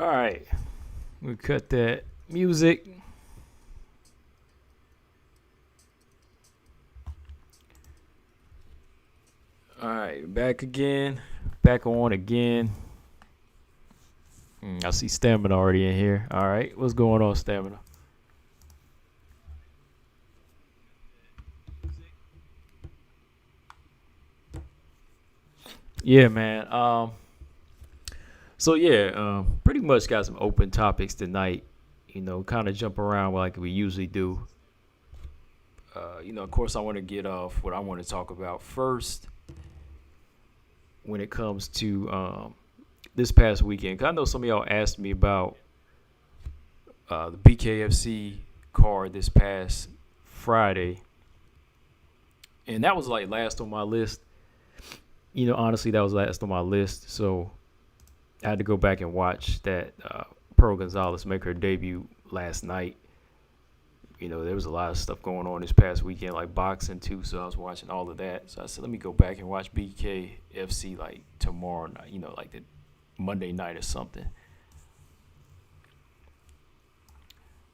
All right, we cut that music. All right, back again. Back on again. I see Stamina already in here. All right, what's going on, Stamina? Yeah, man. Pretty much got some open topics tonight. Kind of jump around like we usually do. Of course, I want to get off what I want to talk about first when it comes to this past weekend. 'Cause I know some of y'all asked me about the BKFC card this past Friday, and that was like last on my list. Honestly, that was last on my list. So I had to go back and watch that Pearl Gonzalez make her debut last night. There was a lot of stuff going on this past weekend, like boxing too. So I was watching all of that. So I said, let me go back and watch BKFC like tomorrow night, like the Monday night or something.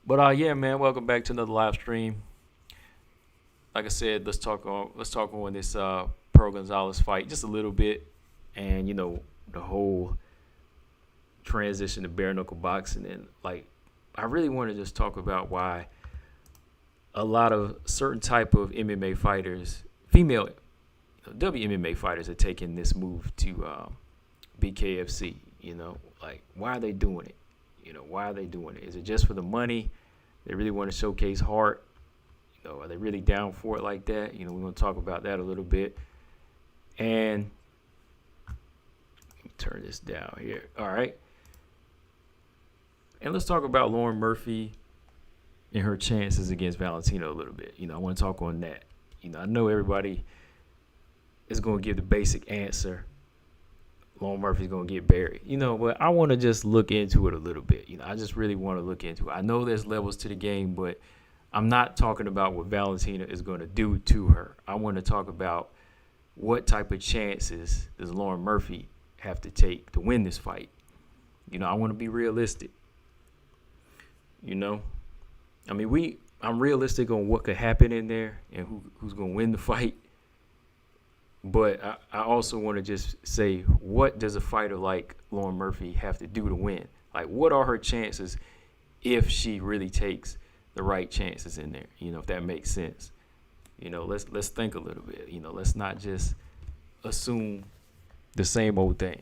But yeah, man, welcome back to another live stream. Like I said, let's talk on this Pearl Gonzalez fight just a little bit, and the whole transition to bare knuckle boxing, and like I really want to just talk about why a lot of certain type of MMA fighters, female WMMA fighters, are taking this move to BKFC. Like why are they doing it? Why are they doing it? Is it just for the money? They really want to showcase heart. Are they really down for it like that? We're going to talk about that a little bit. And let me turn this down here. All right. And let's talk about Lauren Murphy and her chances against Valentina a little bit. I want to talk on that. I know everybody is going to give the basic answer. Lauren Murphy's going to get buried. But I want to just look into it a little bit. I just really want to look into it. I know there's levels to the game, but I'm not talking about what Valentina is going to do to her. I want to talk about what type of chances does Lauren Murphy have to take to win this fight. I want to be realistic. I'm realistic on what could happen in there and who's going to win the fight. But I also want to just say, what does a fighter like Lauren Murphy have to do to win? Like, what are her chances if she really takes the right chances in there? If that makes sense. Let's think a little bit. Let's not just assume the same old thing.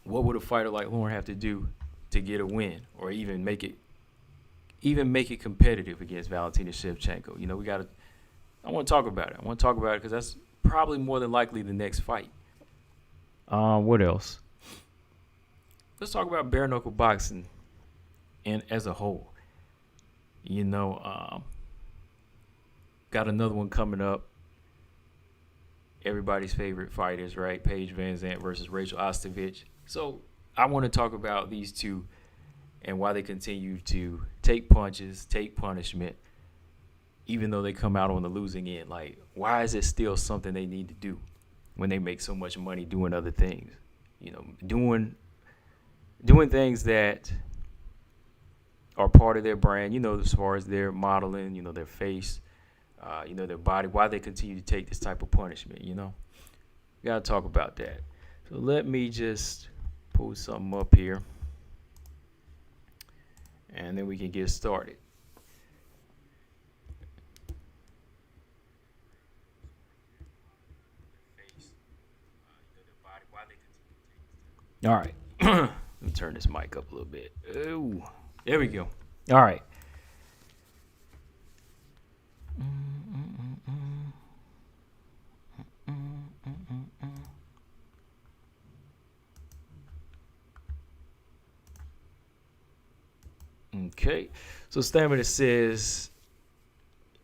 What would a fighter like Lauren have to do to get a win, or even make it competitive against Valentina Shevchenko? I want to talk about it. Because that's probably more than likely the next fight. What else? Let's talk about bare knuckle boxing and as a whole. Got another one coming up. Everybody's favorite fighters, right? Paige Van Zandt versus Rachel Ostovich. So I want to talk about these two and why they continue to take punches, take punishment, even though they come out on the losing end. Like, why is it still something they need to do when they make so much money doing other things? Doing things that are part of their brand, as far as their modeling, their face, their body, why they continue to take this type of punishment, We got to talk about that. So let me just pull something up here, and then we can get started. All right. Let me turn this mic up a little bit. Ooh, there we go. All right. Okay. So Stamina says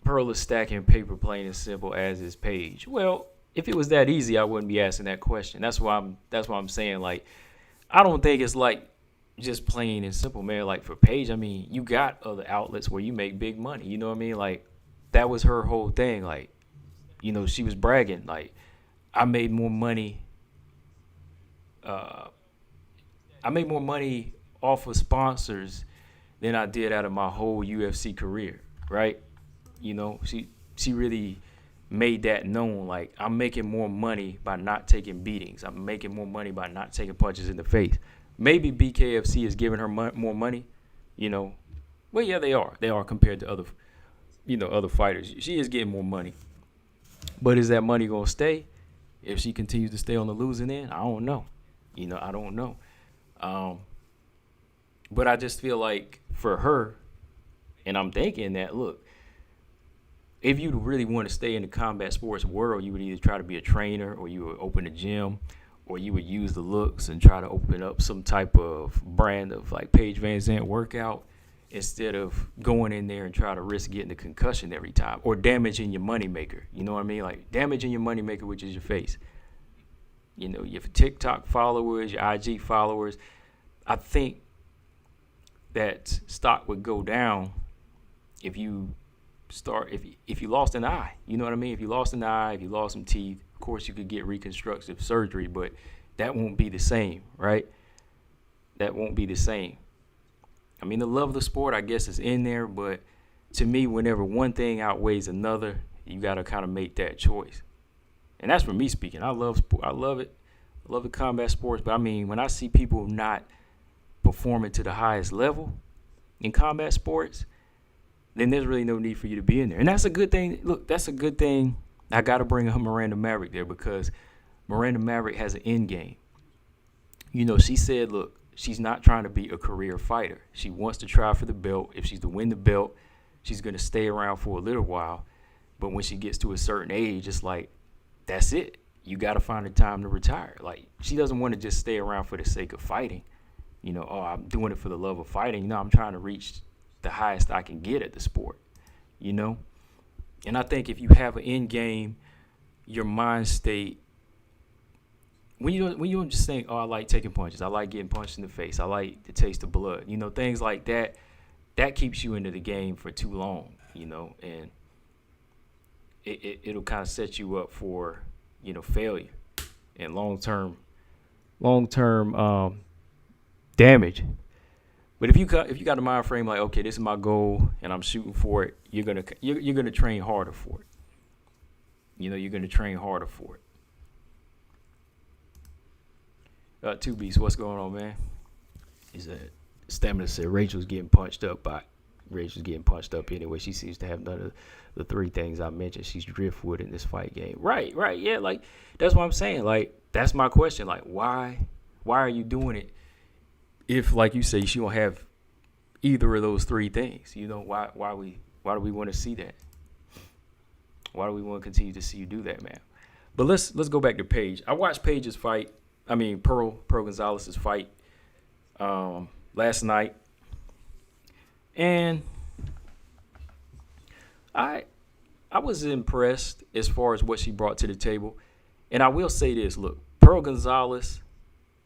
Pearl is stacking paper plain and simple as his page. Well, if it was that easy, I wouldn't be asking that question. That's why I'm saying, like, I don't think it's like just plain and simple, man. Like for Paige, you got other outlets where you make big money. You know what I mean? Like that was her whole thing. Like, she was bragging. Like, I made more money. I I made more money off of sponsors than I did out of my whole UFC career, right? You know, she really made that known. Like, I'm making more money by not taking beatings. I'm making more money by not taking punches in the face. Maybe BKFC is giving her more money, you know. Well, yeah, they are. They are compared to other, other fighters. She is getting more money. But is that money going to stay if she continues to stay on the losing end? I don't know. I don't know. But I just feel like for her, and I'm thinking that, look, if you really want to stay in the combat sports world, you would either try to be a trainer, or you would open a gym, or you would use the looks and try to open up some type of brand of like Paige Van Zandt workout, instead of going in there and try to risk getting a concussion every time or damaging your moneymaker. You know what I mean? Like damaging your moneymaker, which is your face. Your TikTok followers, your IG followers. I think that stock would go down if you lost an eye. You know what I mean? If you lost an eye, if you lost some teeth, of course you could get reconstructive surgery, but that won't be the same, right? That won't be the same. I mean, the love of the sport, I guess, is in there, but to me, whenever one thing outweighs another, you got to kind of make that choice. And that's for me speaking. I love sport. I love it. I love the combat sports, but I mean, when I see people not performing to the highest level in combat sports, then there's really no need for you to be in there. And that's a good thing. Look, that's a good thing. I got to bring up Miranda Maverick there, because Miranda Maverick has an end game. She said, look, she's not trying to be a career fighter. She wants to try for the belt. If she's to win the belt, she's going to stay around for a little while. But when she gets to a certain age, it's like, that's it. You got to find a time to retire. Like, she doesn't want to just stay around for the sake of fighting. I'm doing it for the love of fighting. I'm trying to reach the highest I can get at the sport, And I think if you have an end game, your mind state, when you don't just think, oh, I like taking punches, I like getting punched in the face, I like the taste of blood, things like that, that keeps you into the game for too long, and it'll kind of set you up for, failure and long-term damage. But if you got a mind frame like, okay, this is my goal and I'm shooting for it, you're gonna train harder for it. You're gonna train harder for it. Two Beats, what's going on, man? He said, Stamina said Rachel's getting punched up anyway. She seems to have none of the three things I mentioned. She's driftwood in this fight game. Right, yeah, like that's what I'm saying. Like, that's my question. Like, why are you doing it if, like you say, she don't have either of those three things? Why do we want to see that? Why do we want to continue to see you do that, man? But let's go back to Paige. I watched Paige's fight. I mean, Pearl Gonzalez's fight last night, and I was impressed as far as what she brought to the table. And I will say this: look, Pearl Gonzalez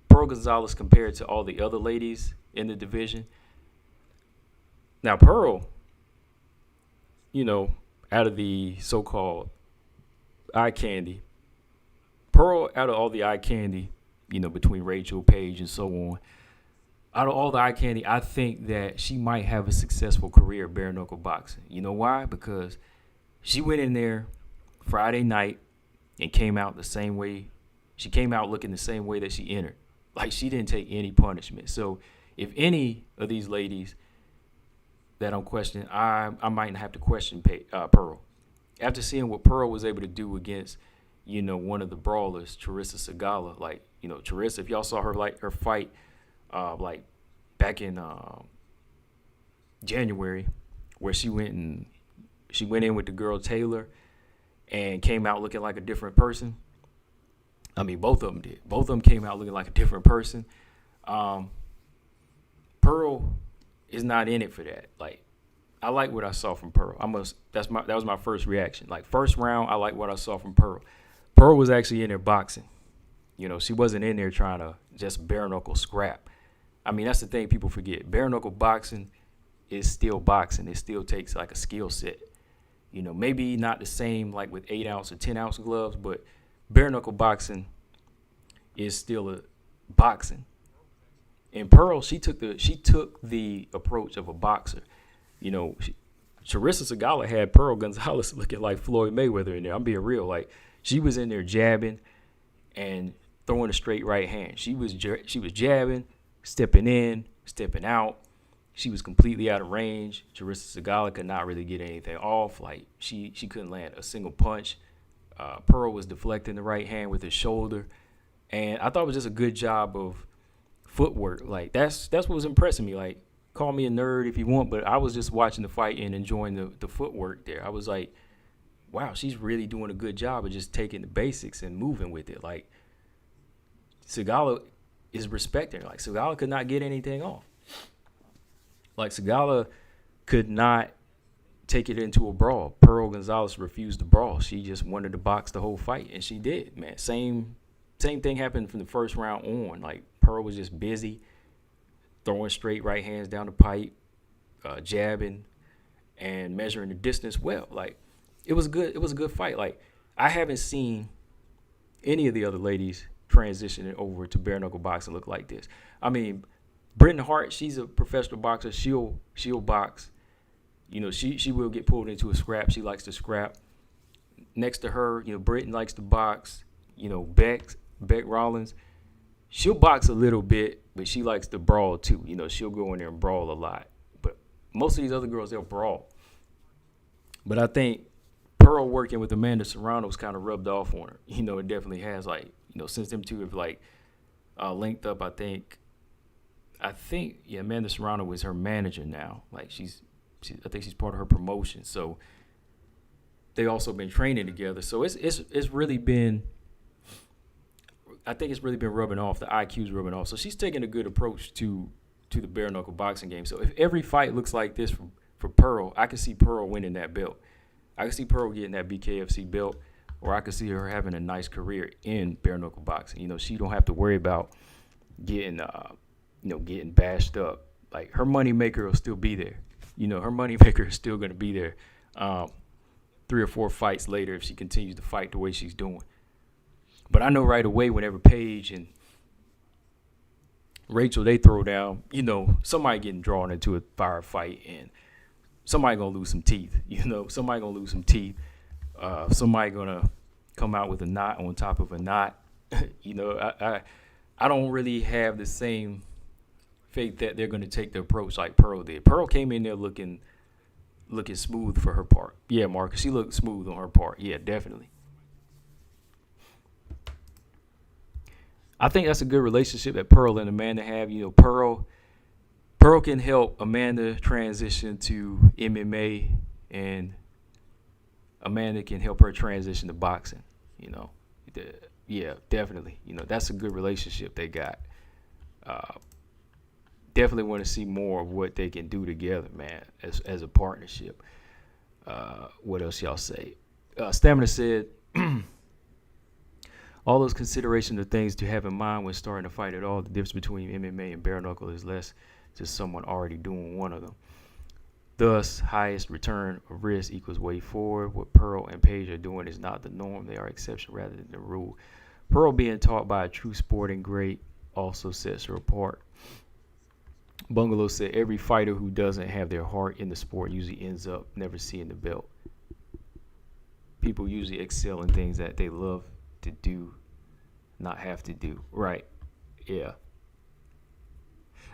compared to all the other ladies in the division. Now, Pearl, out of the so-called eye candy, Pearl, out of all the eye candy, between Rachel, Paige, and so on, out of all the eye candy, I think that she might have a successful career bare knuckle boxing. You know why? Because she went in there Friday night and came out the same way. She came out looking the same way that she entered. Like, she didn't take any punishment. So if any of these ladies that I'm questioning, I might have to question Pearl. After seeing what Pearl was able to do against, one of the brawlers, Charissa Sagala. Like, Charissa, if y'all saw her fight, like back in January, where she went in with the girl Taylor and came out looking like a different person. I mean, both of them did. Both of them came out looking like a different person. Pearl is not in it for that. Like, I like what I saw from Pearl. That was my first reaction. Like, first round, I like what I saw from Pearl. Pearl was actually in there boxing. She wasn't in there trying to just bare knuckle scrap. I mean, that's the thing people forget. Bare knuckle boxing is still boxing. It still takes like a skill set. Maybe not the same like with 8-ounce or 10-ounce gloves, but bare knuckle boxing is still a boxing. And Pearl, she took the approach of a boxer. You know, Charissa Sagala had Pearl Gonzalez looking like Floyd Mayweather in there. I'm being real. Like, she was in there jabbing and throwing a straight right hand. She was jabbing, stepping in, stepping out. She was completely out of range. Charissa Sagala could not really get anything off. Like, she couldn't land a single punch. Pearl was deflecting the right hand with his shoulder. And I thought it was just a good job of footwork. Like, that's what was impressing me. Like, call me a nerd if you want, but I was just watching the fight and enjoying the footwork there. I was like, wow, she's really doing a good job of just taking the basics and moving with it. Like, Sagala is respecting her. Like, Sagala could not get anything off. Like, Sagala could not take it into a brawl. Pearl Gonzalez refused to brawl. She just wanted to box the whole fight, and she did, man. Same thing happened from the first round on. Like, Pearl was just busy throwing straight right hands down the pipe, jabbing, and measuring the distance well. Like, it was good. It was a good fight. Like, I haven't seen any of the other ladies transitioning over to bare knuckle boxing look like this. I mean, Britain Hart, she's a professional boxer. She'll box. You know, she will get pulled into a scrap. She likes to scrap. Next to her, you know, Britain likes to box. You know, Beck Rollins, she'll box a little bit, but she likes to brawl too. You know, she'll go in there and brawl a lot. But most of these other girls, they'll brawl. But I think Pearl working with Amanda Serrano was kind of rubbed off on her. You know, it definitely has. Like, you know, since them two have like linked up, I think Amanda Serrano was her manager now. Like, I think she's part of her promotion. So they also been training together. So it's really been, I think it's really been rubbing off. The IQ's rubbing off. So she's taking a good approach to the bare knuckle boxing game. So if every fight looks like this for Pearl, I can see Pearl winning that belt. I can see Pearl getting that BKFC belt, or I can see her having a nice career in bare knuckle boxing. You know, she don't have to worry about getting bashed up. Like, her moneymaker will still be there. You know, her moneymaker is still going to be there 3 or 4 fights later if she continues to fight the way she's doing. But I know right away whenever Paige and Rachel, they throw down, you know, somebody getting drawn into a fire fight and somebody going to lose some teeth. You know, somebody going to lose some teeth. Somebody going to come out with a knot on top of a knot. You know, I don't really have the same faith that they're going to take the approach like Pearl did. Pearl came in there looking smooth for her part. Yeah, Marcus, she looked smooth on her part. Yeah, definitely. I think that's a good relationship that Pearl and Amanda have. You know, Pearl can help Amanda transition to MMA, and Amanda can help her transition to boxing. You know, yeah, definitely. You know, that's a good relationship they got. Definitely want to see more of what they can do together, man, as a partnership. What else y'all say? Stamina said, all those considerations are things to have in mind when starting a fight at all. The difference between MMA and bare knuckle is less to someone already doing one of them. Thus, highest return of risk equals way forward. What Pearl and Paige are doing is not the norm. They are exception rather than the rule. Pearl being taught by a true sporting great also sets her apart. Bungalow said every fighter who doesn't have their heart in the sport usually ends up never seeing the belt. People usually excel in things that they love to do, not have to do. Right. Yeah.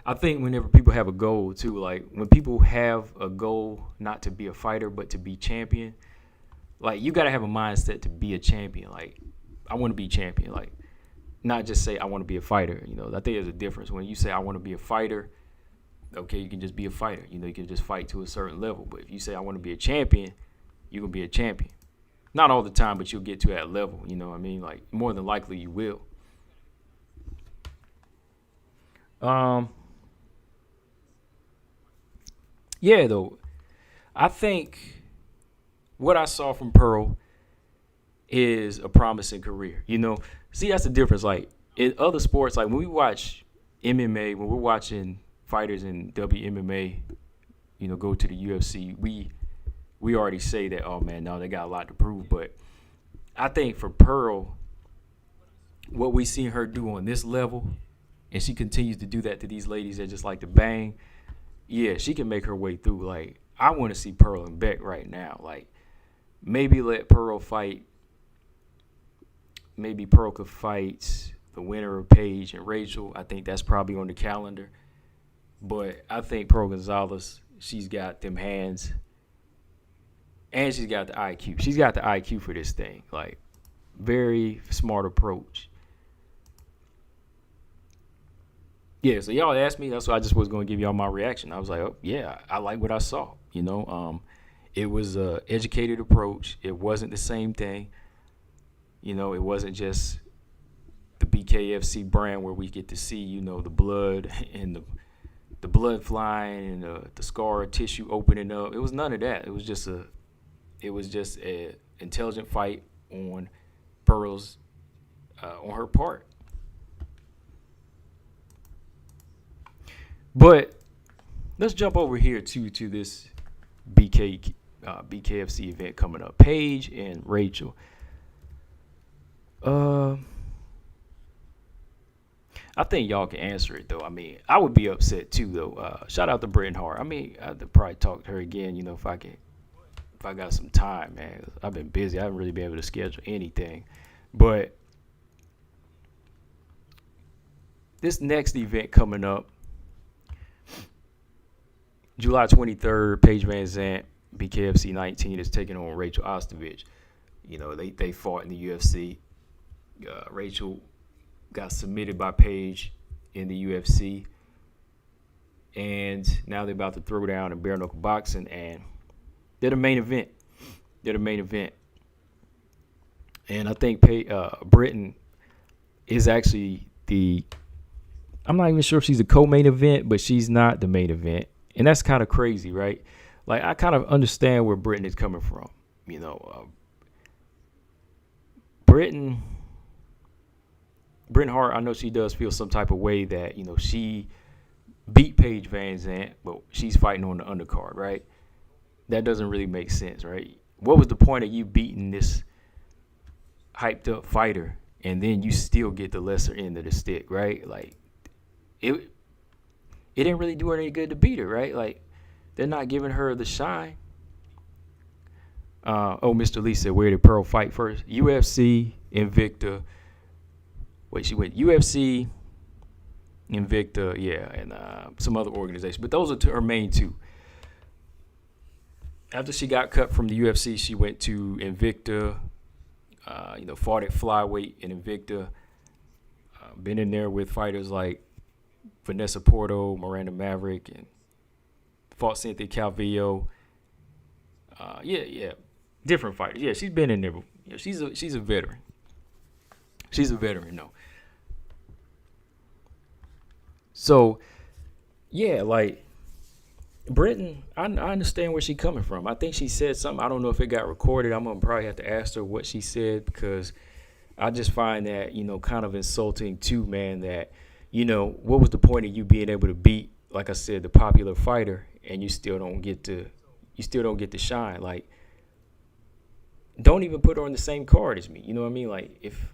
I think whenever people have a goal too, like when people have a goal not to be a fighter but to be champion, like you got to have a mindset to be a champion. Like, I want to be champion. Like, not just say I want to be a fighter. You know, I think there's a difference. When you say I want to be a fighter, okay, you can just be a fighter. You know, you can just fight to a certain level. But if you say I want to be a champion, you're going to be a champion. Not all the time, but you'll get to that level. You know what I mean? Like, more than likely you will. Yeah, though, I think what I saw from Pearl is a promising career. You know, see, that's the difference. Like, in other sports, like when we watch MMA, when we're watching fighters in WMMA, you know, go to the UFC, we already say that, oh, man, no, they got a lot to prove. But I think for Pearl, what we seen her do on this level, and she continues to do that to these ladies that just like to bang, yeah, she can make her way through. Like, I want to see Pearl and Beck right now. Like, maybe let Pearl fight. Maybe Pearl could fight the winner of Paige and Rachel. I think that's probably on the calendar. But I think Pearl Gonzalez, she's got them hands. And she's got the IQ. She's got the IQ for this thing. Like, very smart approach. Yeah, so y'all asked me. That's why I just was going to give y'all my reaction. I was like, oh, yeah, I like what I saw. It was an educated approach. It wasn't the same thing. It wasn't just the BKFC brand where we get to see, the blood and the blood flying and the scar tissue opening up. It was none of that. It was just a intelligent fight on Pearl's on her part. But let's jump over here to this BKFC event coming up. Paige and Rachel. I think y'all can answer it though. I mean, I would be upset too though. Shout out to Britain Hart. I mean, I'd probably talk to her again. If I got some time, man. I've been busy. I haven't really been able to schedule anything. But this next event coming up, July 23rd, Paige Van Zant, BKFC 19 is taking on Rachel Ostovich. They fought in the UFC. Rachel got submitted by Paige in the UFC. And now they're about to throw down in bare knuckle boxing, and they're the main event. And I think Britain is actually I'm not even sure if she's a co-main event, but she's not the main event. And that's kind of crazy, right? Like, I kind of understand where Britain is coming from. Britain Hart, I know she does feel some type of way that, she beat Paige Van Zant, but she's fighting on the undercard, right? That doesn't really make sense, right? What was the point of you beating this hyped up fighter and then you still get the lesser end of the stick, right? Like, it didn't really do her any good to beat her, right? Like, they're not giving her the shine. Mr. Lee said, where did Pearl fight first? UFC, Invicta. She went UFC, Invicta, yeah, and some other organizations. But those are her main two. After she got cut from the UFC, she went to Invicta, fought at flyweight in Invicta. Been in there with fighters like Vanessa Porto, Miranda Maverick, and fought Cynthia Calvillo. Different fighters. Yeah, she's been in there. Yeah, she's a veteran. She's a veteran, though. So, yeah, like, Britain, I understand where she's coming from. I think she said something. I don't know if it got recorded. I'm going to probably have to ask her what she said, because I just find that, kind of insulting too, man, that, what was the point of you being able to beat, like I said, the popular fighter, and you still don't get to shine? Like, don't even put her on the same card as me. You know what I mean? Like, if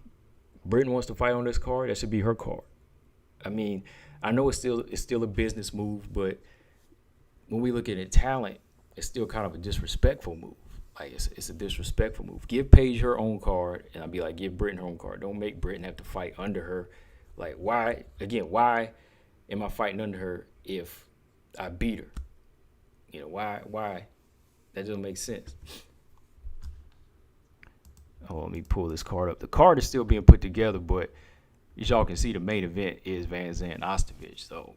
Britain wants to fight on this card, that should be her card. I mean, I know it's still a business move, but when we look at it, talent, it's still kind of a disrespectful move. Like, it's a disrespectful move. Give Paige her own card, and I'll be like, give Britain her own card. Don't make Britain have to fight under her. Like, why am I fighting under her if I beat her? Why? That doesn't make sense. Oh, let me pull this card up. The card is still being put together, but as y'all can see, the main event is Van Zant Ostovich. So,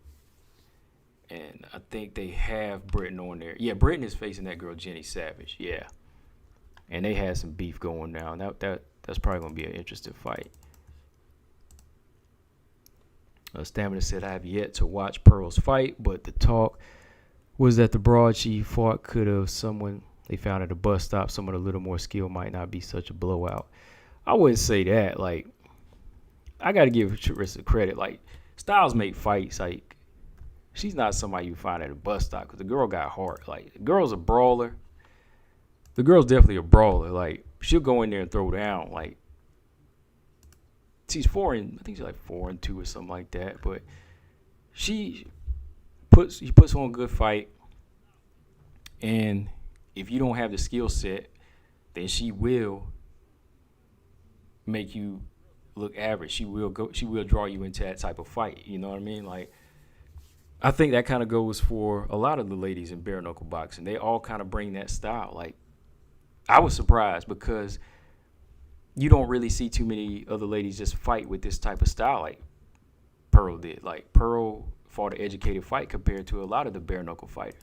and I think they have Britain on there. Yeah, Britain is facing that girl Jenny Savage. Yeah, and they had some beef going down. That's probably gonna be an interesting fight. Stamina said, I have yet to watch Pearl's fight, but the talk was that the broad she fought could have someone they found at a bus stop. Someone a little more skill might not be such a blowout. I wouldn't say that. Like, I got to give Charissa credit. Like, Styles make fights. Like, she's not somebody you find at a bus stop, because the girl got heart. Like, the girl's a brawler. The girl's definitely a brawler. Like, she'll go in there and throw down. Like, she's I think she's like 4-2 or something like that. But she puts on a good fight, and if you don't have the skill set, then she will make you look average. She will draw you into that type of fight. You know what I mean? Like, I think that kind of goes for a lot of the ladies in bare knuckle boxing. They all kind of bring that style. Like, I was surprised because you don't really see too many other ladies just fight with this type of style like Pearl did. Like, Pearl fought an educated fight compared to a lot of the bare knuckle fighters.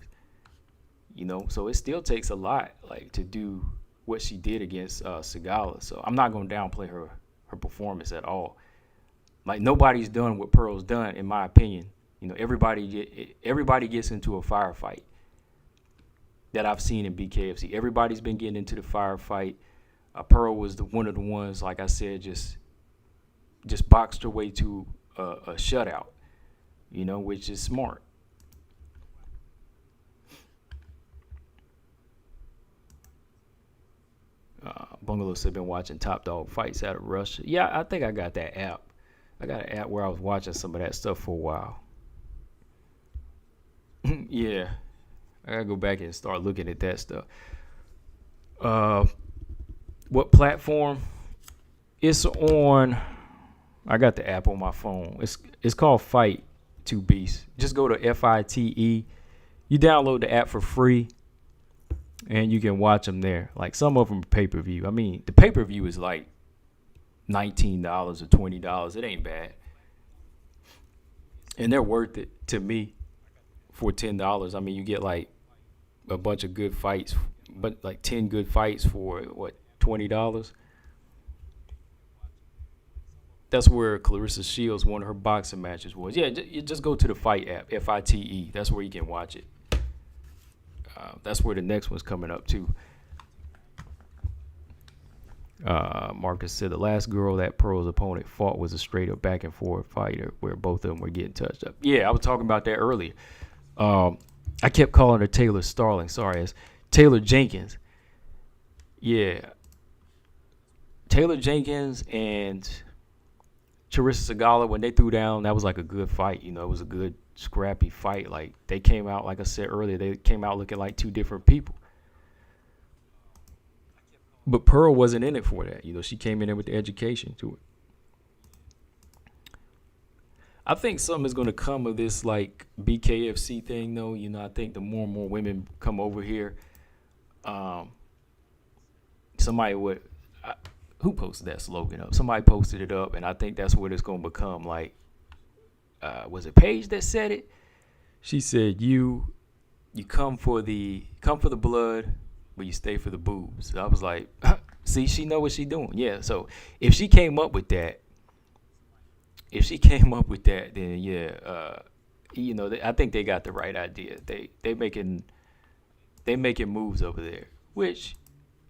You know, so it still takes a lot, like, to do what she did against Segala. So I'm not going to downplay her performance at all. Like, nobody's done what Pearl's done, in my opinion. You know, everybody gets into a firefight that I've seen in BKFC. Everybody's been getting into the firefight. Pearl was one of the ones, like I said, just boxed her way to a shutout, you know, which is smart. Bungalow said been watching Top Dog fights out of Russia. Yeah, I think I got that app. I got an app where I was watching some of that stuff for a while. Yeah, I gotta go back and start looking at that stuff. What platform? It's on. I got the app on my phone. It's called Fight Two Beasts. Just go to FITE. You download the app for free, and you can watch them there. Like, some of them are pay-per-view. I mean, the pay-per-view is like $19 or $20. It ain't bad, and they're worth it to me for $10. I mean, you get like a bunch of good fights, but like 10 good fights for what, $20. That's where Clarissa Shields, one of her boxing matches was. Yeah, you just go to the Fight app, FITE. That's where you can watch it. That's where the next one's coming up too. Marcus said the last girl that Pearl's opponent fought was a straight up back and forth fighter where both of them were getting touched up. Yeah, I was talking about that earlier. I kept calling her Taylor Starling. Sorry, it's Taylor Jenkins. Yeah. Taylor Jenkins and Charissa Segala, when they threw down, that was like a good fight. You know, it was a good, scrappy fight. Like, they came out, like I said earlier, they came out looking like two different people. But Pearl wasn't in it for that. You know, she came in there with the education to it. I think something is going to come of this, like, BKFC thing, though. You know, I think the more and more women come over here, somebody would... who posted that slogan up? Somebody posted it up, and I think that's what it's going to become. Like, was it Paige that said it? She said, "You come for the blood, but you stay for the boobs." I was like, see, she know what she doing. Yeah. So if she came up with that, then yeah, you know, I think they got the right idea. They making moves over there, which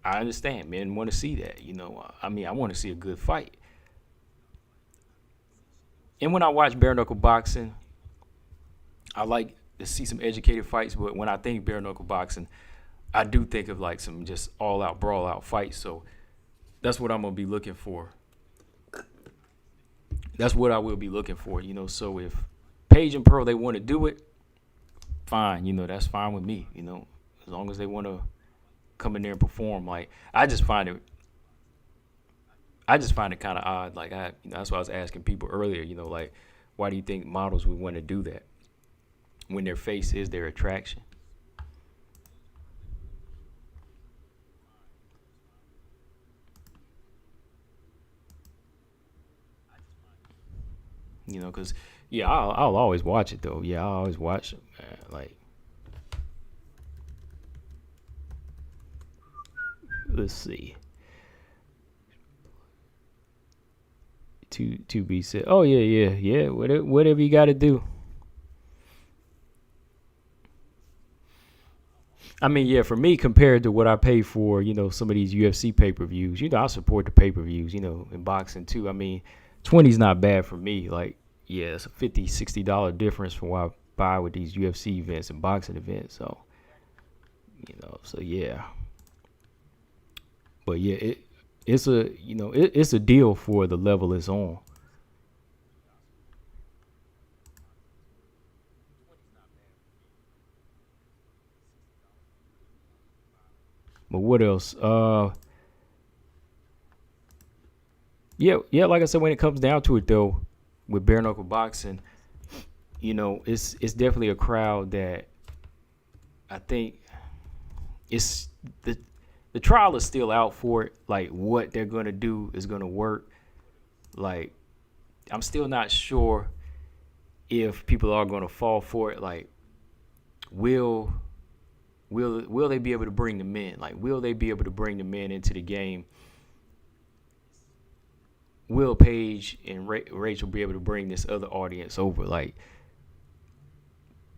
I understand. Men want to see that. You know, I mean, I want to see a good fight. And when I watch bare knuckle boxing, I like to see some educated fights. But when I think bare knuckle boxing, I do think of like some just all out, brawl out fights. So that's what I'm gonna be looking for. That's what I will be looking for. You know, so if Paige and Pearl, they want to do it, fine. You know, that's fine with me. You know, as long as they want to come in there and perform. Like, I just find it kind of odd. Like, that's why I was asking people earlier, you know, like, why do you think models would want to do that when their face is their attraction? You know, because, yeah, I'll always watch it, though. Yeah, I'll always watch it, man. Like, let's see. 2B said, "Oh yeah. Whatever you got to do." I mean, yeah, for me, compared to what I pay for, you know, some of these UFC pay-per-views, you know, I support the pay-per-views, you know, in boxing too. I mean, 20's not bad for me. Like, yeah, it's a $50, $60 difference from what I buy with these UFC events and boxing events. So, you know, so yeah. But yeah, it's a, you know, it's a deal for the level it's on. But what else? Yeah. Like I said, when it comes down to it, though, with bare knuckle boxing, it's definitely a crowd that I think it's the trial is still out for it. Like what they're gonna do is gonna work. Like I'm still not sure if people are gonna fall for it. Like will they be able to bring the men? Like will they be able to bring the men into the game? Will Paige and Rachel be able to bring this other audience over? Like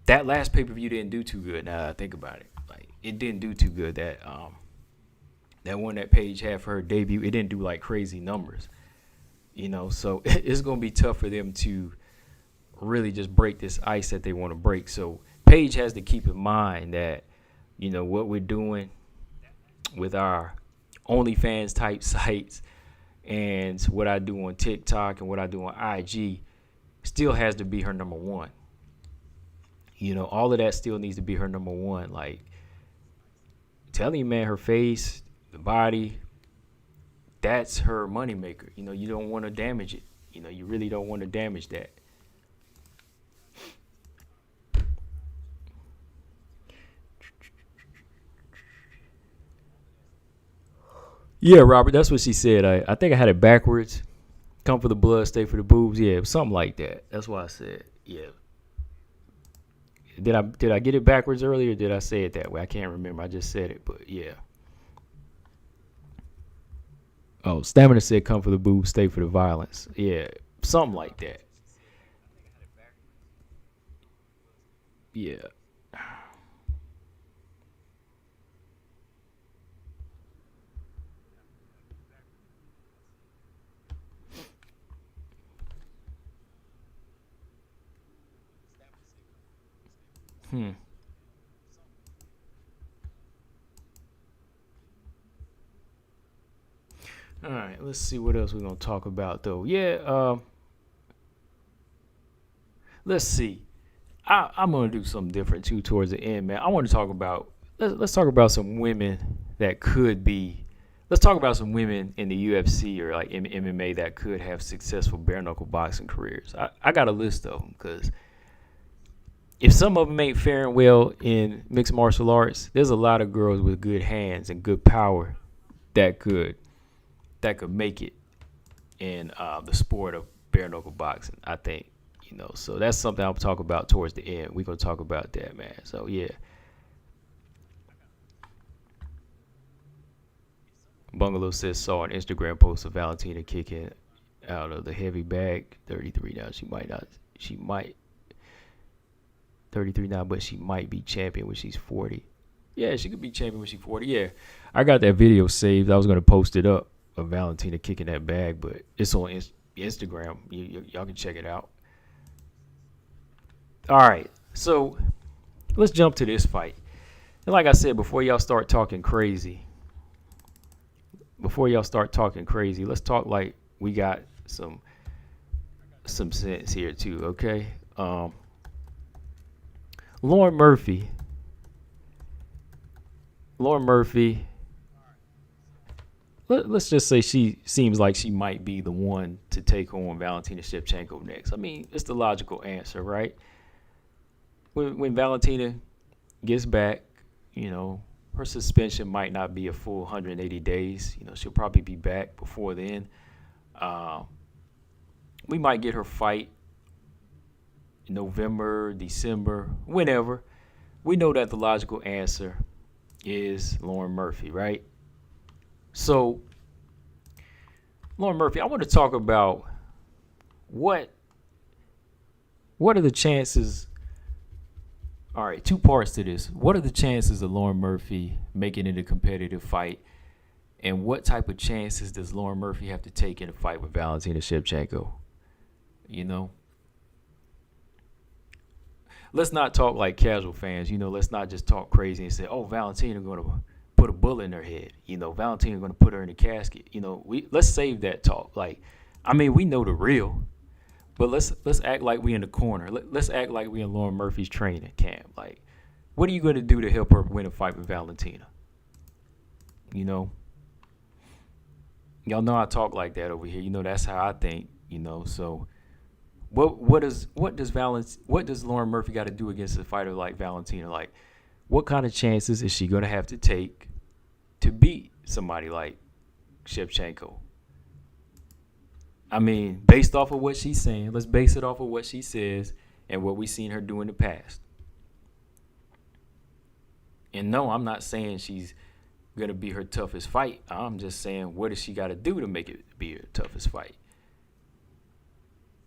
that last pay-per-view didn't do too good. Now that I think about it, like it didn't do too good. That one that Paige had for her debut, it didn't do like crazy numbers. So it's gonna be tough for them to really just break this ice that they want to break. So Paige has to keep in mind that what we're doing with our OnlyFans type sites and what I do on TikTok and what I do on IG still has to be her number one. All of that still needs to be her number one. Like, telling you, man, her face, the body, that's her moneymaker. You don't want to damage it. You really don't want to damage that. Yeah, Robert, that's what she said. I think I had it backwards. Come for the blood, stay for the boobs. Yeah, something like that. That's why I said, yeah. Did I get it backwards earlier? Or did I say it that way? I can't remember. I just said it, but yeah. Oh, Stamina said, "Come for the boobs, stay for the violence." Yeah, something like that. Yeah. Hmm. All right. Let's see what else we're gonna talk about, though. Yeah. Let's see. I'm gonna do something different too towards the end, man. I want to talk about let's talk about some women that could be. Let's talk about some women in the UFC or like in MMA that could have successful bare knuckle boxing careers. I got a list of them because if some of them ain't faring well in mixed martial arts, there's a lot of girls with good hands and good power that could make it in the sport of bare knuckle boxing. I think. So that's something I'll talk about towards the end. We're gonna talk about that, man. So yeah. Bungalow says saw an Instagram post of Valentina kicking out of the heavy bag. 33 now. She might 33 now, but she might be champion when she's 40. Yeah, she could be champion when she's 40. Yeah. I got that video saved. I was gonna post it up of Valentina kicking that bag, but it's on Instagram. Y'all can check it out. All right, so let's jump to this fight. And like I said, before y'all start talking crazy, let's talk like we got some sense here too, okay? Lauren Murphy. Let's just say she seems like she might be the one to take on Valentina Shevchenko next. I mean, it's the logical answer, right? When Valentina gets back, her suspension might not be a full 180 days. She'll probably be back before then. We might get her fight in November, December, whenever. We know that the logical answer is Lauren Murphy, right? So, Lauren Murphy, I want to talk about what are the chances. All right, two parts to this. What are the chances of Lauren Murphy making it a competitive fight? And what type of chances does Lauren Murphy have to take in a fight with Valentina Shevchenko? Let's not talk like casual fans. Let's not just talk crazy and say, oh, Valentina going to put a bullet in her head. Valentina going to put her in a casket. Let's save that talk. Like, I mean, we know the real. But let's act like we in the corner. Let's act like we in Lauren Murphy's training camp. Like, what are you going to do to help her win a fight with Valentina? You know, y'all know I talk like that over here. You know, that's how I think. You know, so what does Lauren Murphy got to do against a fighter like Valentina? Like, what kind of chances is she gonna have to take to beat somebody like Shevchenko? I mean, based off of what she's saying, let's base it off of what she says and what we've seen her do in the past. And no, I'm not saying she's going to be her toughest fight. I'm just saying, what does she got to do to make it be her toughest fight?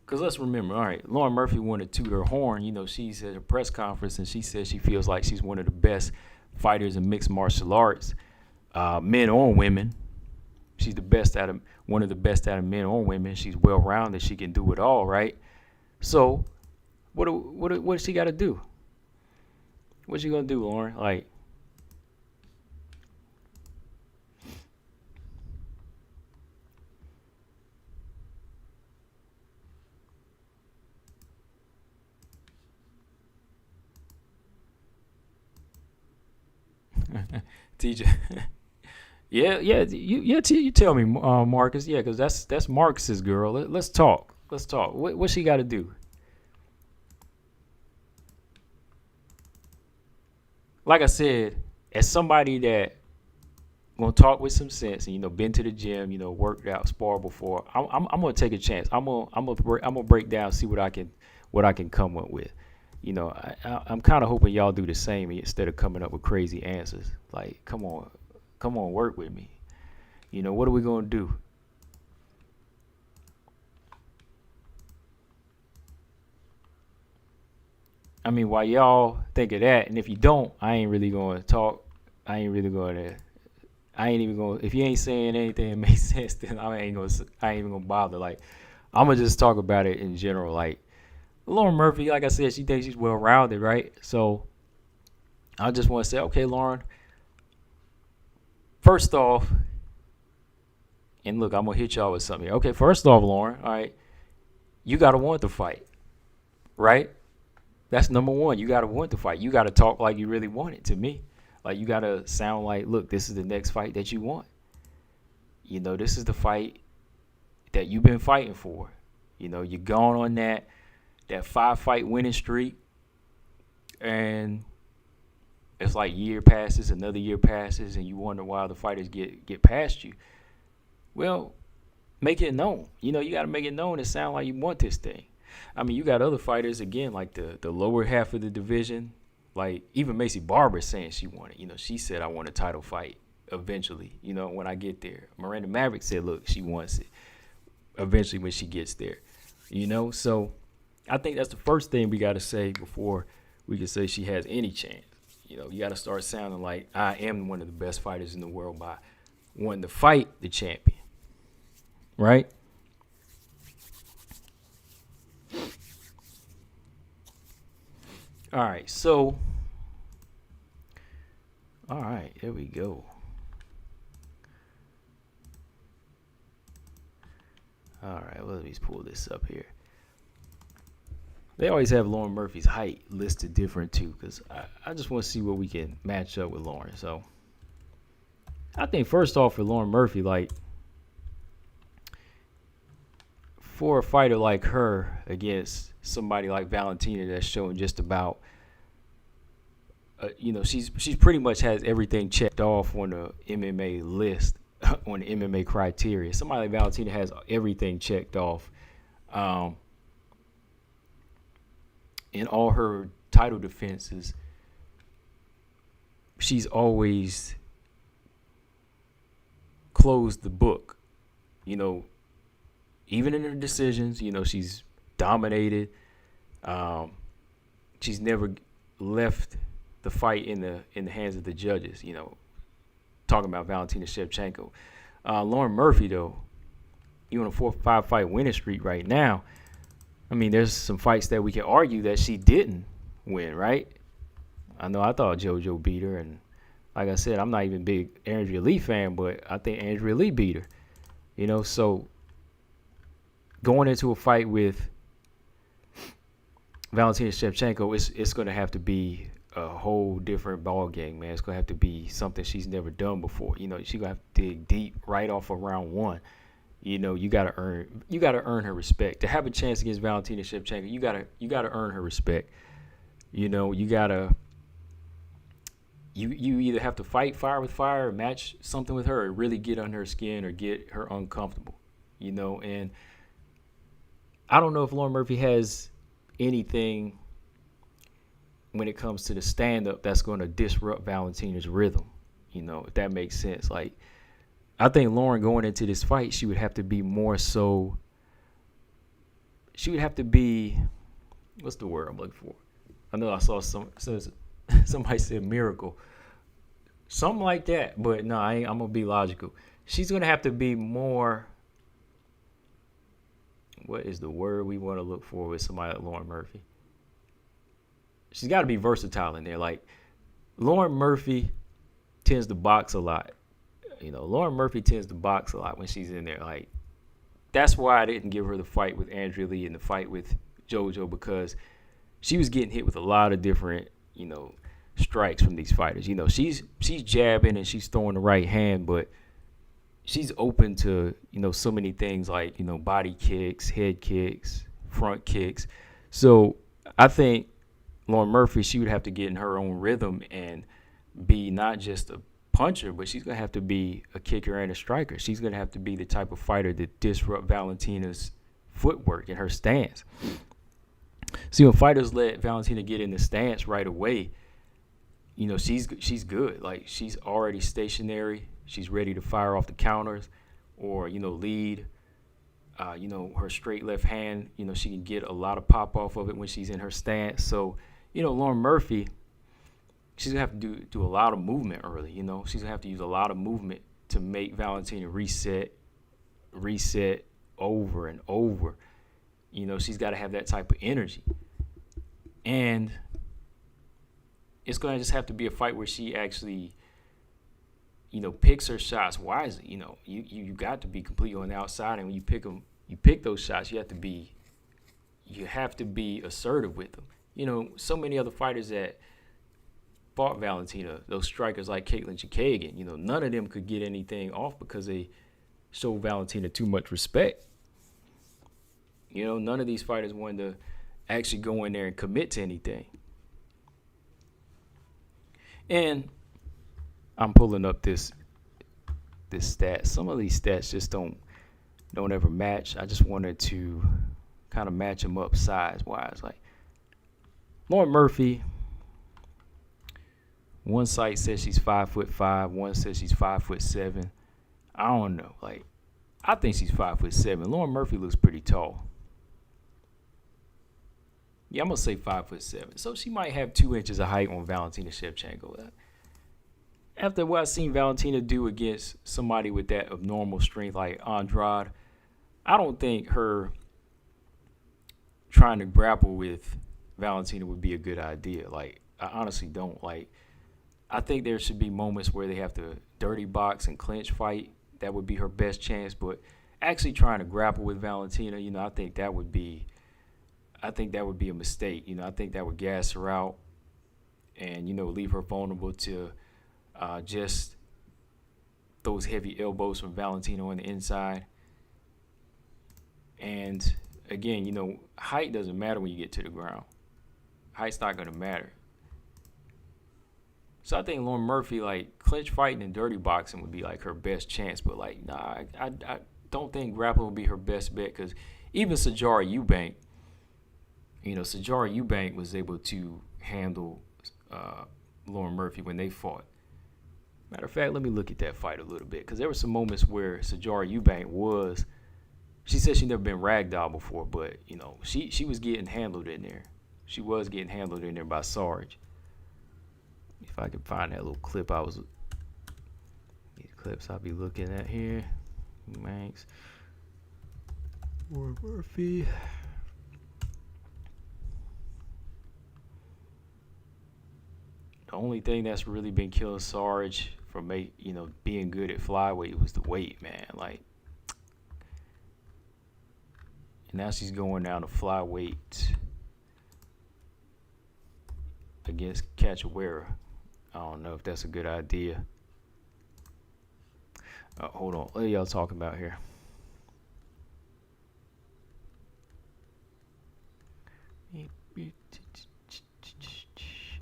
Because let's remember, all right, Lauren Murphy wanted to toot her horn. You know, she's at a press conference and she says she feels like she's one of the best fighters in mixed martial arts, men or women. She's one of the best out of men or women. She's well-rounded. She can do it all, right? So, what does she got to do? What's she gonna do, Lauren? Like, TJ. Yeah. You tell me, Marcus. Yeah, because that's Marcus's girl. Let's talk. What she got to do? Like I said, as somebody that gonna talk with some sense and been to the gym, worked out, sparred before, I'm gonna take a chance. I'm gonna break down, see what I can come up with. I'm kind of hoping y'all do the same instead of coming up with crazy answers. Like, come on, work with me. What are we gonna do? I mean, while y'all think of that, and if you don't, I ain't really gonna talk. I ain't even gonna. If you ain't saying anything that makes sense, then I ain't even gonna bother. Like, I'm gonna just talk about it in general. Like, Lauren Murphy, like I said, she thinks she's well-rounded, right? So I just want to say, okay, Lauren, first off, and look, I'm going to hit y'all with something here. Okay, first off, Lauren, all right, you got to want the fight, right? That's number one. You got to want the fight. You got to talk like you really want it to me. Like, you got to sound like, look, this is the next fight that you want. This is the fight that you've been fighting for. You're going on that 5-fight winning streak, and it's like year passes, another year passes, and you wonder why the fighters get past you. Well, make it known. You got to make it known and sound like you want this thing. I mean, you got other fighters, again, like the lower half of the division, like even Macy Barber saying she wanted. She said, I want a title fight eventually, when I get there. Miranda Maverick said, look, she wants it eventually when she gets there, so I think that's the first thing we got to say before we can say she has any chance. You got to start sounding like I am one of the best fighters in the world by wanting to fight the champion, right? All right, there we go. All right, let me pull this up here. They always have Lauren Murphy's height listed different, too, because I just want to see what we can match up with Lauren. So, I think first off for Lauren Murphy, like, for a fighter like her against somebody like Valentina that's showing just about, she's pretty much has everything checked off on the MMA list, on the MMA criteria. Somebody like Valentina has everything checked off. In all her title defenses, she's always closed the book. Even in her decisions, she's dominated. She's never left the fight in the hands of the judges. Talking about Valentina Shevchenko. Lauren Murphy, though, you on a 4-5 fight winning streak right now. I mean, there's some fights that we can argue that she didn't win, right? I thought JoJo beat her, and like I said, I'm not even a big Andrea Lee fan, but I think Andrea Lee beat her. So going into a fight with Valentina Shevchenko, it's going to have to be a whole different ball game, man. It's gonna have to be something she's never done before. She's gonna have to dig deep right off of round one. You gotta earn her respect. To have a chance against Valentina Shevchenko, you gotta earn her respect. You gotta you either have to fight fire with fire or match something with her or really get under her skin or get her uncomfortable. And I don't know if Lauren Murphy has anything when it comes to the stand-up that's going to disrupt Valentina's rhythm, if that makes sense. Like, I think Lauren going into this fight, she would have to be what's the word I'm looking for? I know I saw somebody said miracle. Something like that, but no, I'm going to be logical. She's going to have to be more, what is the word we want to look for with somebody like Lauren Murphy? She's got to be versatile in there. Like, Lauren Murphy tends to box a lot. Lauren Murphy tends to box a lot when she's in there. Like, that's why I didn't give her the fight with Andrea Lee and the fight with JoJo, because she was getting hit with a lot of different, strikes from these fighters. She's jabbing and she's throwing the right hand, but she's open to, so many things like, body kicks, head kicks, front kicks. So I think Lauren Murphy, she would have to get in her own rhythm and be not just a puncher, but she's going to have to be a kicker and a striker. She's going to have to be the type of fighter that disrupt Valentina's footwork and her stance. See, when fighters let Valentina get in the stance right away, she's good. Like, she's already stationary. She's ready to fire off the counters or, lead. Her straight left hand, she can get a lot of pop off of it when she's in her stance. So, Lauren Murphy, she's going to have to do a lot of movement early. She's going to have to use a lot of movement to make Valentina reset over and over. She's got to have that type of energy. And it's going to just have to be a fight where she actually, picks her shots wisely. You got to be completely on the outside, and when you pick those shots, you have to be assertive with them. So many other fighters that fought Valentina, those strikers like Caitlin Chikagan, none of them could get anything off because they showed Valentina too much respect. None of these fighters wanted to actually go in there and commit to anything. And I'm pulling up this stat. Some of these stats just don't ever match. I just wanted to kind of match them up size-wise. Like, Lauren Murphy, one site says she's 5'5", one says she's 5'7". I don't know. Like, I think she's 5'7". Lauren Murphy looks pretty tall. Yeah, I'm gonna say 5'7". So she might have 2 inches of height on Valentina Shevchenko. After what I've seen Valentina do against somebody with that abnormal strength like Andrade, I don't think her trying to grapple with Valentina would be a good idea. Like, I honestly don't. Like, I think there should be moments where they have to dirty box and clinch fight. That would be her best chance. But actually trying to grapple with Valentina, I think that would be a mistake. I think that would gas her out and, leave her vulnerable to just those heavy elbows from Valentina on the inside. And, again, height doesn't matter when you get to the ground. Height's not going to matter. So I think Lauren Murphy, like, clinch fighting and dirty boxing would be, like, her best chance. But, like, nah, I don't think grappling would be her best bet because even Sajara Eubank, Sajara Eubank was able to handle Lauren Murphy when they fought. Matter of fact, let me look at that fight a little bit because there were some moments where Sajara Eubank she said she'd never been ragdolled before, but, she was getting handled in there. She was getting handled in there by Sarge. If I can find that little clip these clips I'll be looking at here. Thanks. Lauren Murphy. The only thing that's really been killing Sarge from being good at flyweight was the weight, man. Like, and now she's going down to flyweight against Cachoeira. I don't know if that's a good idea. Hold on. What are y'all talking about here?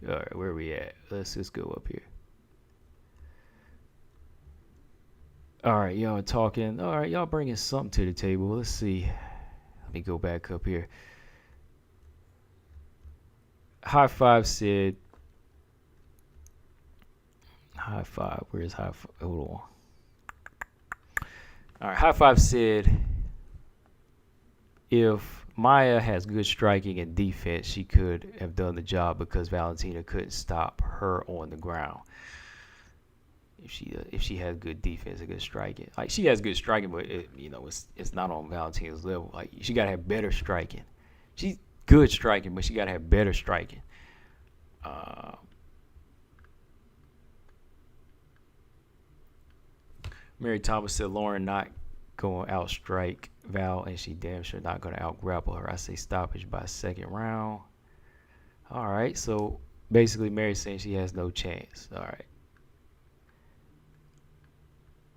All right, where are we at? Let's just go up here. All right, y'all talking. All right, y'all bringing something to the table. Let's see. Let me go back up here. High Five said. High Five. Where's High Five? Hold on. All right, High Five said, if Maya has good striking and defense, she could have done the job because Valentina couldn't stop her on the ground. If she has good defense and good striking, like she has good striking, but it's not on Valentina's level. Like she gotta have better striking. She's good striking, but she gotta have better striking. Mary Thomas said Lauren not going to outstrike Val, and she damn sure not going to out-grapple her. I say stoppage by second round. All right, so basically Mary's saying she has no chance. All right.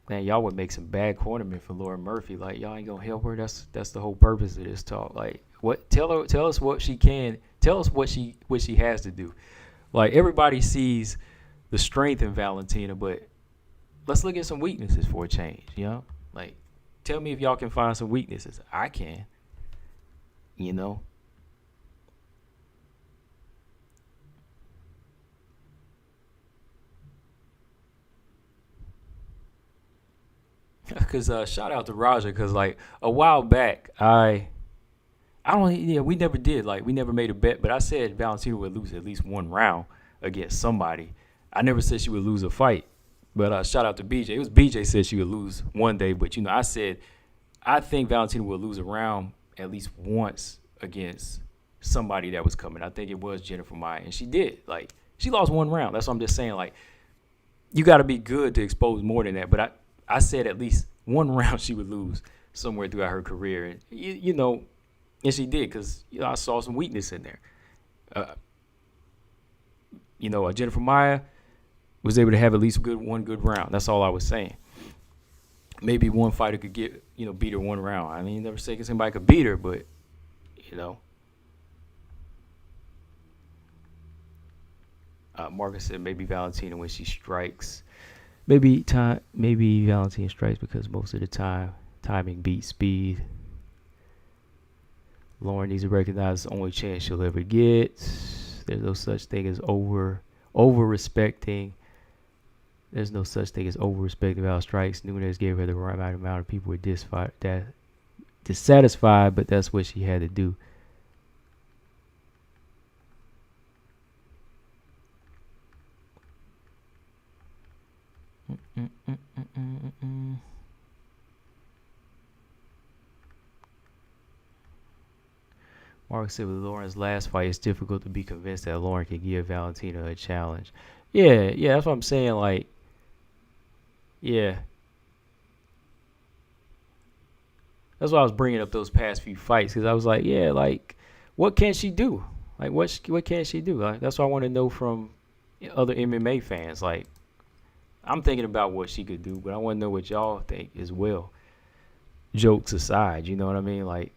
Man, y'all would make some bad cornermen for Lauren Murphy. Like, y'all ain't going to help her. That's the whole purpose of this talk. Like, what? Tell us what she can. Tell us what she has to do. Like, everybody sees the strength in Valentina, but let's look at some weaknesses for a change, you know? Like, tell me if y'all can find some weaknesses. I can, you know? Because shout out to Raja, because, like, a while back, we never did. Like, we never made a bet, but I said Valentina would lose at least one round against somebody. I never said she would lose a fight. But shout out to BJ. It was BJ said she would lose one day. But, I said I think Valentina would lose a round at least once against somebody that was coming. I think it was Jennifer Maya. And she did. Like, she lost one round. That's what I'm just saying. Like, you got to be good to expose more than that. But I said at least one round she would lose somewhere throughout her career. And, and she did because, I saw some weakness in there. Jennifer Maya was able to have at least one good round. That's all I was saying. Maybe one fighter could beat her one round. I mean, you never say somebody could beat her, but, Marcus said maybe Valentina when she strikes. Maybe Valentina strikes because most of the time timing beats speed. Lauren needs to recognize the only chance she'll ever get. There's no such thing as over-respecting. There's no such thing as over-respecting Val strikes. Nunes gave her the right amount of people were dissatisfied, but that's what she had to do. Mark said with Lauren's last fight, it's difficult to be convinced that Lauren can give Valentina a challenge. Yeah, that's what I'm saying. Like, yeah. That's why I was bringing up those past few fights, because I was like, yeah, like, what can she do? Like, what can she do? Like, that's what I want to know from other MMA fans. Like, I'm thinking about what she could do, but I want to know what y'all think as well. Jokes aside, you know what I mean? Like,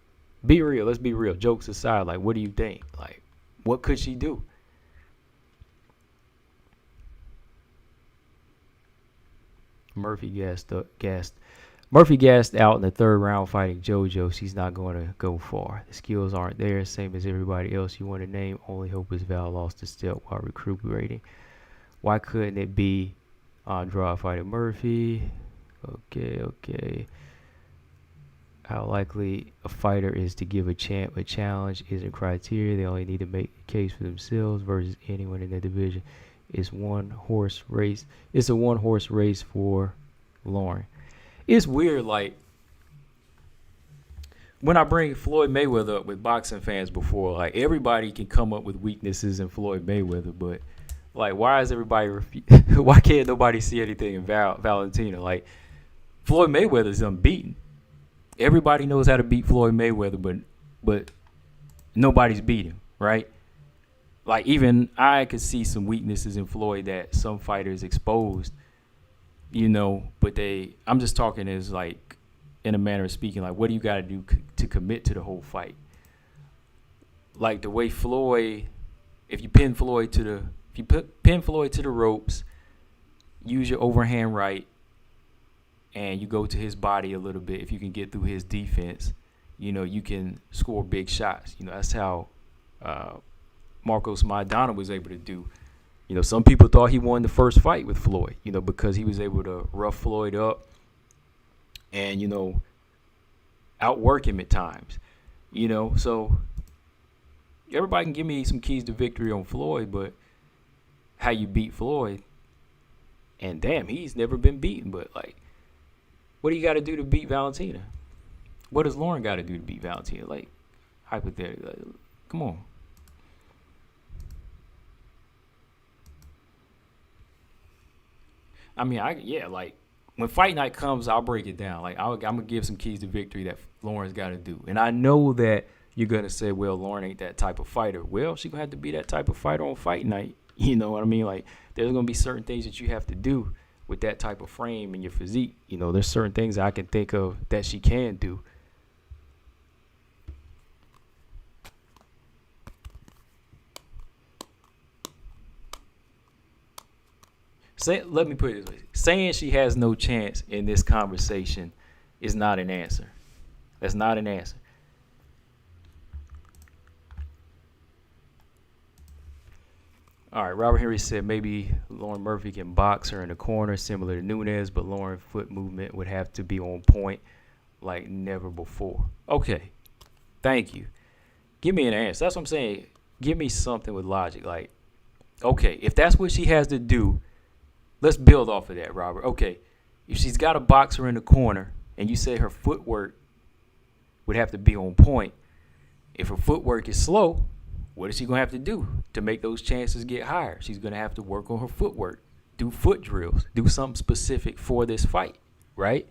be real. Let's be real. Jokes aside, like, what do you think? Like, what could she do? Murphy gassed out in the third round fighting JoJo. She's not going to go far. The skills aren't there. Same as everybody else you want to name. Only hope is Val lost a step while recuperating. Why couldn't it be Andrade fighting Murphy? Okay. How likely a fighter is to give a champ a challenge isn't criteria. They only need to make a case for themselves versus anyone in the division. It's a one-horse race for Lauren. It's weird, like, when I bring Floyd Mayweather up with boxing fans before, like, everybody can come up with weaknesses in Floyd Mayweather, but, like, why can't nobody see anything in Valentina? Like, Floyd Mayweather's unbeaten. Everybody knows how to beat Floyd Mayweather, but nobody's beat him, right? like even I could see some weaknesses in Floyd that some fighters exposed, but I'm just talking as like in a manner of speaking, like what do you got to do to commit to the whole fight? Like the way Floyd, if you pin Floyd to the ropes, use your overhand right, and you go to his body a little bit, if you can get through his defense, you can score big shots. That's how Marcos Maidana was able to do. Some people thought he won the first fight with Floyd, because he was able to rough Floyd up and, outwork him at times. So everybody can give me some keys to victory on Floyd, but how you beat Floyd, and damn, he's never been beaten. But, like, what do you got to do to beat Valentina? What does Lauren got to do to beat Valentina? Like, hypothetically, like, come on. I mean, like, when fight night comes, I'll break it down. Like, I'm going to give some keys to victory that Lauren's got to do. And I know that you're going to say, well, Lauren ain't that type of fighter. Well, she's going to have to be that type of fighter on fight night. You know what I mean? Like, there's going to be certain things that you have to do with that type of frame and your physique. There's certain things I can think of that she can do. Let me put it this way. Saying she has no chance in this conversation is not an answer. That's not an answer. All right, Robert Henry said maybe Lauren Murphy can box her in the corner similar to Nunes, but Lauren's foot movement would have to be on point like never before. Okay, thank you. Give me an answer. That's what I'm saying. Give me something with logic. Like, okay, if that's what she has to do, let's build off of that, Robert. Okay, if she's got a boxer in the corner and you say her footwork would have to be on point, if her footwork is slow, what is she going to have to do to make those chances get higher? She's going to have to work on her footwork, do foot drills, do something specific for this fight, right?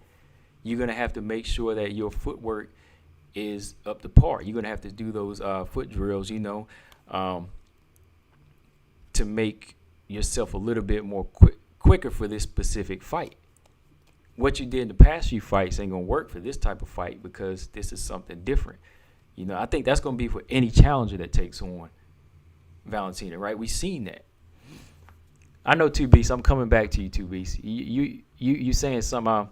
You're going to have to make sure that your footwork is up to par. You're going to have to do those foot drills, to make yourself a little bit more quicker for this specific fight. What you did in the past few fights ain't going to work for this type of fight because this is something different. I think that's going to be for any challenger that takes on Valentina, right? We've seen that. I know 2B, so I'm coming back to you, 2B. You saying something?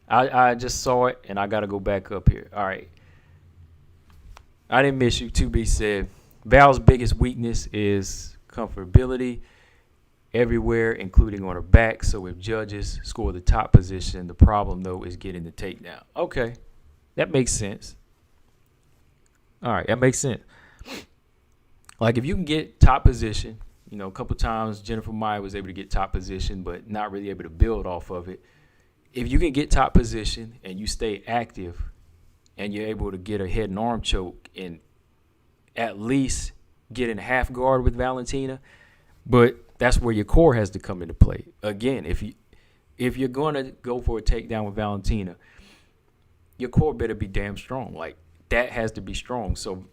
I just saw it, and I got to go back up here. All right. I didn't miss you. 2B said, Val's biggest weakness is comfortability everywhere, including on her back. So if judges score the top position, the problem, though, is getting the takedown. Okay. That makes sense. All right, that makes sense. Like, if you can get top position, a couple times Jennifer Maia was able to get top position, but not really able to build off of it. If you can get top position and you stay active and you're able to get a head and arm choke and at least get in half guard with Valentina, but that's where your core has to come into play. Again, if you're going to go for a takedown with Valentina, your core better be damn strong. Like, that has to be strong. So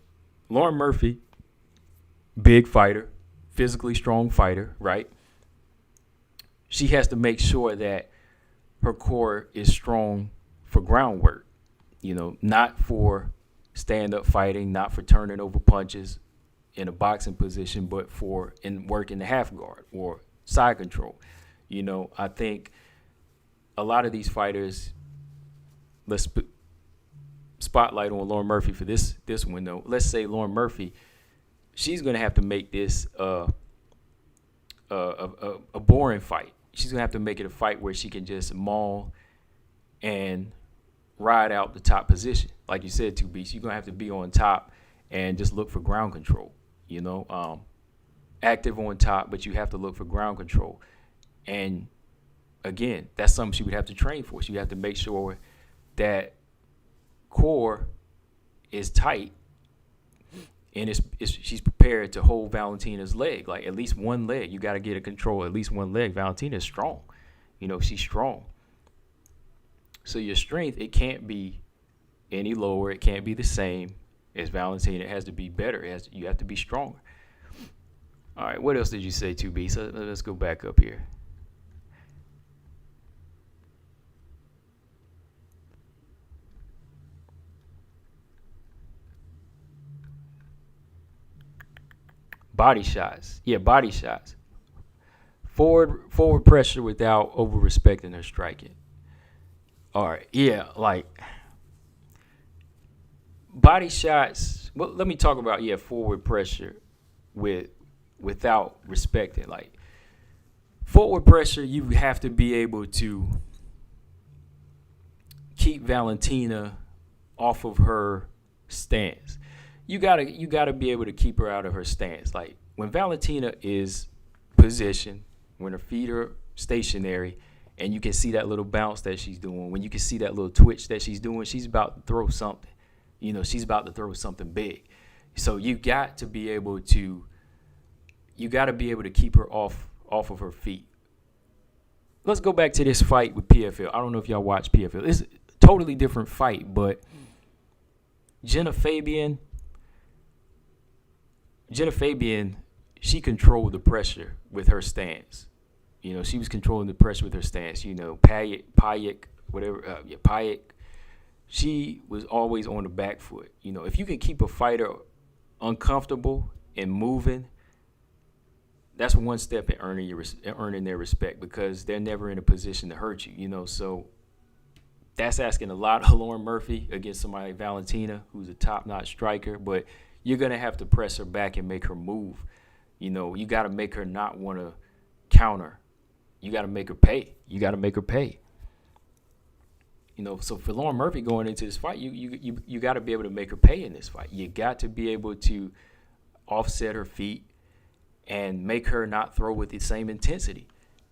Lauren Murphy, big fighter, physically strong fighter, right? She has to make sure that her core is strong for groundwork, not for stand-up fighting, not for turning over punches in a boxing position, but for work in the half guard or side control. I think a lot of these fighters, let's spotlight on Lauren Murphy for this one, though. Let's say Lauren Murphy, she's going to have to make this a boring fight. She's going to have to make it a fight where she can just maul and ride out the top position. Like you said, 2B, she's going to have to be on top and just look for ground control. Active on top, but you have to look for ground control. And again, that's something she would have to train for. She would have to make sure that core is tight and she's prepared to hold Valentina's leg, like at least one leg. You got to get a control at least one leg. Valentina is strong, she's strong. So your strength, it can't be any lower. It can't be the same as Valentina. It has to be better. You have to be stronger. All right, what else did you say, 2B? So let's go back up here. Body shots. Yeah, body shots. Forward pressure without over respecting her striking. All right, yeah, like body shots. Well, let me talk about forward pressure without respecting. Like forward pressure, you have to be able to keep Valentina off of her stance. You gotta be able to keep her out of her stance. Like when Valentina is positioned, when her feet are stationary, and you can see that little bounce that she's doing, when you can see that little twitch that she's doing, she's about to throw something. She's about to throw something big. So you got to be able to keep her off of her feet. Let's go back to this fight with PFL. I don't know if y'all watch PFL. It's a totally different fight, but Jenna Fabian, she controlled the pressure with her stance. She was controlling the pressure with her stance. Payek, she was always on the back foot. If you can keep a fighter uncomfortable and moving, that's one step in earning their respect, because they're never in a position to hurt you. So that's asking a lot of Lauren Murphy against somebody like Valentina, who's a top-notch striker. But you're gonna have to press her back and make her move. You got to make her not want to counter. You got to make her pay. So for Lauren Murphy going into this fight, you got to be able to make her pay in this fight. You got to be able to offset her feet and make her not throw with the same intensity.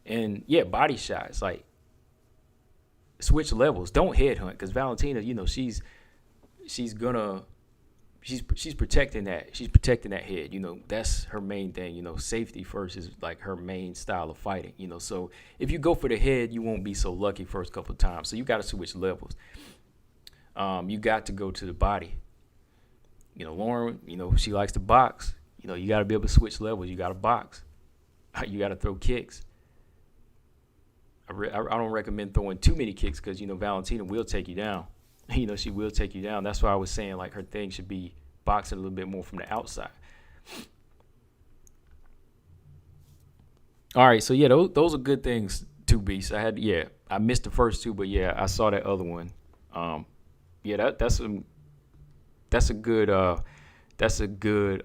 And body shots, like switch levels. Don't headhunt, because Valentina, she's protecting that. She's protecting that head. That's her main thing. Safety first is like her main style of fighting. So if you go for the head, you won't be so lucky first couple of times. So you got to switch levels. You got to go to the body. Lauren, she likes to box. You got to be able to switch levels. You got to box. You got to throw kicks. I don't recommend throwing too many kicks, because Valentina will take you down. She will take you down. That's why I was saying, like, her thing should be boxing a little bit more from the outside. All right, so those are good things, 2B. So I missed the first two, but I saw that other one. That's a good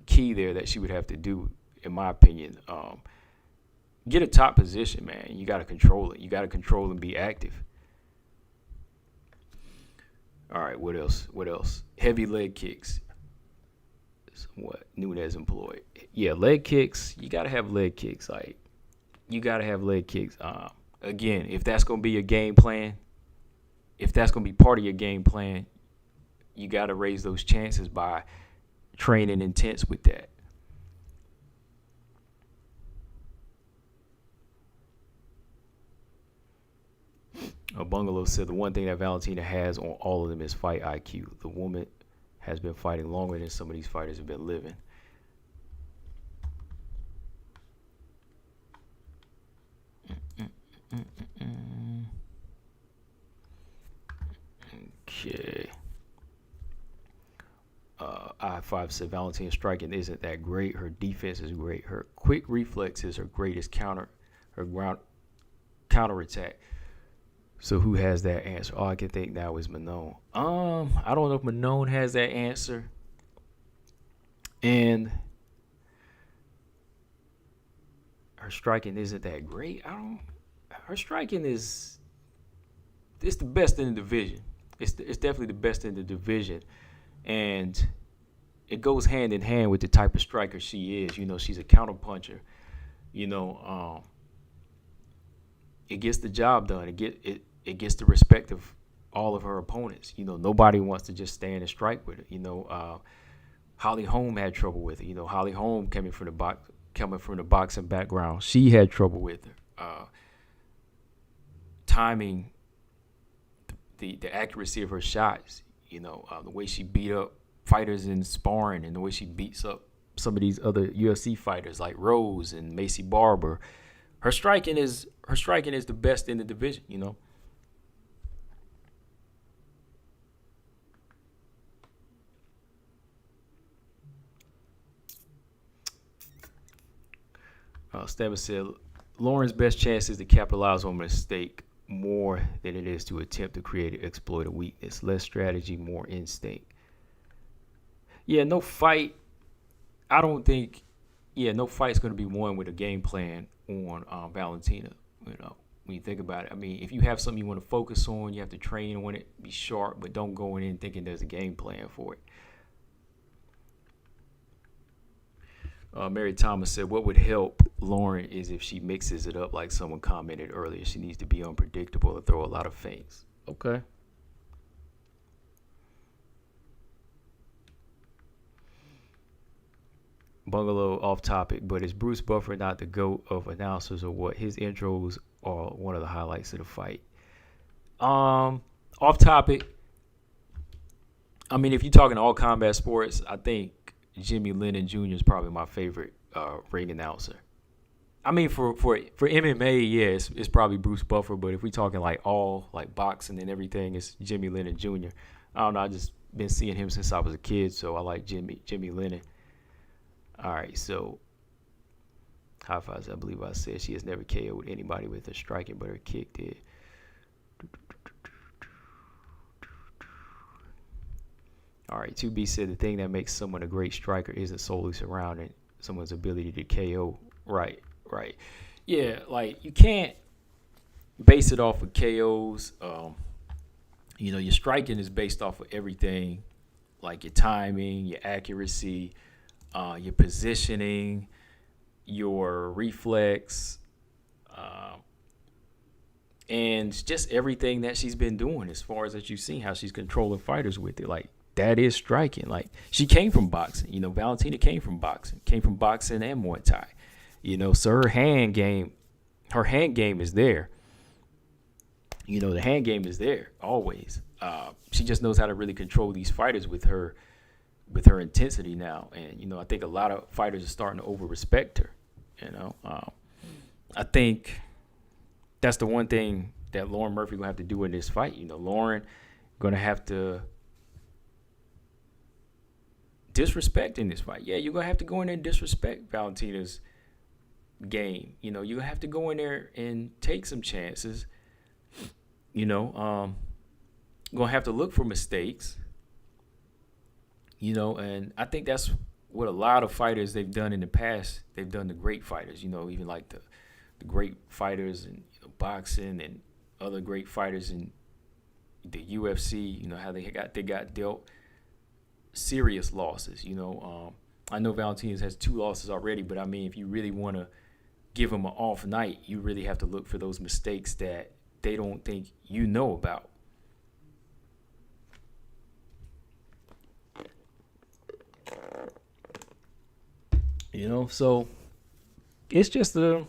key there that she would have to do, in my opinion. Get a top position, man. You got to control it. You got to control and be active. All right, what else? Heavy leg kicks. What Nunes employed. Leg kicks. You got to have leg kicks. Like, you got to have leg kicks. Again, if that's going to be your game plan, if that's going to be part of your game plan, you got to raise those chances by training intense with that. Bungalow said the one thing that Valentina has on all of them is fight IQ. The woman has been fighting longer than some of these fighters have been living. Okay. I5 said Valentina's striking isn't that great. Her defense is great. Her quick reflexes, her greatest counterattack. So who has that answer? All I can think now is Manon. I don't know if Manon has that answer. And her striking isn't that great. Her striking it's the best in the division. It's definitely the best in the division. And it goes hand in hand with the type of striker she is. She's a counterpuncher. It gets the job done. It gets the respect of all of her opponents. Nobody wants to just stand and strike with her. Holly Holm had trouble with her. Holly Holm coming from the boxing background, she had trouble with her. Timing, the accuracy of her shots. The way she beat up fighters in sparring, and the way she beats up some of these other UFC fighters like Rose and Macy Barber. Her striking is the best in the division, you know. Stabber said Lauren's best chance is to capitalize on a mistake more than it is to attempt to create and exploit a weakness. Less strategy, more instinct. Yeah, no fight. I don't think. Yeah, no fight's going to be won with a game plan on Valentina. You know, when you think about it, I mean, if you have something you want to focus on, you have to train on it, be sharp, but don't go in thinking there's a game plan for it. Mary Thomas said, what would help Lauren is if she mixes it up like someone commented earlier. She needs to be unpredictable and throw a lot of feints. Okay. Bungalow off topic, but is Bruce Buffer not the GOAT of announcers or what? His intros are one of the highlights of the fight. Off topic. I mean, if you're talking all combat sports, I think Jimmy Lennon Jr. is probably my favorite ring announcer. I mean, for MMA, yeah, it's probably Bruce Buffer. But if we're talking like all like boxing and everything, it's Jimmy Lennon Jr. I don't know. I just been seeing him since I was a kid, so I like Jimmy Lennon. All right, so high fives. I believe I said she has never KO'd anybody with her striking, but her kick did. All right, 2B said the thing that makes someone a great striker isn't solely surrounding someone's ability to KO. Right. Yeah, like you can't base it off of KOs. You know, your striking is based off of everything, like your timing, your accuracy, your positioning, your reflex, and just everything that she's been doing as far as that you've seen how she's controlling fighters with it. Like, that is striking. Like, she came from boxing. You know, Valentina came from boxing and Muay Thai. You know, so her hand game is there. You know, the hand game is there always. She just knows how to really control these fighters with her intensity now. And, you know, I think a lot of fighters are starting to over-respect her. You know, I think that's the one thing that Lauren Murphy going to have to do in this fight. You know, Lauren going to have to disrespect in this fight. Yeah, you're going to have to go in there and disrespect Valentina's game. You know, you have to go in there and take some chances. You know, going to have to look for mistakes. You know, and I think that's what a lot of fighters they've done in the past. They've done the great fighters, you know, even like the great fighters in boxing and other great fighters in the UFC, you know, how they got dealt serious losses. You know, I know Valentina's has 2 losses already, but I mean, if you really want to give them an off night, you really have to look for those mistakes that they don't think you know about. You know, so it's just something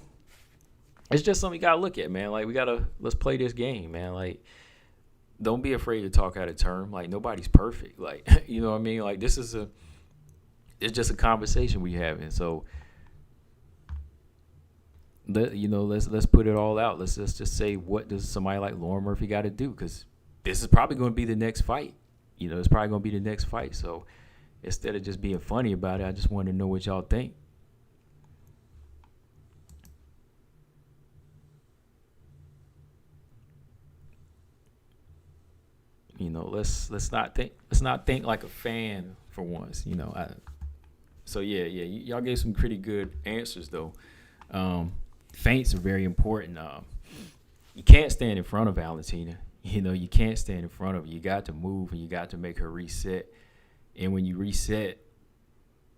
you gotta look at, man. Like, let's play this game, man. Like, don't be afraid to talk out of turn. Like, nobody's perfect. Like, you know what I mean? Like, it's just a conversation we having. So, you know, let's put it all out. Let's just say, what does somebody like Lauren Murphy got to do? Because this is probably going to be the next fight. You know, it's probably going to be the next fight. So, instead of just being funny about it, I just wanted to know what y'all think. You know, let's not think like a fan for once. You know, so y'all gave some pretty good answers though. Feints are very important. You can't stand in front of Valentina. You know, you can't stand in front of her. You got to move and you got to make her reset. And when you reset,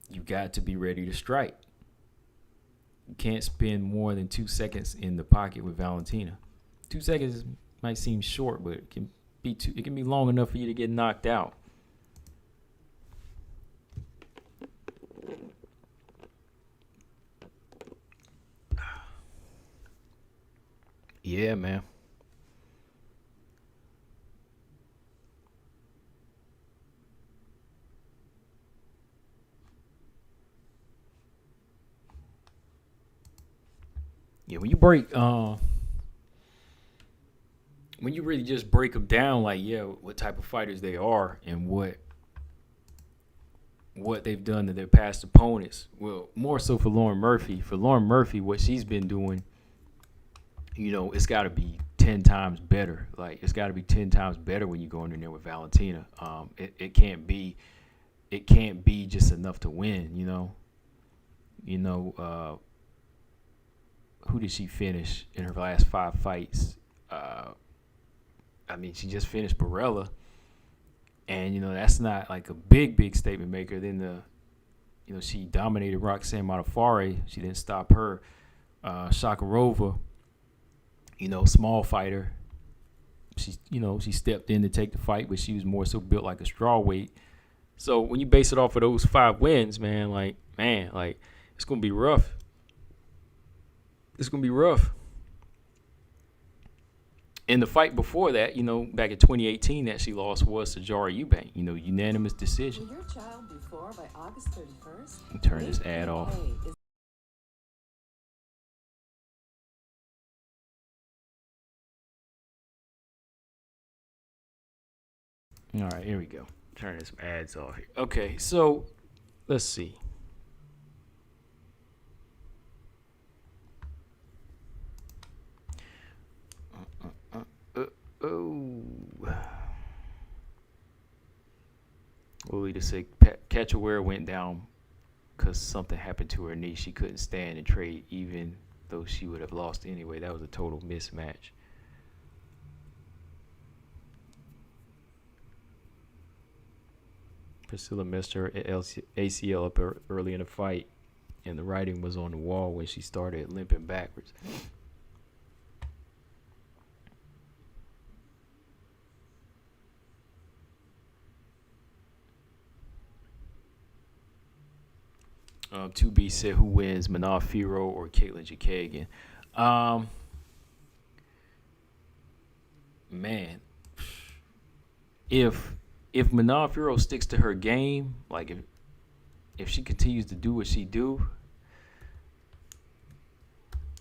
you got to be ready to strike. You can't spend more than 2 seconds in the pocket with Valentina. 2 seconds might seem short, but it can be long enough for you to get knocked out. Yeah, man. break, when you really just break them down, like, yeah, what type of fighters they are and what they've done to their past opponents. Well, more so for Lauren Murphy. For Lauren Murphy, what she's been doing, it's got to be 10 times better. Like, it's got to be 10 times better when you go in there with Valentina. It can't be just enough to win. Who did she finish in her last 5 fights? She just finished Barella. And, that's not like a big statement maker. Then she dominated Roxanne Modafferi. She didn't stop her. Shakarova, small fighter. She stepped in to take the fight, but she was more so built like a strawweight. So when you base it off of those 5 wins, man, it's going to be rough. It's going to be rough. And the fight before that, back in 2018 that she lost was to Jara Eubank, unanimous decision. Will your child be 4 by August 31st? Turn this ad off. All right, here we go. Turn this ads off here. Okay, so let's see. Willie to say Catchaware went down because something happened to her knee. She couldn't stand and trade, even though she would have lost anyway. That was a total mismatch. Priscilla messed her ACL up early in the fight, and the writing was on the wall when she started limping backwards. To be said, who wins, Manal Firo or Caitlin Chikagian? Man, if Manal Firo sticks to her game, like if she continues to do what she do,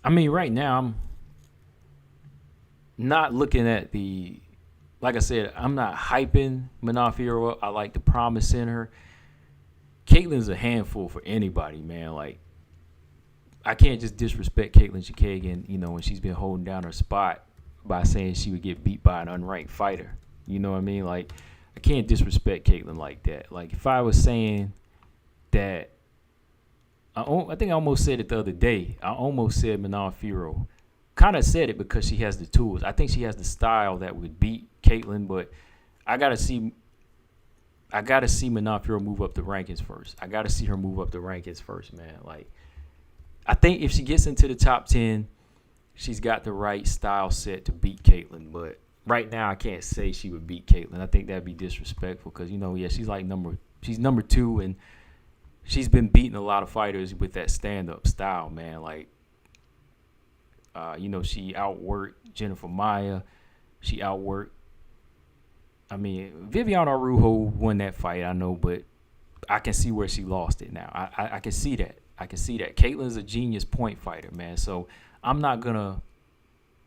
right now I'm not looking at like I said, I'm not hyping Manal Firo. I like the promise in her. Caitlin's a handful for anybody, man. Like, I can't just disrespect Caitlin Chikagian, when she's been holding down her spot by saying she would get beat by an unranked fighter. You know what I mean? Like, I can't disrespect Caitlin like that. Like, if I was saying that, I think I almost said it the other day. I almost said Manal Firo. Kind of said it because she has the tools. I think she has the style that would beat Caitlin, but I gotta see Manal Firo move up the rankings first. I got to see her move up the rankings first, man. Like, I think if she gets into the top 10, she's got the right style set to beat Caitlin. But right now, I can't say she would beat Caitlin. I think that'd be disrespectful because, she's like she's number 2, and she's been beating a lot of fighters with that stand-up style, man. Like, she outworked Jennifer Maia. She outworked Viviane Araújo won that fight, I know, but I can see where she lost it now. I can see that. Caitlin's a genius point fighter, man. So I'm not gonna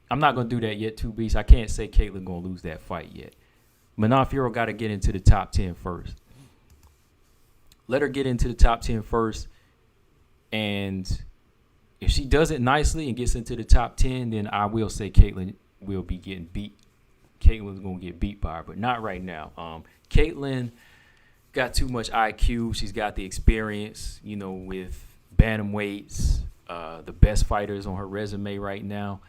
do that yet, Two Beasts. I can't say Caitlin gonna lose that fight yet. Manal Firo got to get into the top 10 first. Let her get into the top 10 first, and if she does it nicely and gets into the top 10, then I will say Caitlin will be getting beat. Caitlin's going to get beat by her, but not right now. Caitlin got too much IQ. She's got the experience, with bantamweights, the best fighters on her resume right now.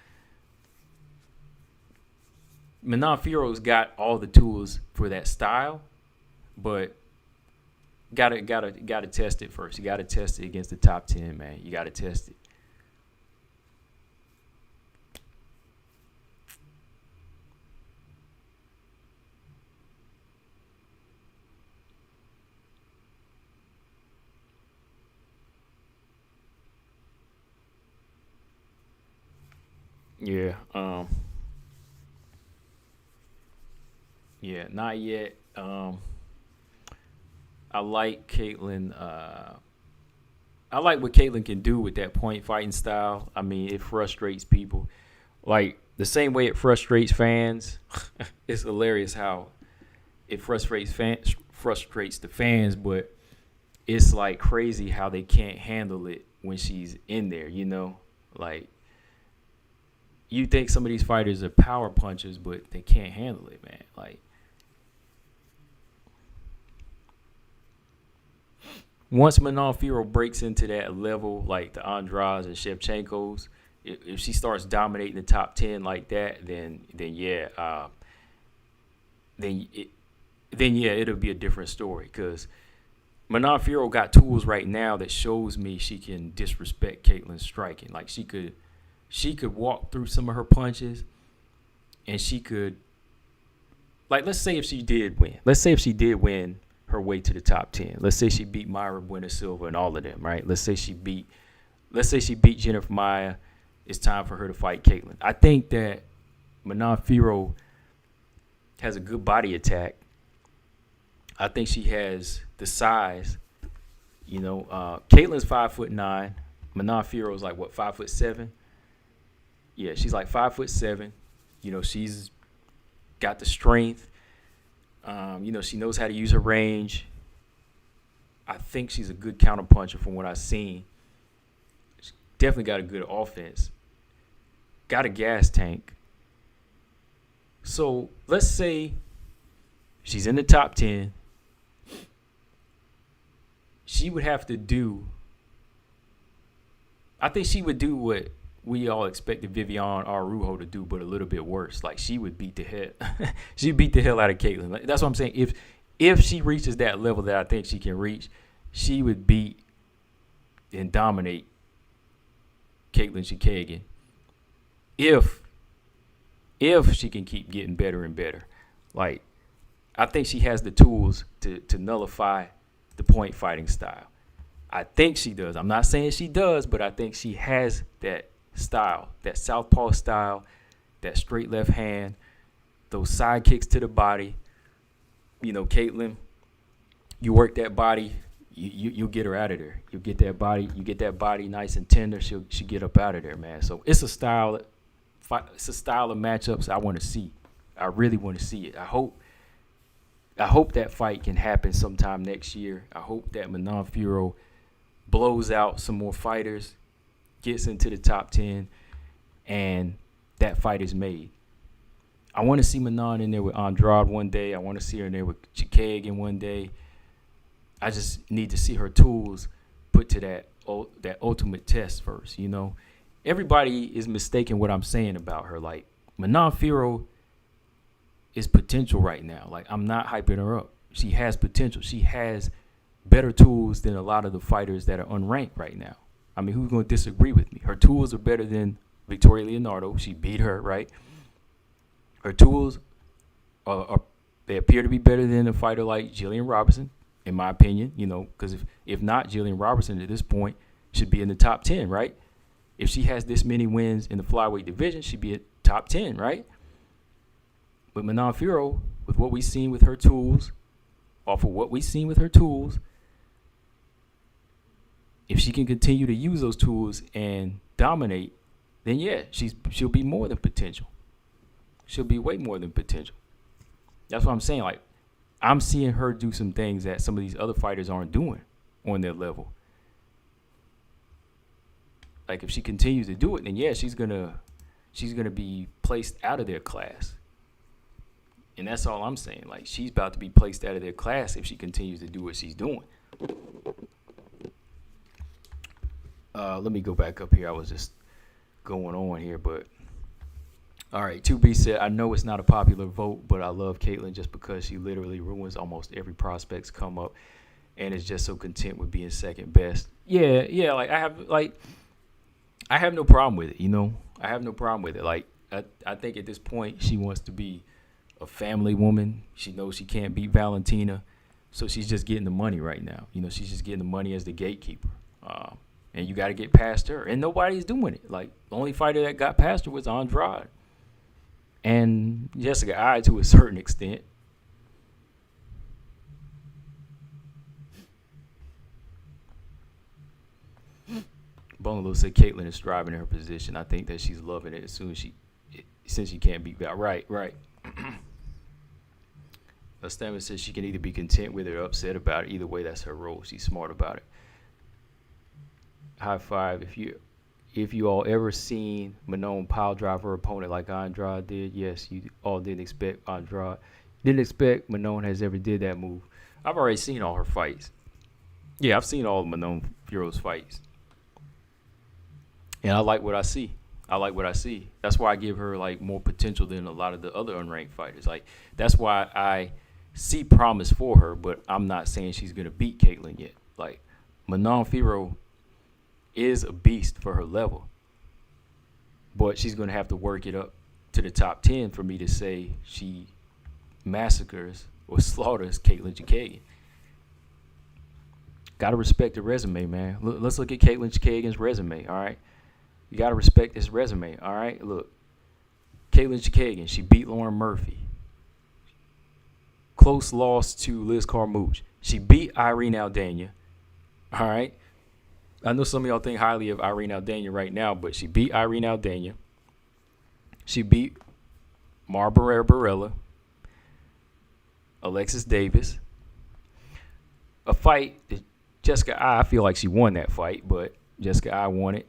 Manal Firo's got all the tools for that style, but gotta test it first. You got to test it against the top 10, man. You got to test it. Yeah. Not yet. I like Caitlin. I like what Caitlyn can do with that point fighting style. I mean, it frustrates people. Like the same way it frustrates fans. It's hilarious how it frustrates the fans, but it's like crazy how they can't handle it when she's in there, you know? Like you think some of these fighters are power punchers, but they can't handle it, man. Like once Manon Fiorot breaks into that level, like the Andrades and Shevchenkos, if she starts dominating the top 10 like that, then yeah, it'll be a different story. Because Manon Fiorot got tools right now that shows me she can disrespect Caitlyn's striking. Like she could walk through some of her punches, and she could, like, let's say if she did win her way to the top 10. Let's say she beat Myra Buena Silva and all of them, right? Let's say she beat Jennifer Maia. It's time for her to fight Caitlyn. I think that Manon Fiorot has a good body attack. I think she has the size. You know, Caitlyn's 5'9". Manon Fiorot's like what, 5'7"? Yeah, she's like 5'7". You know, she's got the strength. You know, she knows how to use her range. I think she's a good counterpuncher from what I've seen. She's definitely got a good offense. Got a gas tank. So let's say she's in the top 10. She would have to do, I think she would do what we all expected Viviane Araújo to do, but a little bit worse. Like she would beat the hell out of Caitlyn. Like, that's what I'm saying. If she reaches that level that I think she can reach, she would beat and dominate Caitlyn Chikagian. If she can keep getting better and better. Like I think she has the tools to nullify the point fighting style. I think she does. I'm not saying she does, but I think she has that style, that southpaw style, that straight left hand, those side kicks to the body. You know, Caitlyn, you work that body, you'll get her out of there. You get that body nice and tender. She'll get up out of there, man. So it's a style of matchups I want to see. I really want to see it. I hope that fight can happen sometime next year. I hope that Manon Fiorot blows out some more fighters, gets into the top 10, and that fight is made. I want to see Manon in there with Andrade one day. I want to see her in there with Chikagian one day. I just need to see her tools put to that ultimate test first, you know. Everybody is mistaking what I'm saying about her. Like, Manon Fiorot is potential right now. Like, I'm not hyping her up. She has potential. She has better tools than a lot of the fighters that are unranked right now. I mean, who's going to disagree with me? Her tools are better than Victoria Leonardo. She beat her, right? Her tools they appear to be better than a fighter like Jillian Robertson, in my opinion, you know, because if not, Jillian Robertson at this point should be in the top 10, right? If she has this many wins in the flyweight division, she'd be at top 10, right? But Manon Fiorot, with what we've seen with her tools, if she can continue to use those tools and dominate, then yeah, she'll be more than potential. She'll be way more than potential. That's what I'm saying. Like, I'm seeing her do some things that some of these other fighters aren't doing on their level. Like, if she continues to do it, then yeah, she's gonna be placed out of their class. And that's all I'm saying. Like, she's about to be placed out of their class if she continues to do what she's doing. Let me go back up here. I was just going on here, but all right. 2B said, I know it's not a popular vote, but I love Caitlyn just because she literally ruins almost every prospect's come up and is just so content with being second best. Yeah. Like, I have no problem with it, you know. I have no problem with it. Like, I think at this point she wants to be a family woman. She knows she can't beat Valentina, so she's just getting the money right now. You know, she's just getting the money as the gatekeeper. And you got to get past her. And nobody's doing it. Like, the only fighter that got past her was Andrade. And Jessica Eye to a certain extent. Bungalow said Caitlyn is thriving in her position. I think that she's loving it since she can't beat Val. Right. Stammer says she can either be content with it or upset about it. Either way, that's her role. She's smart about it. High five. If you all ever seen Manon pile drive her opponent like Andrade did, yes, you all didn't expect Manon has ever did that move. I've already seen all her fights. Yeah, I've seen all of Manon Fiorot's fights. And I like what I see. That's why I give her like more potential than a lot of the other unranked fighters. Like that's why I see promise for her, but I'm not saying she's gonna beat Caitlyn yet. Like Manon Fiorot is a beast for her level, but she's gonna have to work it up to the top 10 for me to say she massacres or slaughters Caitlyn Chikagian. Gotta respect the resume, man. Let's look at Caitlyn Chikagian's resume. All right, you gotta respect his resume. All right, look, Caitlyn Chikagian, she beat Lauren Murphy. Close loss to Liz Carmouche. She beat Irene Aldana. All right. I know some of y'all think highly of Irene Aldana right now, but she beat Irene Aldana. She beat Maribel Barella. Alexis Davis. A fight that Jessica I feel like she won that fight, but Jessica I won it.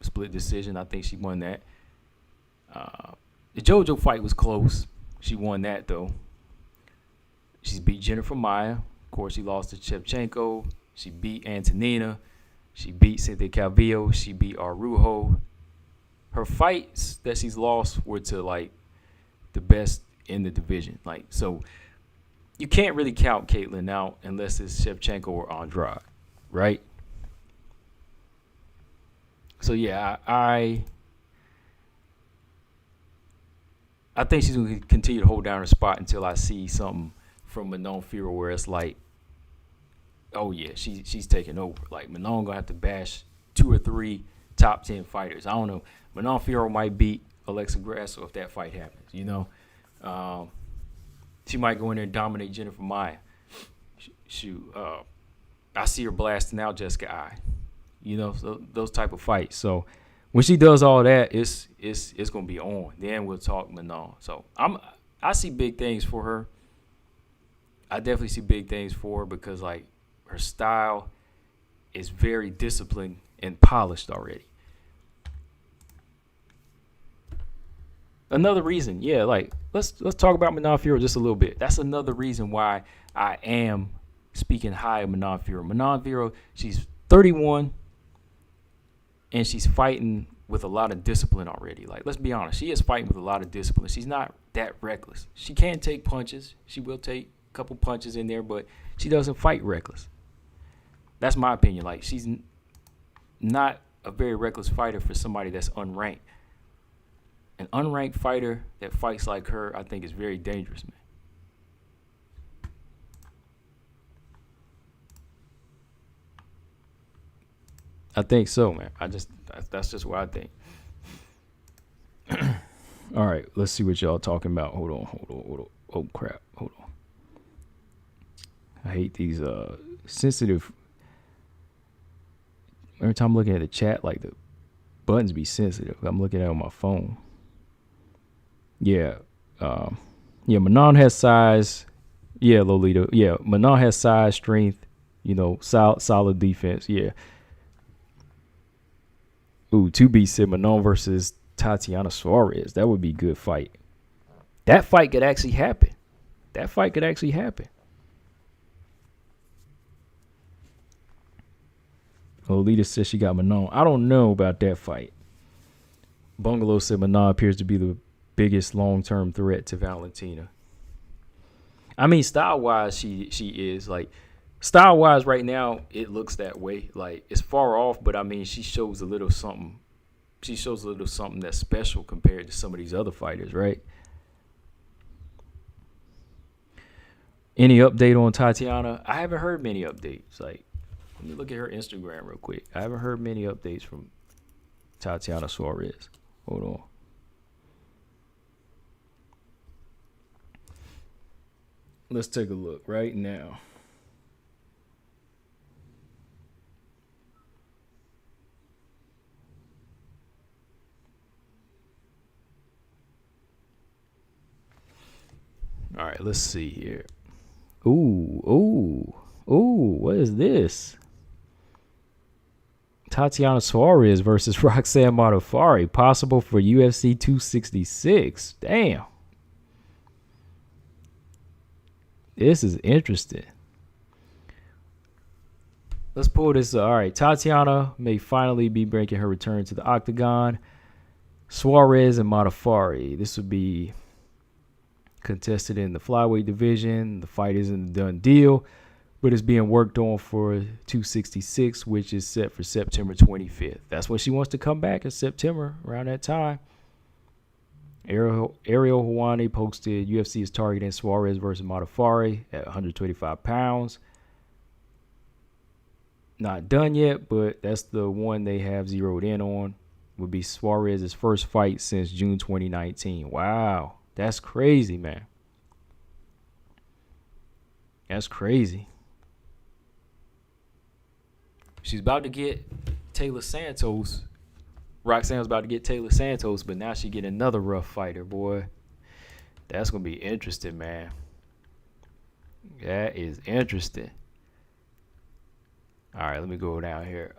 Split decision. I think she won that. The JoJo fight was close. She won that, though. She's beat Jennifer Maia. Of course, she lost to Shevchenko. She beat Antonina. She beat Cynthia Calvillo. She beat Arujo. Her fights that she's lost were to, like, the best in the division. Like, so you can't really count Caitlyn out unless it's Shevchenko or Andrade, right? So, yeah, I think she's going to continue to hold down her spot until I see something from Manon Fiorot where it's like, oh yeah, she's taking over. Like Manon gonna have to bash 2 or 3 top 10 fighters. I don't know. Manon Fiorot might beat Alexa Grasso if that fight happens. You know, she might go in there and dominate Jennifer Maia. Shoot, I see her blasting out Jessica I. You know, so those type of fights. So when she does all that, it's gonna be on. Then we'll talk Manon. So I see big things for her. I definitely see big things for her because, like, her style is very disciplined and polished already. Another reason, yeah, like, let's talk about Manon Fiorot just a little bit. That's another reason why I am speaking high of Manon Fiorot. Manon Fiorot, she's 31, and she's fighting with a lot of discipline already. Like, let's be honest, she is fighting with a lot of discipline. She's not that reckless. She can take punches. She will take couple punches in there, but she doesn't fight reckless. That's my opinion. Like, she's not a very reckless fighter for somebody that's unranked. An unranked fighter that fights like her, I think, is very dangerous, man. I think so, man. That's just what I think. All right, let's see what y'all talking about. Hold on. Oh crap. Hold on. I hate these sensitive. Every time I'm looking at the chat, like, the buttons be sensitive. I'm looking at it on my phone. Yeah. Manon has size. Yeah, Lolita. Yeah, Manon has size, strength, you know, solid defense. Yeah. Ooh, 2B said Manon versus Tatiana Suarez. That would be a good fight. That fight could actually happen. Lolita says she got Manon. I don't know about that fight. Bungalow said Manon appears to be the biggest long-term threat to Valentina. I mean, style-wise, she is. Like, style-wise right now, it looks that way. Like, it's far off, but, I mean, she shows a little something. She shows a little something that's special compared to some of these other fighters, right? Any update on Tatiana? I haven't heard many updates. Like, let me look at her Instagram real quick. I haven't heard many updates from Tatiana Suarez. Hold on. Let's take a look right now. right, let's see here. Ooh, what is this? Tatiana Suarez versus Roxanne Modafferi, possible for UFC 266. Damn. This is interesting. Let's pull this up. All right, Tatiana may finally be making her return to the octagon. Suarez and Modafferi. This would be contested in the flyweight division. The fight isn't a done deal, but it's being worked on for 266, which is set for September 25th. That's when she wants to come back in September, around that time. Ariel Helwani posted UFC is targeting Suarez versus Modafferi at 125 pounds. Not done yet, but that's the one they have zeroed in on. Would be Suarez's first fight since June 2019. Wow. That's crazy, man. That's crazy. She's about to get Taylor Santos. Roxanne was about to get Taylor Santos, but now she get another rough fighter, boy. That's going to be interesting, man. That is interesting. All right, let me go down here.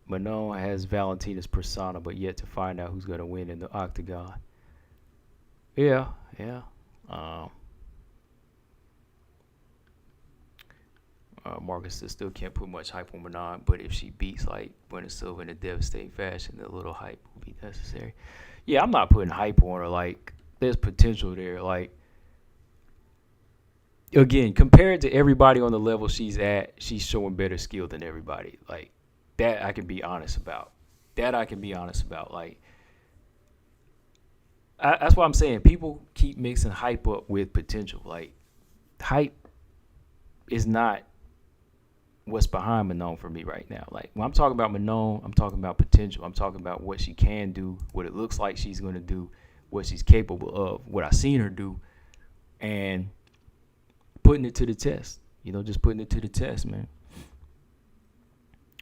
Manon has Valentina's persona, but yet to find out who's going to win in the octagon. Yeah. Marcus still can't put much hype on Manon, but if she beats like Buena Silva in a devastating fashion, a little hype will be necessary. Yeah, I'm not putting hype on her. Like, there's potential there. Like, again, compared to everybody on the level she's at, she's showing better skill than everybody. Like, that I can be honest about. Like, that's why I'm saying people keep mixing hype up with potential. Like, hype is not what's behind Manon for me right now. Like, when I'm talking about Manon, I'm talking about potential. I'm talking about what she can do, what it looks like she's going to do, what she's capable of, what I've seen her do, and putting it to the test. Just putting it to the test, man.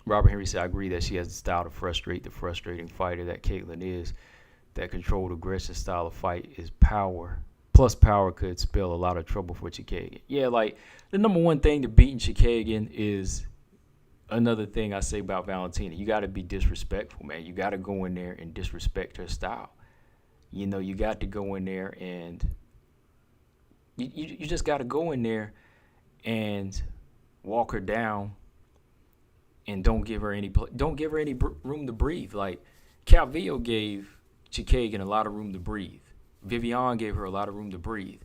Robert Henry said, I agree that she has the style to frustrate the frustrating fighter that Caitlin is. That controlled, aggressive style of fight is power. Plus, power could spell a lot of trouble for Chikagan. Yeah, like, the number one thing to beating Chikagan is another thing I say about Valentina. You got to be disrespectful, man. You got to go in there and disrespect her style. You got to go in there and you just got to go in there and walk her down and don't give her any room to breathe. Like, Calvillo gave Chikagan a lot of room to breathe. Vivian gave her a lot of room to breathe.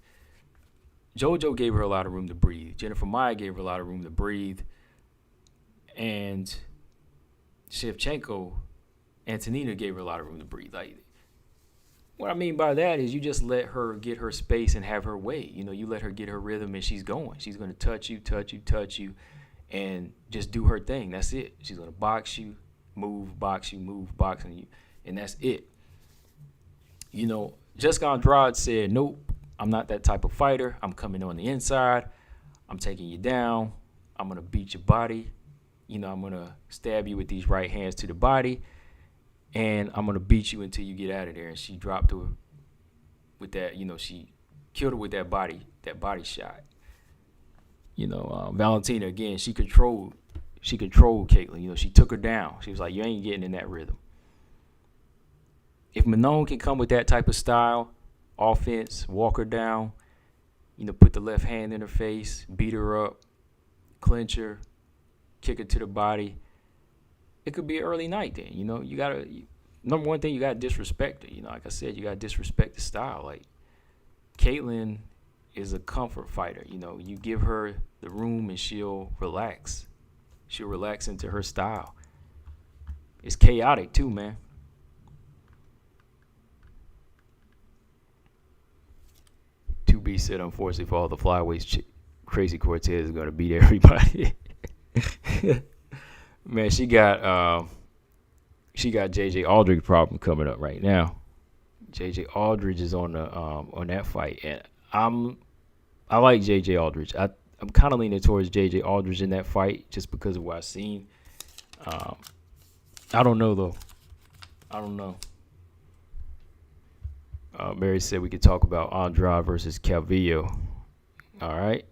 JoJo gave her a lot of room to breathe. Jennifer Maia gave her a lot of room to breathe. And Shevchenko, Antonina gave her a lot of room to breathe. Like, what I mean by that is you just let her get her space and have her way. You let her get her rhythm and she's going. She's going to touch you, and just do her thing. That's it. She's going to box you, box you, and that's it. Jessica Andrade said, nope, I'm not that type of fighter. I'm coming on the inside. I'm taking you down. I'm going to beat your body. I'm going to stab you with these right hands to the body. And I'm going to beat you until you get out of there. And she dropped her with that, she killed her with that body shot. Valentina, again, she controlled Caitlin. She took her down. She was like, you ain't getting in that rhythm. If Manon can come with that type of style, offense, walk her down, put the left hand in her face, beat her up, clinch her, kick her to the body, it could be an early night then. You got to, number one thing, you got to disrespect her. Like I said, you got to disrespect the style. Like, Caitlin is a comfort fighter. You give her the room and she'll relax. She'll relax into her style. It's chaotic too, man. B said, unfortunately for all the flyweights, Crazy Cortez is going to beat everybody. Man, she got JJ Aldridge problem coming up right now. JJ Aldridge is on that fight, and I like JJ Aldridge. I'm kind of leaning towards JJ Aldridge in that fight just because of what I've seen. I don't know though. I don't know. Mary said we could talk about Andrade versus Calvillo. All right.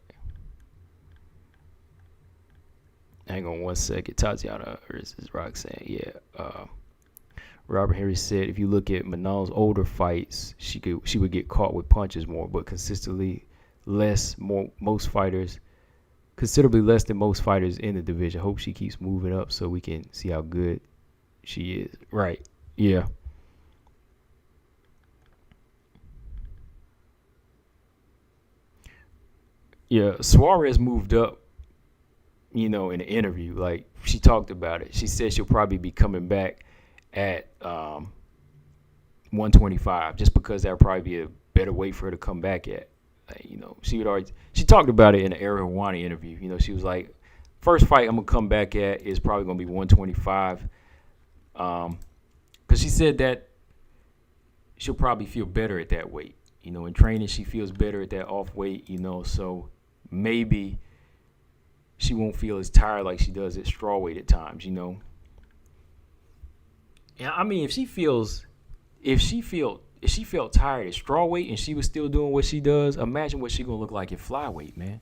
Hang on one second. Tatiana versus Roxanne. Yeah. Robert Henry said if you look at Manon's older fights, she would get caught with punches more, but consistently less. Most fighters, considerably less than most fighters in the division. Hope she keeps moving up so we can see how good she is. Right. Yeah. Yeah. Suarez moved up, in an interview. Like, she talked about it. She said she'll probably be coming back at 125 just because that'll probably be a better weight for her to come back at. She talked about it in the Ariel Helwani interview. She was like, first fight I'm going to come back at is probably going to be 125. Because she said that she'll probably feel better at that weight. In training, she feels better at that off weight, so maybe she won't feel as tired like she does at straw weight at times, Yeah, I mean, if she felt tired at straw weight and she was still doing what she does, imagine what she gonna look like at flyweight, man.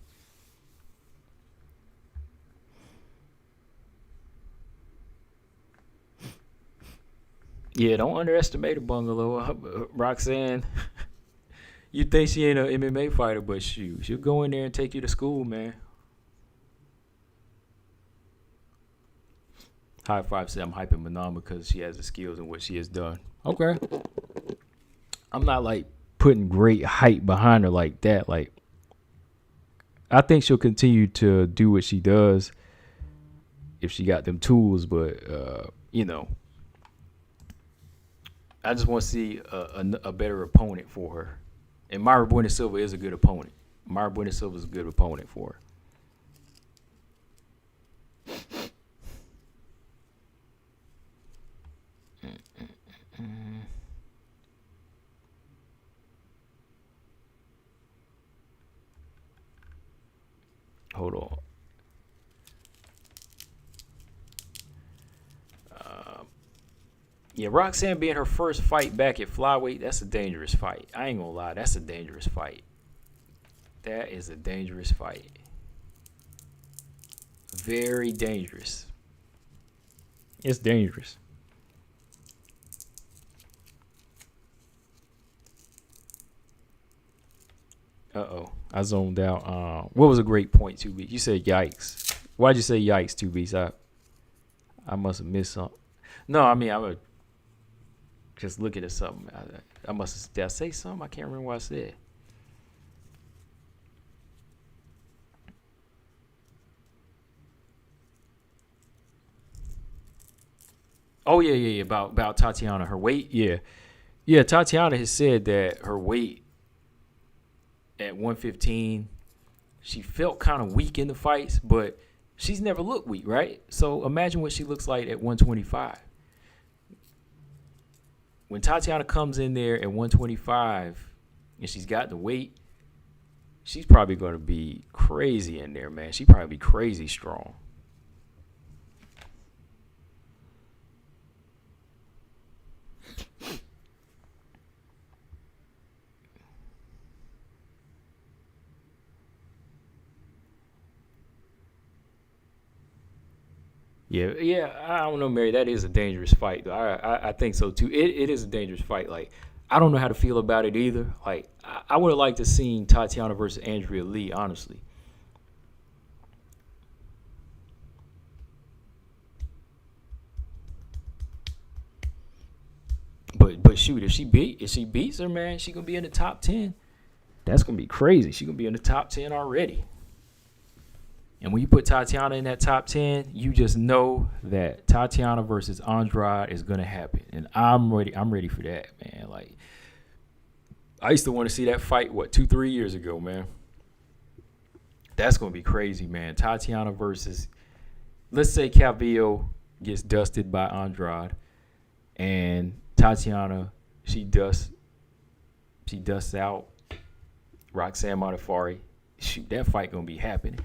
Yeah, don't underestimate a bungalow, Roxanne. You think she ain't an MMA fighter, but shoot, she'll go in there and take you to school, man. High Five said I'm hyping Manon because she has the skills and what she has done. Okay. I'm not like putting great hype behind her like that. Like, I think she'll continue to do what she does if she got them tools, but I just want to see a better opponent for her. And Mayra Bueno Silva is a good opponent. Mayra Bueno Silva is a good opponent for her. Hold on. Yeah, Roxanne being her first fight back at flyweight, that's a dangerous fight. I ain't gonna lie, that's a dangerous fight. That is a dangerous fight. Very dangerous. It's dangerous. Uh-oh. I zoned out. What was a great point, 2B? You said yikes. Why'd you say yikes, 2B? I must have missed something. No, I mean, I would just looking at something. I must have, did I say something? I can't remember what I said. Oh, yeah. About Tatiana, her weight. Yeah, Tatiana has said that her weight at 115, she felt kind of weak in the fights, but she's never looked weak, right? So imagine what she looks like at 125. When Tatiana comes in there at 125 and she's got the weight, she's probably going to be crazy in there, man. She'd probably be crazy strong. Yeah, I don't know, Mary. That is a dangerous fight. I think so too. It is a dangerous fight. Like, I don't know how to feel about it either. Like, I would have liked to seen Tatiana versus Andrea Lee, honestly. But shoot, if she beats her, man, she gonna be in the top 10. That's gonna be crazy. She gonna be in the top 10 already. And when you put Tatiana in that top 10, you just know that Tatiana versus Andrade is going to happen. And I'm ready for that, man. Like, I used to want to see that fight, 2-3 years ago, man. That's going to be crazy, man. Tatiana versus, let's say Calvillo gets dusted by Andrade. And Tatiana, she dusts out Roxanne Modafferi. Shoot, that fight going to be happening.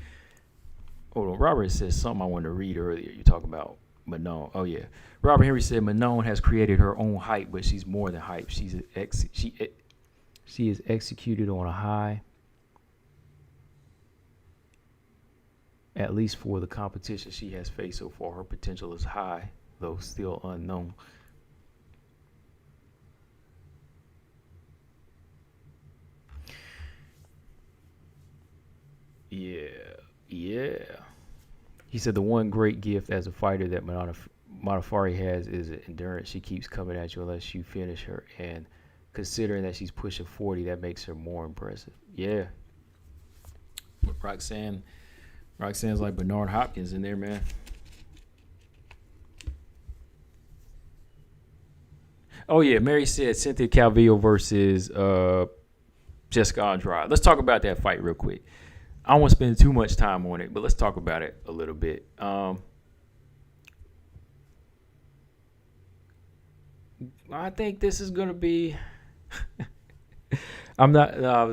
Hold on, Robert says something I wanted to read earlier. You talking about Manon. Oh, yeah. Robert Henry said Manon has created her own hype, but she's more than hype. She She is executed on a high, at least for the competition she has faced so far. Her potential is high, though still unknown. Yeah. He said the one great gift as a fighter that Modafferi has is endurance. She keeps coming at you unless you finish her. And considering that she's pushing 40, that makes her more impressive. Yeah. Roxanne's like Bernard Hopkins in there, man. Oh, yeah. Mary said Cynthia Calvillo versus Jessica Andrade. Let's talk about that fight real quick. I don't want to spend too much time on it, but let's talk about it a little bit. I think this is gonna be. I'm not. No, I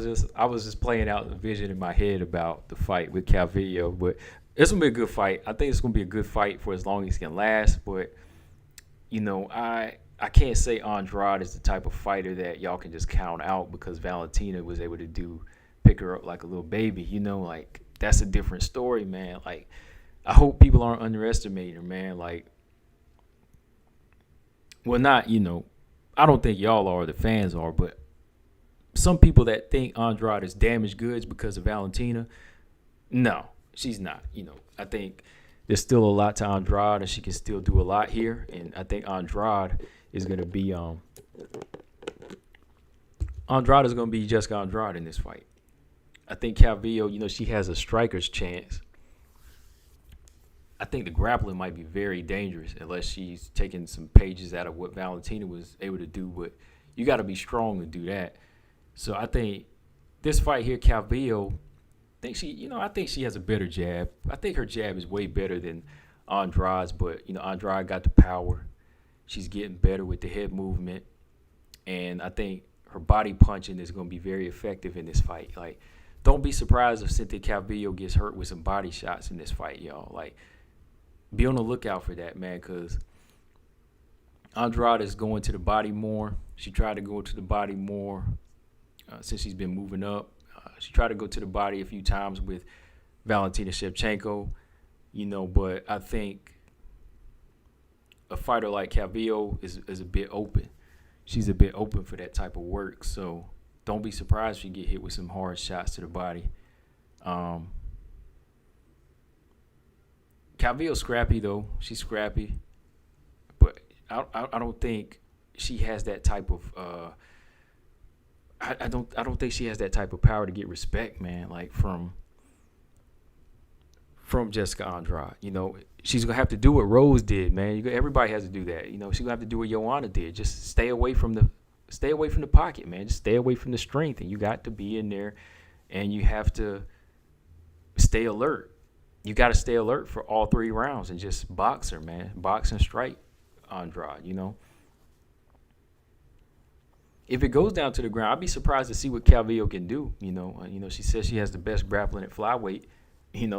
was just playing out the vision in my head about the fight with Calvillo, but it's gonna be a good fight. I think it's gonna be a good fight for as long as it can last. But I can't say Andrade is the type of fighter that y'all can just count out because Valentina was able to pick her up like a little baby. Like that's a different story, man. Like I hope people aren't underestimating her, man. Like, well, not I don't think y'all are, the fans are, but some people that think Andrade is damaged goods because of Valentina, no, she's not. I think there's still a lot to Andrade, and she can still do a lot here. And I think Andrade is going to be Jessica Andrade in this fight. I think Calvillo, she has a striker's chance. I think the grappling might be very dangerous unless she's taking some pages out of what Valentina was able to do. But you got to be strong to do that. So I think this fight here, Calvillo, I think she has a better jab. I think her jab is way better than Andrade's. But Andrade got the power. She's getting better with the head movement, and I think her body punching is going to be very effective in this fight. Like, don't be surprised if Cynthia Calvillo gets hurt with some body shots in this fight, y'all. Like, be on the lookout for that, man, because Andrade is going to the body more. She tried to go to the body more since she's been moving up. She tried to go to the body a few times with Valentina Shevchenko, but I think a fighter like Calvillo is a bit open. She's a bit open for that type of work, so don't be surprised if you get hit with some hard shots to the body. Calvillo's scrappy, though. She's scrappy. But I don't think she has that type of I don't think she has that type of power to get respect, man, like from Jessica Andrade. She's gonna have to do what Rose did, man. Everybody has to do that. She's gonna have to do what Joanna did. Just stay away from the pocket, man. Just stay away from the strength, and you got to be in there, and you have to stay alert. You got to stay alert for all 3 rounds and just box her, man. Box and strike Andrade. If it goes down to the ground, I'd be surprised to see what Calvillo can do. She says she has the best grappling at flyweight.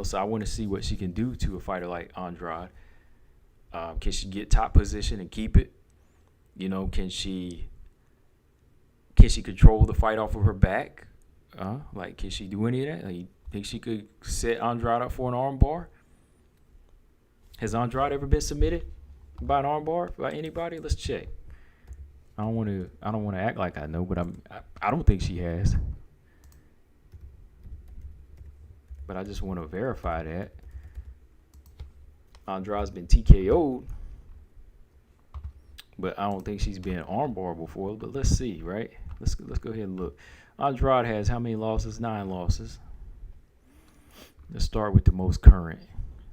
So I want to see what she can do to a fighter like Andrade. Can she get top position and keep it? Can she control the fight off of her back? Can she do any of that? You think she could set Andrade up for an armbar? Has Andrade ever been submitted by an armbar by anybody? Let's check. I don't want to act like I know, but I don't think she has. But I just want to verify that. Andrade's been TKO'd, but I don't think she's been armbar before. But let's see, right? Let's go ahead and look. Andrade has how many losses? 9 losses. Let's start with the most current.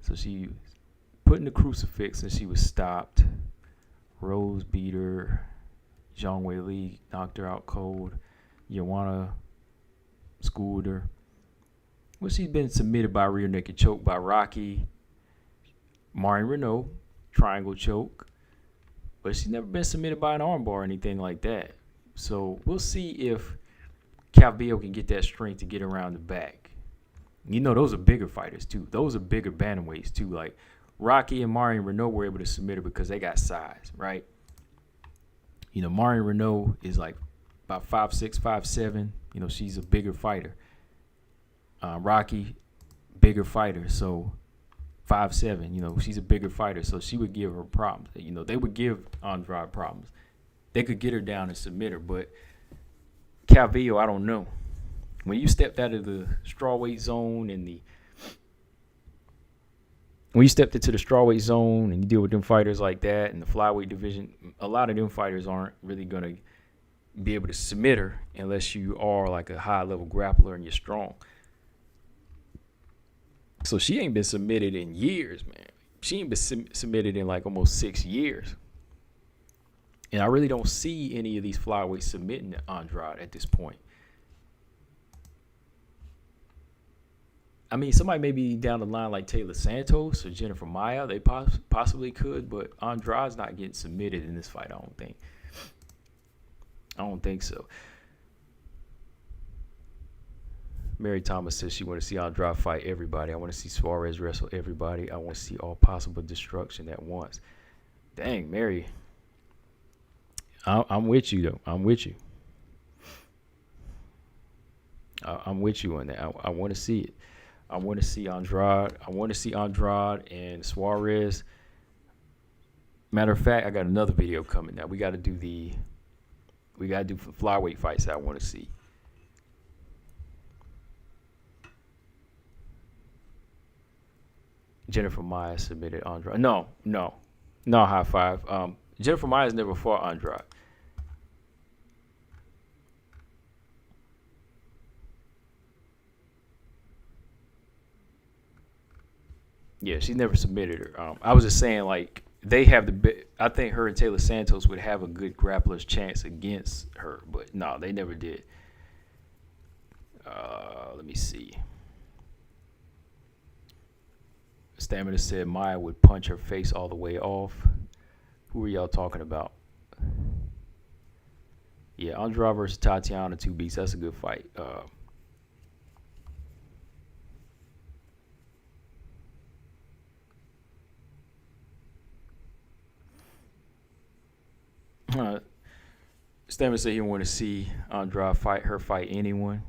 So she put in the crucifix and she was stopped. Rose beat her. Zhang Wei Li knocked her out cold. Joanna schooled her. Well, she's been submitted by rear naked choke by Rocky. Marion Renault, triangle choke. But she's never been submitted by an armbar or anything like that. So we'll see if Calvillo can get that strength to get around the back. Those are bigger fighters, too. Those are bigger bantamweights, too. Like, Rocky and Marion Renault were able to submit her because they got size, right? Marion Renault is like about 5'6", 5'7". You know, she's a bigger fighter. Rocky, bigger fighter. So 5'7". You know, she's a bigger fighter. So she would give her problems. You know, they would give Andrade problems. They could get her down and submit her, but Calvillo, I don't know. When you stepped out of the strawweight zone and when you stepped into the strawweight zone and you deal with them fighters like that in the flyweight division, a lot of them fighters aren't really going to be able to submit her unless you are like a high-level grappler and you're strong. So she ain't been submitted in years, man. She ain't been submitted in like almost 6 years. And I really don't see any of these flyweights submitting Andrade at this point. I mean, somebody maybe down the line like Taylor Santos or Jennifer Maia, they possibly could, but Andrade's not getting submitted in this fight, I don't think. I don't think so. Mary Thomas says she want to see Andrade fight everybody. I want to see Suarez wrestle everybody. I want to see all possible destruction at once. Dang, Mary. I'm with you, though. I'm with you. I'm with you on that. I want to see it. I want to see Andrade. I want to see Andrade and Suarez. Matter of fact, I got another video coming now. We got to do flyweight fights that I want to see. Jennifer Maia submitted Andrade. No, high five. Jennifer Maia's never fought Andrade. Yeah, she never submitted her. I was just saying, like, they have I think her and Taylor Santos would have a good grappler's chance against her, but no, they never did. Let me see. Stamina said Maya would punch her face all the way off. Who are y'all talking about? Yeah, Andrade versus Tatiana, 2 beats. That's a good fight. Stamina said he want to see Andrade fight anyone.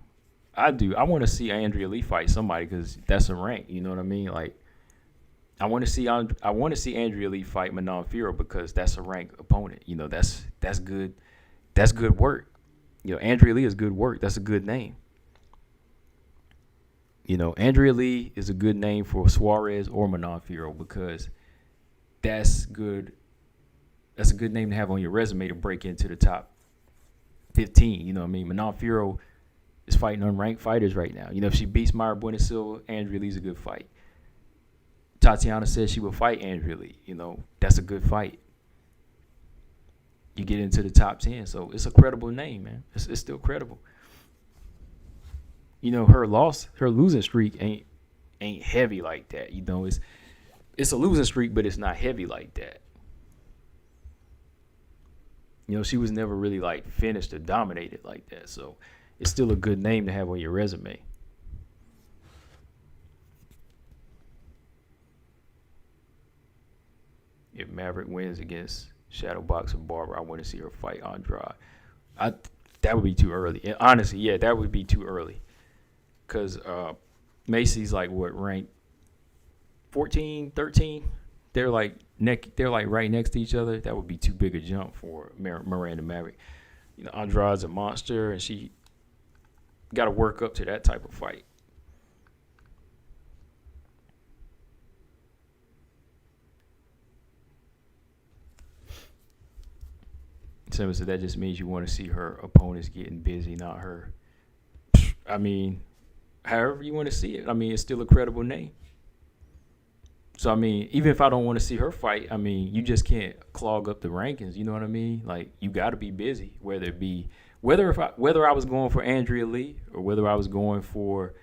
I do. I want to see Andrea Lee fight somebody because that's a rank. You know what I mean? Like, I want to see Andrea Lee fight Manon Fiorot because that's a ranked opponent. You know, that's good. That's good work. You know, Andrea Lee is good work. That's a good name. You know, Andrea Lee is a good name for Suarez or Manon Fiorot because that's good. That's a good name to have on your resume to break into the top 15. You know what I mean? Manon Fiorot is fighting unranked fighters right now. You know, if she beats Mayra Bueno Silva, Andrea Lee's a good fight. Tatiana says she will fight Andrea Lee. You know, that's a good fight. You get into the top 10. So it's a credible name, man. It's still credible. You know, her losing streak ain't heavy like that. You know, it's a losing streak, but it's not heavy like that. You know, she was never really like finished or dominated like that. So it's still a good name to have on your resume. If Maverick wins against Shadowboxer Barber, I want to see her fight Andrade. That would be too early. And honestly, yeah, that would be too early. Because Macy's like what, ranked 14, 13? They're like right next to each other. That would be too big a jump for Miranda Maverick. You know, Andrade's a monster, and she got to work up to that type of fight. Simmons said that just means you want to see her opponents getting busy, not her. I mean, however you want to see it. I mean, it's still a credible name. So, I mean, even if I don't want to see her fight, I mean, you just can't clog up the rankings. You know what I mean? Like, you got to be busy, whether I was going for Andrea Lee or whether I was going for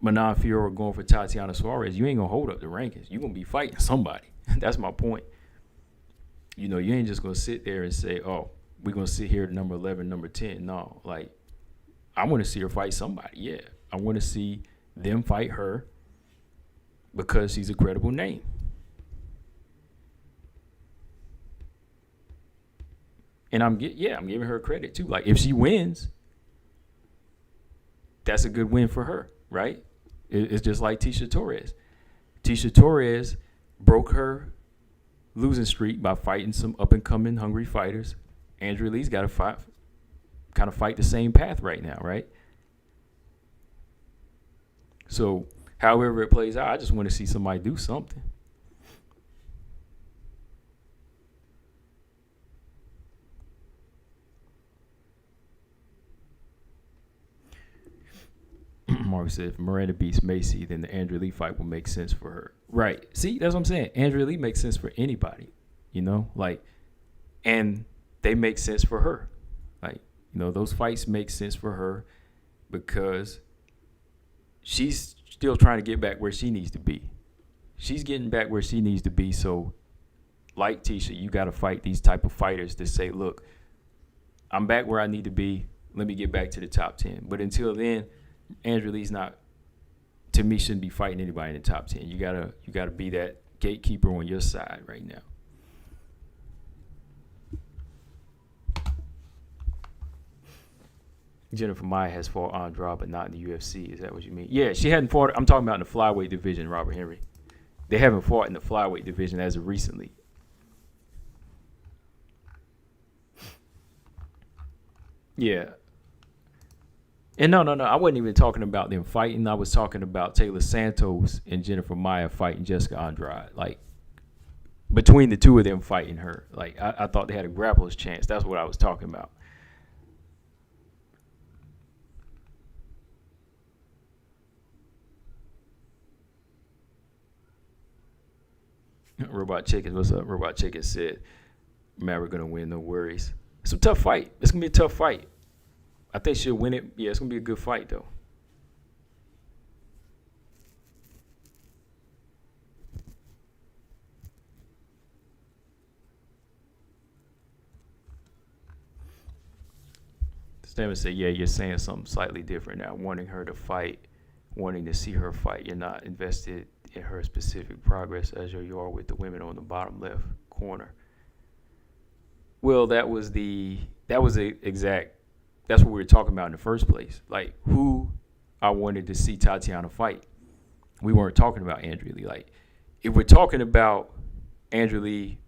Manon Fiorot or going for Tatiana Suarez. You ain't going to hold up the rankings. You're going to be fighting somebody. That's my point. You know, you ain't just going to sit there and say, oh, we're going to sit here at number 11, number 10. No, like, I want to see her fight somebody. Yeah, I want to see them fight her because she's a credible name. And I'm giving her credit too. Like if she wins, that's a good win for her, right? It's just like Tisha Torres. Tisha Torres broke her losing streak by fighting some up and coming hungry fighters. Andrea Lee's got to fight the same path right now, right? So however it plays out, I just want to see somebody do something. Mark said, if Miranda beats Macy, then the Andrea Lee fight will make sense for her. Right. See, that's what I'm saying. Andrea Lee makes sense for anybody, and they make sense for her. Those fights make sense for her because she's still trying to get back where she needs to be. She's getting back where she needs to be. So like Tisha, you got to fight these type of fighters to say, look, I'm back where I need to be. Let me get back to the top 10. But until then, Andrea Lee's not, to me, shouldn't be fighting anybody in the top 10. You gotta be that gatekeeper on your side right now. Jennifer Maya has fought Andrade, but not in the UFC. Is that what you mean? Yeah, she hadn't fought. I'm talking about in the flyweight division, Robert Henry. They haven't fought in the flyweight division as of recently. Yeah. And no. I wasn't even talking about them fighting. I was talking about Taylor Santos and Jennifer Maya fighting Jessica Andrade. Like, between the two of them fighting her. Like, I thought they had a grappler's chance. That's what I was talking about. Robot Chicken, what's up? Robot Chicken said, man, we're going to win, no worries. It's a tough fight. It's going to be a tough fight. I think she'll win it. Yeah, it's going to be a good fight, though. Stammer said, yeah, you're saying something slightly different now. Wanting her to fight, wanting to see her fight. You're not invested in her specific progress as you are with the women on the bottom left corner. Well, that's what we were talking about in the first place. Like, who I wanted to see Tatiana fight. We weren't talking about Andrea Lee. Like, if we're talking about Andrea Lee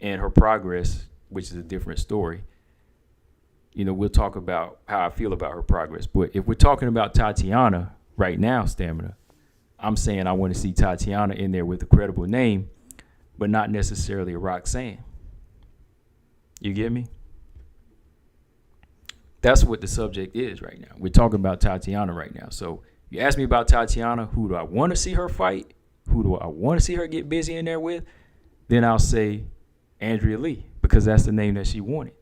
and her progress, which is a different story, we'll talk about how I feel about her progress. But if we're talking about Tatiana right now, Stamina, I'm saying I want to see Tatiana in there with a credible name, but not necessarily a Roxanne. You get me? That's what the subject is right now. We're talking about Tatiana right now. So you ask me about Tatiana, who do I want to see her fight? Who do I want to see her get busy in there with? Then I'll say Andrea Lee, because that's the name that she wanted.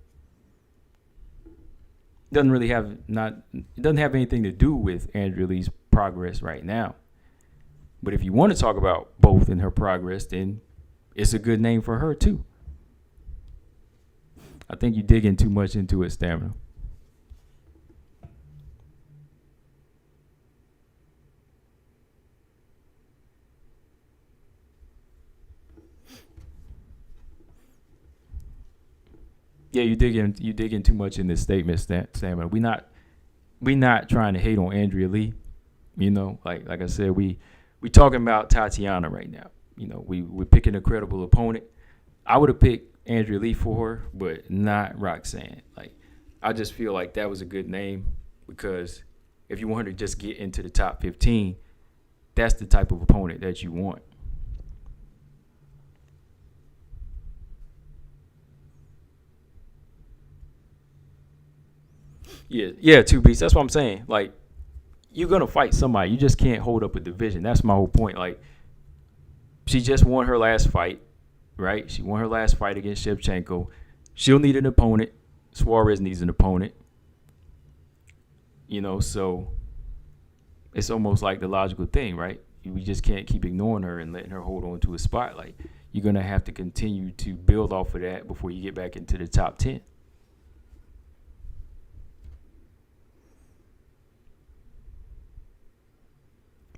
It doesn't have anything to do with Andrea Lee's progress right now. But if you want to talk about both in her progress, then it's a good name for her too. I think you're digging too much into it, Stamina. Yeah, you digging too much in this statement, Stamina. We not trying to hate on Andrea Lee. Like I said, we talking about Tatiana right now. We're picking a credible opponent. I would have picked Andrea Lee for her, but not Roxanne. Like, I just feel like that was a good name because if you want her to just get into the top 15, that's the type of opponent that you want. Yeah, two beats. That's what I'm saying. Like, you're gonna fight somebody. You just can't hold up a division. That's my whole point. Like, she just won her last fight, right? She won her last fight against Shevchenko. She'll need an opponent. Suarez needs an opponent. So it's almost like the logical thing, right? We just can't keep ignoring her and letting her hold on to a spot. Like, you're gonna have to continue to build off of that before you get back into the top 10.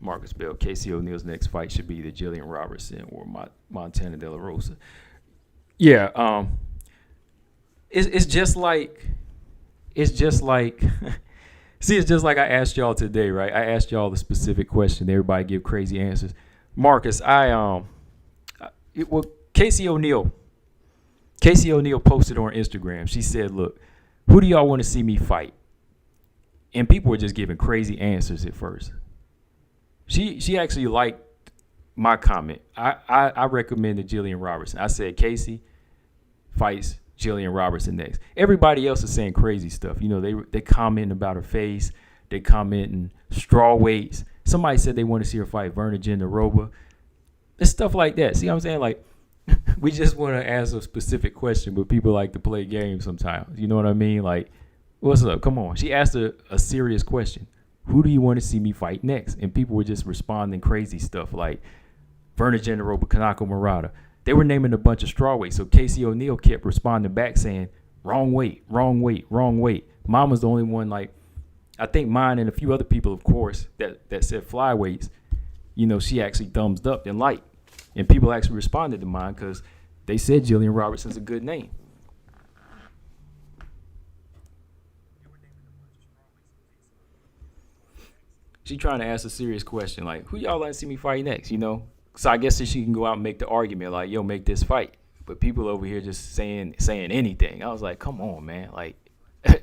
Marcus Bell, Casey O'Neal's next fight should be the Jillian Robertson or Montana De La Rosa. Yeah, it's just like it's just like see, it's just like I asked y'all today, right? I asked y'all the specific question. Everybody give crazy answers. Marcus, well, Casey O'Neill posted on Instagram. She said, "Look, who do y'all want to see me fight?" And people were just giving crazy answers at first. She actually liked my comment. I recommended Jillian Robertson. I said Casey fights Jillian Robertson next. Everybody else is saying crazy stuff. You know, they commenting about her face. They commenting straw weights. Somebody said they want to see her fight Verna Genderoba. It's stuff like that. See what I'm saying? Like, we just want to ask a specific question, but people like to play games sometimes. You know what I mean? Like, what's up? Come on. She asked a serious question. Who do you want to see me fight next? And people were just responding crazy stuff like Verna Genderoba, Kanako Murata. They were naming a bunch of straw weights. So Casey O'Neill kept responding back saying, wrong weight, wrong weight, wrong weight. Mine was the only one, like, I think mine and a few other people, of course, that said flyweights, you know, she actually thumbs up and liked. And people actually responded to mine because they said Jillian Robertson's a good name. She trying to ask a serious question, like, who y'all like to see me fight next, you know? So I guess that she can go out and make the argument, like, yo, make this fight. But people over here just saying anything. I was like, come on, man. Like,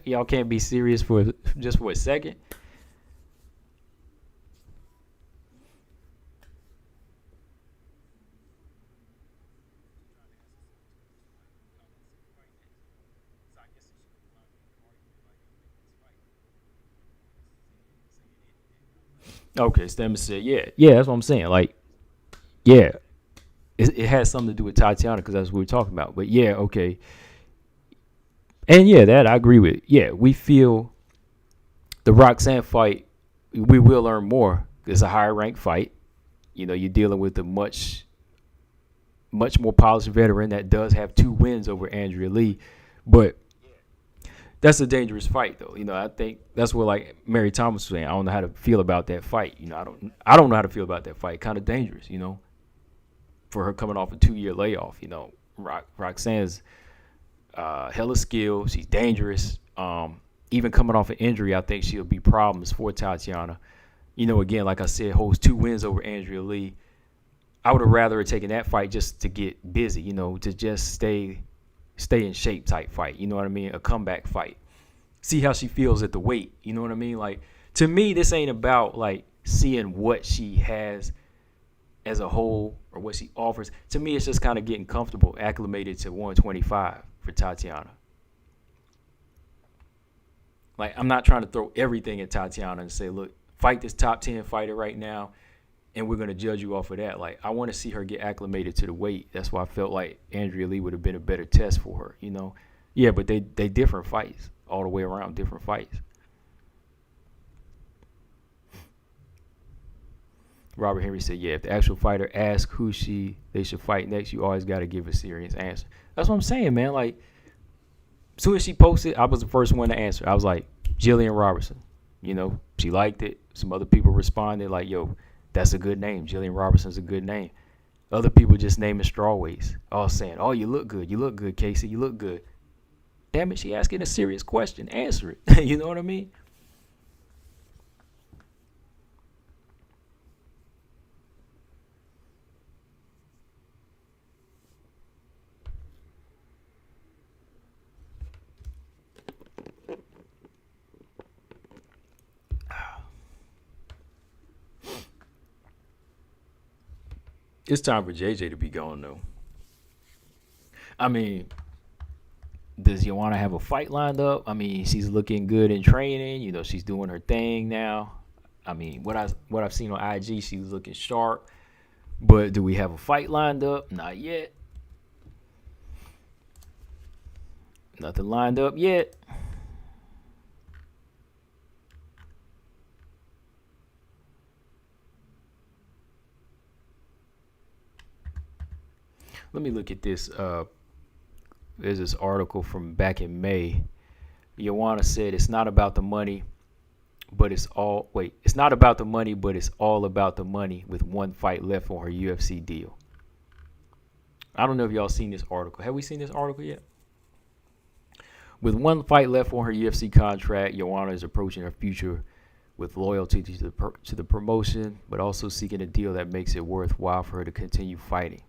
y'all can't be serious for just for a second. Okay, Stemmer said, yeah, that's what I'm saying. Like, yeah, it has something to do with Tatiana because that's what we were talking about. But yeah, okay. And yeah, that I agree with. Yeah, we feel the Roxanne fight, we will learn more. It's a higher ranked fight. You know, you're dealing with a much more polished veteran that does have 2 wins over Andrea Lee. But that's a dangerous fight, though. You know, I think that's what, like Mary Thomas was saying. I don't know how to feel about that fight. You know, I don't know how to feel about that fight. Kind of dangerous, you know, for her coming off a 2-year layoff. You know, Roxanne's hella skilled. She's dangerous. Even coming off an injury, I think she'll be problems for Tatiana. You know, again, like I said, holds 2 wins over Andrea Lee. I would have rather taken that fight just to get busy. You know, to just stay in shape type fight. You know what I mean? A comeback fight. See how she feels at the weight. You know what I mean? Like, to me, this ain't about like seeing what she has as a whole or what she offers. To me, it's just kind of getting comfortable, acclimated to 125 for Tatiana. Like, I'm not trying to throw everything at Tatiana and say, look, fight this top 10 fighter right now, and we're going to judge you off of that. Like, I want to see her get acclimated to the weight. That's why I felt like Andrea Lee would have been a better test for her, you know. Yeah, but they different fights all the way around, different fights. Robert Henry said, yeah, if the actual fighter asks who they should fight next, you always got to give a serious answer. That's what I'm saying, man. Like, as soon as she posted, I was the first one to answer. I was like, Jillian Robertson. You know, she liked it. Some other people responded like, yo, that's a good name. Jillian Robertson's a good name. Other people just naming straw weights, all saying, oh, you look good. You look good, Casey. You look good. Damn it, she asking a serious question. Answer it. You know what I mean? It's time for JJ to be gone, though. I mean, does Joanna have a fight lined up? I mean, she's looking good in training. You know, she's doing her thing now. I mean, what I've seen on IG, she's looking sharp. But do we have a fight lined up? Not yet. Nothing lined up yet. Let me look at this. There's this article from back in May. Joanna said it's not about the money, but it's all it's not about the money, but it's all about the money with 1 fight left on her UFC deal. I don't know if y'all seen this article. Have we seen this article yet? With one fight left on her UFC contract, Joanna is approaching her future with loyalty to the promotion, but also seeking a deal that makes it worthwhile for her to continue fighting.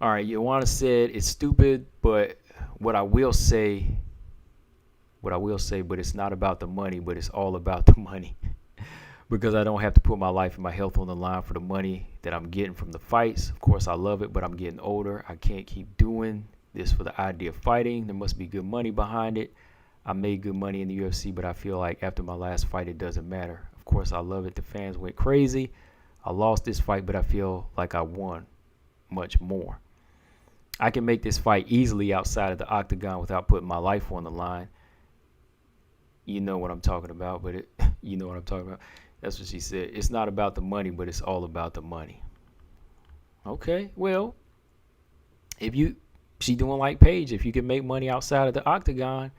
All right, Joanna said it's stupid, but what I will say, but it's not about the money, but it's all about the money. Because I don't have to put my life and my health on the line for the money that I'm getting from the fights. Of course, I love it, but I'm getting older. I can't keep doing this for the idea of fighting. There must be good money behind it. I made good money in the UFC, but I feel like after my last fight, it doesn't matter. Of course, I love it. The fans went crazy. I lost this fight, but I feel like I won much more. I can make this fight easily outside of the octagon without putting my life on the line. You know what I'm talking about, but you know what I'm talking about. That's what she said. It's not about the money, but it's all about the money. Okay, well, she doing like Paige. If you can make money outside of the octagon,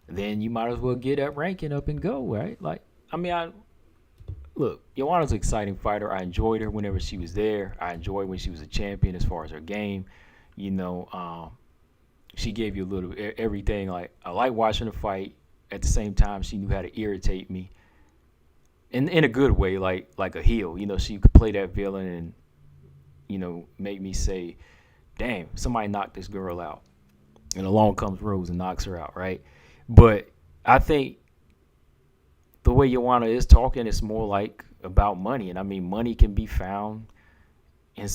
then you might as well get that ranking up and go, right? Like, I mean, look, Joanna's an exciting fighter. I enjoyed her whenever she was there. I enjoyed when she was a champion as far as her game. You know, she gave you a little everything. Like, I like watching her fight. At the same time, she knew how to irritate me. In a good way, like a heel. You know, she could play that villain and, you know, make me say, damn, somebody knocked this girl out. And along comes Rose and knocks her out, right? But I think the way Joanna is talking is more like about money. And I mean, money can be found in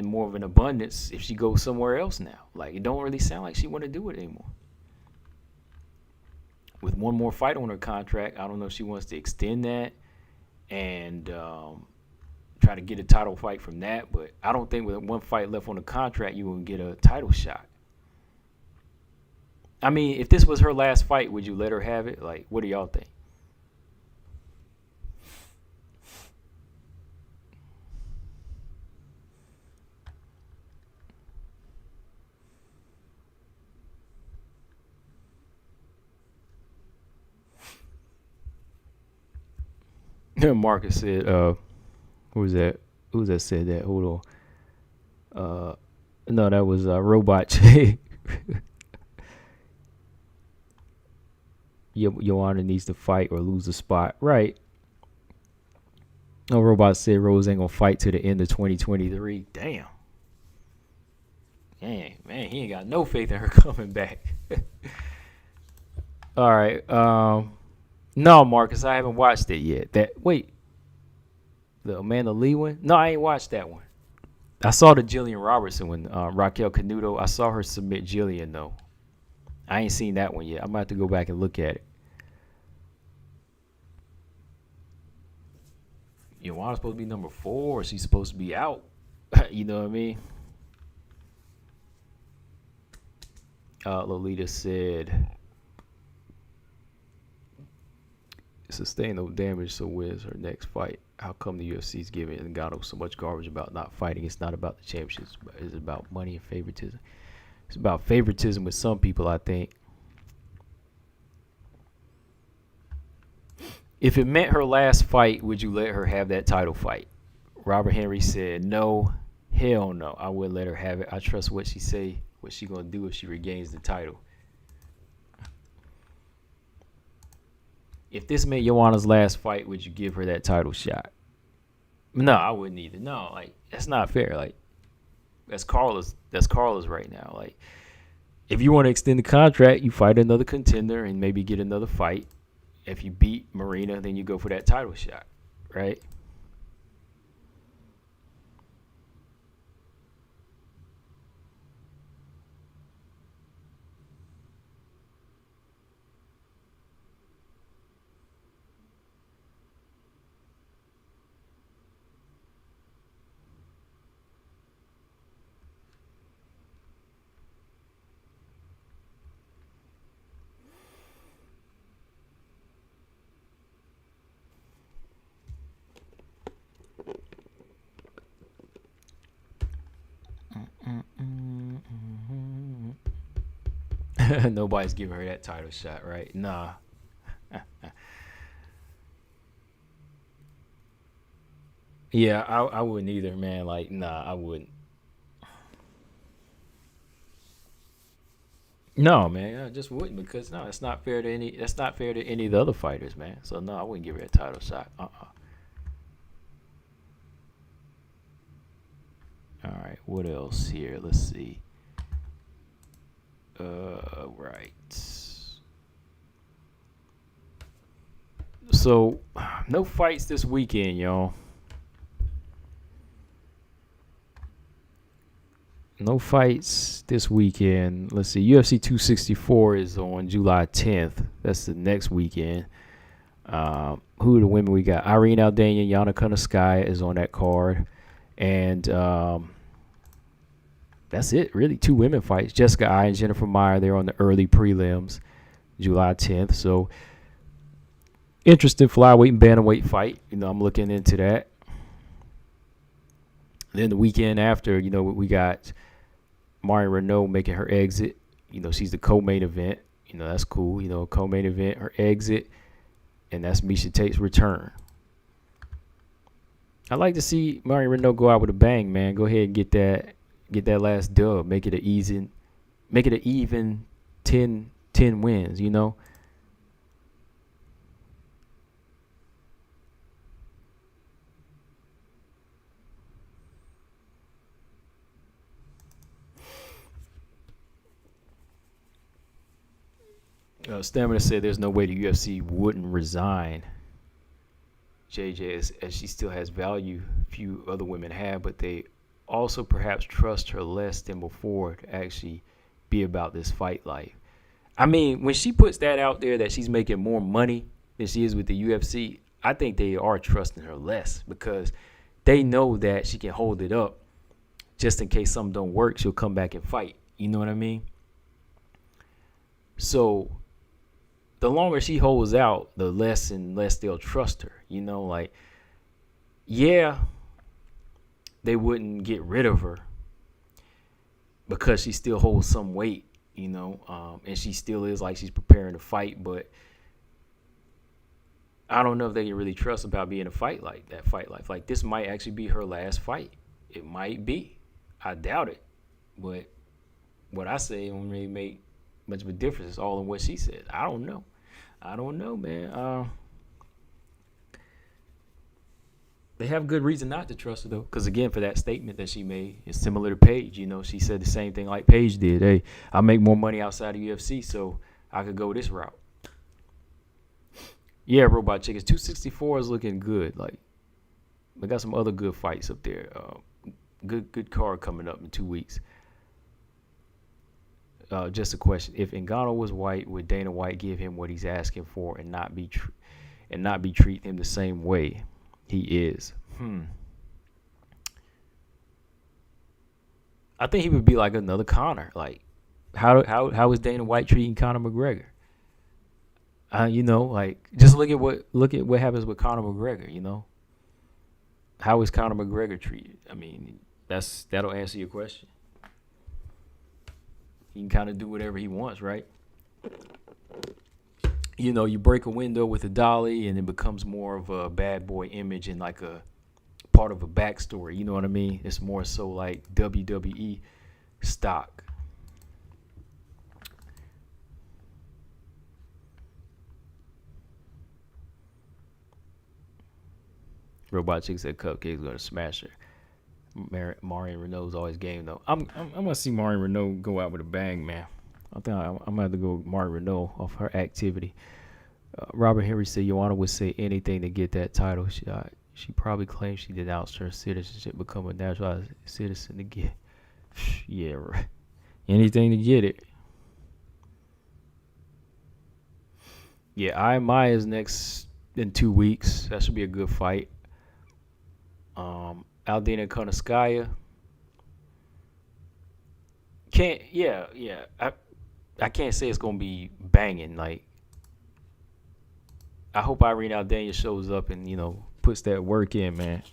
more of an abundance if she goes somewhere else now. Like, it don't really sound like she want to do it anymore. With one more fight on her contract, I don't know if she wants to extend that and try to get a title fight from that. But I don't think with one fight left on the contract, you will get a title shot. I mean, if this was her last fight, would you let her have it? Like, what do y'all think? Marcus said, who was that? Who that said that? Hold on. No, that was Robot J. Joanna needs to fight or lose the spot. Right. No, Robot said Rose ain't going to fight to the end of 2023. Damn. Dang, man, he ain't got no faith in her coming back. All right. No, Marcus, I haven't watched it yet. The Amanda Lee one? No, I ain't watched that one. I saw the Jillian Robertson one, Raquel Canuto. I saw her submit Jillian, though. I ain't seen that one yet. I'm about to go back and look at it. Joanna's supposed to be number 4, or she's supposed to be out. You know what I mean? Lolita said, sustain no damage, so wins her next fight. How come the UFC is giving Ngannou so much garbage about not fighting? It's not about the championships, but it's about money and favoritism. It's about favoritism with some people, I think. If it meant her last fight, would you let her have that title fight? Robert Henry said, no, hell no. I wouldn't let her have it. I trust what she say, what she gonna do if she regains the title. If this meant Joanna's last fight, would you give her that title shot? No, I wouldn't either. No, like, that's not fair. Like, that's Carla's right now. Like, if you want to extend the contract, you fight another contender and maybe get another fight. If you beat Marina, then you go for that title shot, right? Nobody's giving her that title shot, right? Nah. Yeah, I wouldn't either, man. Like, nah, I wouldn't. No, man, I just wouldn't because no, it's not fair to any. That's not fair to any of the other fighters, man. So no, I wouldn't give her a title shot. All right, what else here? Let's see. Right. So, no fights this weekend, y'all. No fights this weekend. Let's see. UFC 264 is on July 10th. That's the next weekend. Who are the women we got? Irene Aldana, Yana Kunitskaya is on that card. And that's it, really. 2 women fights. Jessica Ai and Jennifer Meyer, they're on the early prelims, July 10th. So, interesting flyweight and bantamweight fight. I'm looking into that. Then the weekend after, we got Marion Renault making her exit. She's the co-main event. That's cool. Co-main event, her exit, and that's Miesha Tate's return. I like to see Marion Renault go out with a bang, man. Go ahead and get that last dub. Make it an even 10 wins. Stamina said there's no way the UFC wouldn't resign JJ as she still has value few other women have, but they also perhaps trust her less than before to actually be about this fight life. I mean, when she puts that out there that she's making more money than she is with the UFC, I think they are trusting her less because they know that she can hold it up just in case something don't work, she'll come back and fight. You know what I mean? So the longer she holds out, the less and less they'll trust her. Yeah, they wouldn't get rid of her because she still holds some weight, and she still is like she's preparing to fight. But I don't know if they can really trust about being a fight like that, fight life. Like, this might actually be her last fight. It might be. I doubt it. But what I say don't really make much of a difference. It's all in what she said. I don't know, man. They have good reason not to trust her, though. Because, again, for that statement that she made, it's similar to Paige. She said the same thing like Paige did. Hey, I make more money outside of UFC, so I could go this route. Yeah, Robot Chickens. 264 is looking good. Like, we got some other good fights up there. Good card coming up in 2 weeks. Just a question: if Ngannou was white, would Dana White give him what he's asking for and not be treating him the same way he is? I think he would be like another Conor. Like, how is Dana White treating Conor McGregor? Just look at what happens with Conor McGregor. How is Conor McGregor treated? I mean, that'll answer your question. He can kind of do whatever he wants, right? You break a window with a dolly and it becomes more of a bad boy image and like a part of a backstory. You know what I mean? It's more so like WWE stock. Robot Chick said Cupcake's going to smash her. Marion Renault's always game, though. I'm gonna see Marion Renault go out with a bang, man. I think I'm gonna have to go with Marion Renault off her activity. Robert Henry said Joanna would say anything to get that title. She probably claims she denounced her citizenship, become a naturalized citizen to get. Yeah, right. Anything to get it. Yeah, IMI is next in 2 weeks. That should be a good fight. Aldana Kunitskaya. I can't say it's gonna be banging. Like, I hope Irene Aldana shows up and puts that work in, man.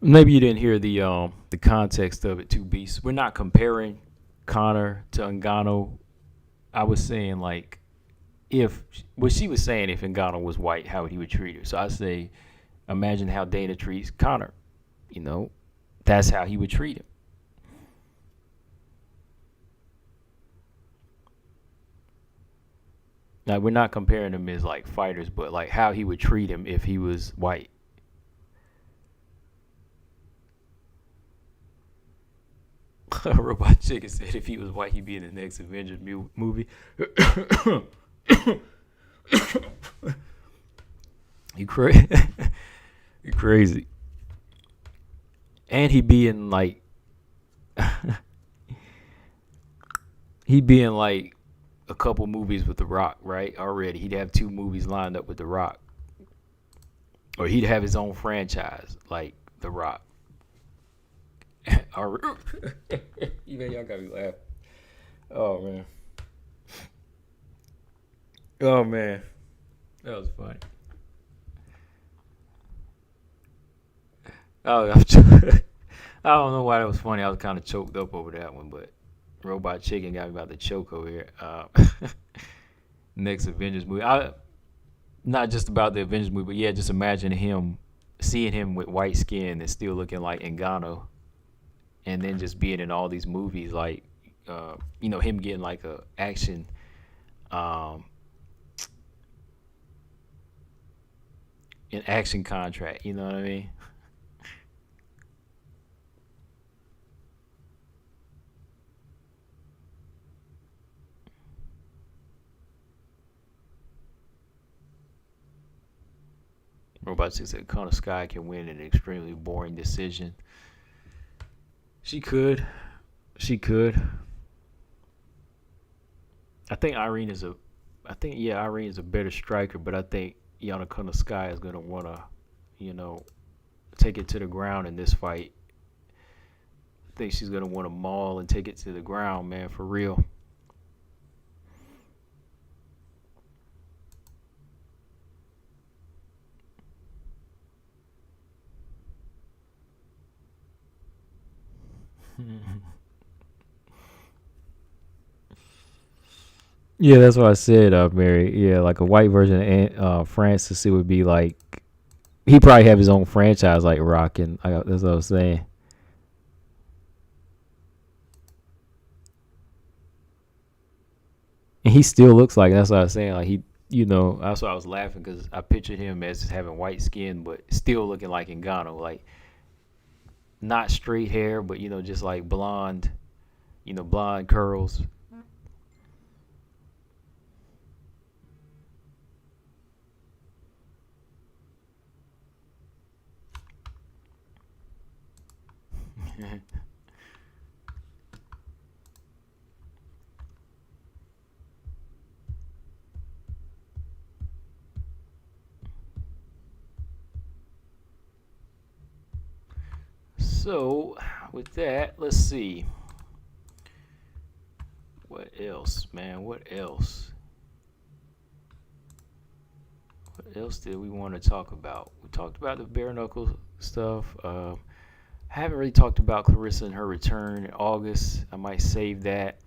Maybe you didn't hear the context of it, too, Beast. We're not comparing Conor to Ngannou. I was saying, like, if what she was saying, if Ngannou was white, how he would treat her. So I say, imagine how Dana treats Conor. You know, that's how he would treat him. Now we're not comparing them as like fighters, but like how he would treat him if he was white. Robot Chicken said if he was white, he'd be in the next Avengers movie. You crazy? You crazy? And he'd be in like he'd be in like a couple movies with The Rock, right? Already, he'd have 2 movies lined up with The Rock, or he'd have his own franchise like The Rock. Even y'all got me laughing. Oh man. Oh man. That was funny. Oh, I don't know why that was funny. I was kind of choked up over that one, but Robot Chicken got me about to choke over here. Next Avengers movie. Not just about the Avengers movie, but yeah, just imagine seeing him with white skin and still looking like Ngannou, and then just being in all these movies, like him getting like a action an action contract, you know what I mean? Robot 6 said Connor Sky can win an extremely boring decision. She could. Irene is a better striker, but I think Yana Connor Sky is gonna wanna, take it to the ground in this fight. I think she's gonna want to maul and take it to the ground, man, for real. Yeah, that's what I said, Mary. Yeah, like a white version of Francis, it would be like he probably have his own franchise like Rock, and that's what I was saying. And he still looks like that's what I was saying. Like that's why I was laughing because I pictured him as having white skin, but still looking like Ngannou, like not straight hair, but just like blonde, blonde curls. So, with that, let's see. What else, man? What else? What else did we want to talk about? We talked about the bare knuckle stuff. Haven't really talked about Clarissa and her return in August. I might save that.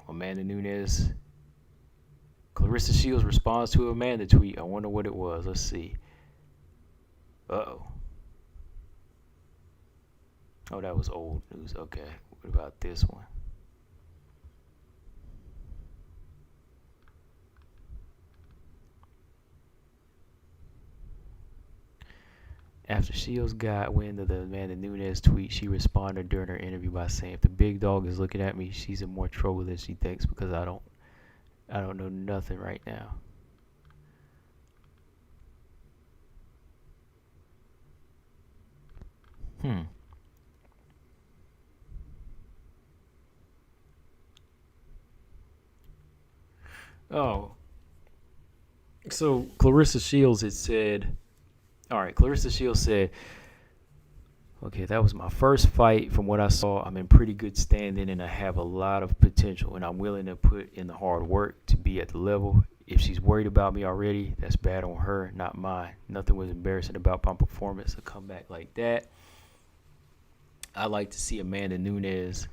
Amanda Nunes. Clarissa Shields responds to Amanda tweet. I wonder what it was. Let's see. Oh, that was old news. Okay, what about this one? After Shields got wind of the Amanda Nunes tweet, she responded during her interview by saying, "If the big dog is looking at me, she's in more trouble than she thinks because I don't know nothing right now." Oh, so Clarissa Shields had said, all right, Clarissa Shields said, okay, that was my first fight. From what I saw, I'm in pretty good standing and I have a lot of potential and I'm willing to put in the hard work to be at the level. If she's worried about me already, that's bad on her, not mine. Nothing was embarrassing about my performance. A comeback like that. I like to see Amanda Nunes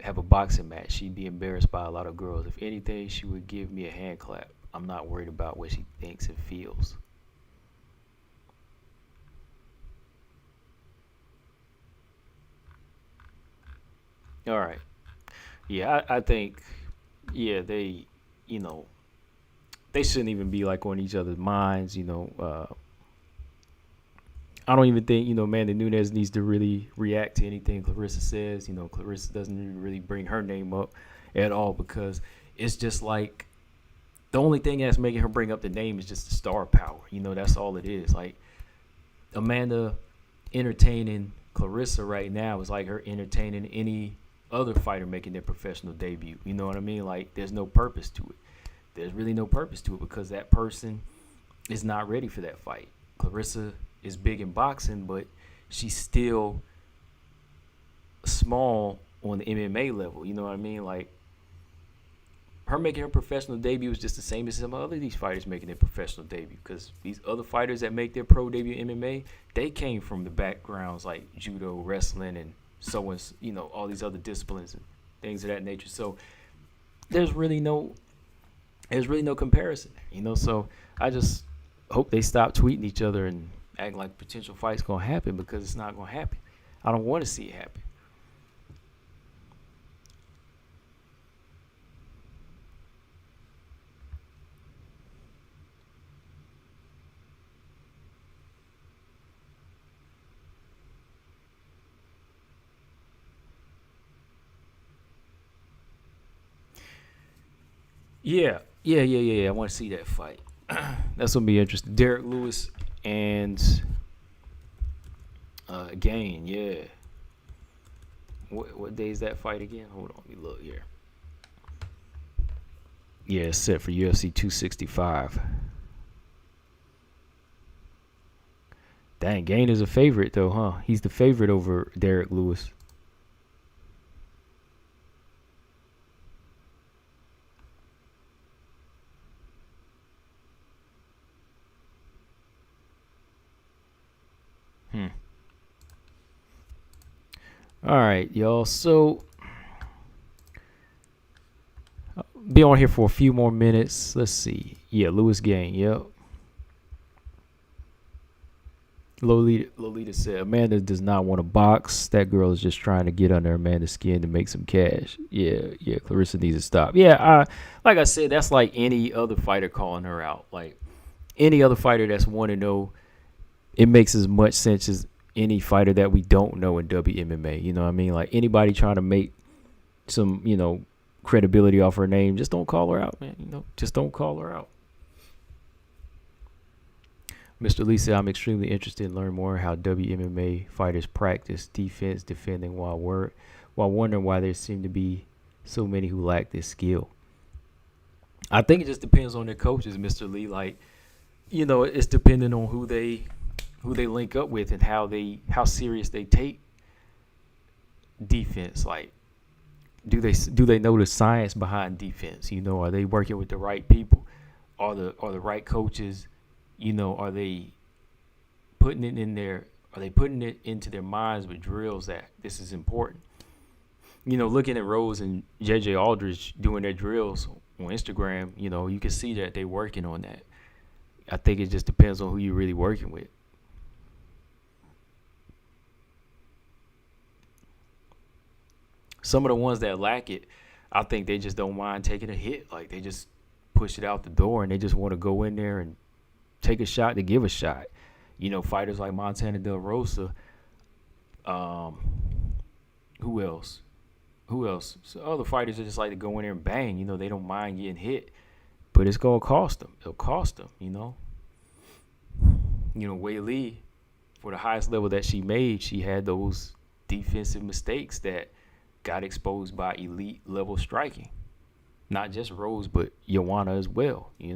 have a boxing match, she'd be embarrassed by a lot of girls. If anything, she would give me a hand clap. I'm not worried about what she thinks and feels. All right. Yeah, I think, yeah, you know, they shouldn't even be like on each other's minds. I don't even think, Amanda Nunes needs to really react to anything Clarissa says. Clarissa doesn't even really bring her name up at all because it's just like the only thing that's making her bring up the name is just the star power. That's all it is. Like Amanda entertaining Clarissa right now is like her entertaining any other fighter making their professional debut. You know what I mean? Like there's no purpose to it. There's really no purpose to it because that person is not ready for that fight. Clarissa is big in boxing, but she's still small on the MMA level. You know what I mean? Like her making her professional debut is just the same as some other these fighters making their professional debut. Because these other fighters that make their pro debut in MMA, they came from the backgrounds like judo, wrestling, and so on. All these other disciplines and things of that nature. So there's really no comparison. So I just hope they stop tweeting each other and acting like potential fights gonna happen because it's not gonna happen. I don't want to see it happen. Yeah. I want to see that fight. That's gonna be interesting. Derek Lewis and Gain. Yeah. What day is that fight again? Hold on, let me look here. Yeah, it's set for UFC 265. Dang, Gain is a favorite though, huh? He's the favorite over Derek Lewis. Hmm. All right, y'all. So I'll be on here for a few more minutes. Let's see. Yeah, Lewis Gain. Yep. Lolita said Amanda does not want to box. That girl is just trying to get under Amanda's skin to make some cash. Yeah. Clarissa needs to stop. Yeah, like I said, that's like any other fighter calling her out. Like any other fighter that's 1-0, it makes as much sense as any fighter that we don't know in WMMA. You know what I mean? Like anybody trying to make some, credibility off her name, just don't call her out, man. Just don't call her out. Mr. Lee said, I'm extremely interested in learning more how WMMA fighters practice defense, defending while wondering why there seem to be so many who lack this skill. I think it just depends on their coaches, Mr. Lee. Like, it's depending on who they link up with and how serious they take defense. Like, do they know the science behind defense? Are they working with the right people? Are the right coaches? Are they putting it in their? Are they putting it into their minds with drills that this is important? Looking at Rose and JJ Aldridge doing their drills on Instagram, you can see that they're working on that. I think it just depends on who you're really working with. Some of the ones that lack it, I think they just don't mind taking a hit. Like they just push it out the door and they just want to go in there and take a shot to give a shot. Fighters like Montana Del Rosa. Who else? So other fighters that just like to go in there and bang. They don't mind getting hit, but it's gonna cost them. It'll cost them. Wei Lee, for the highest level that she made, she had those defensive mistakes that got exposed by elite level striking. Not just Rose, but Joanna as well. It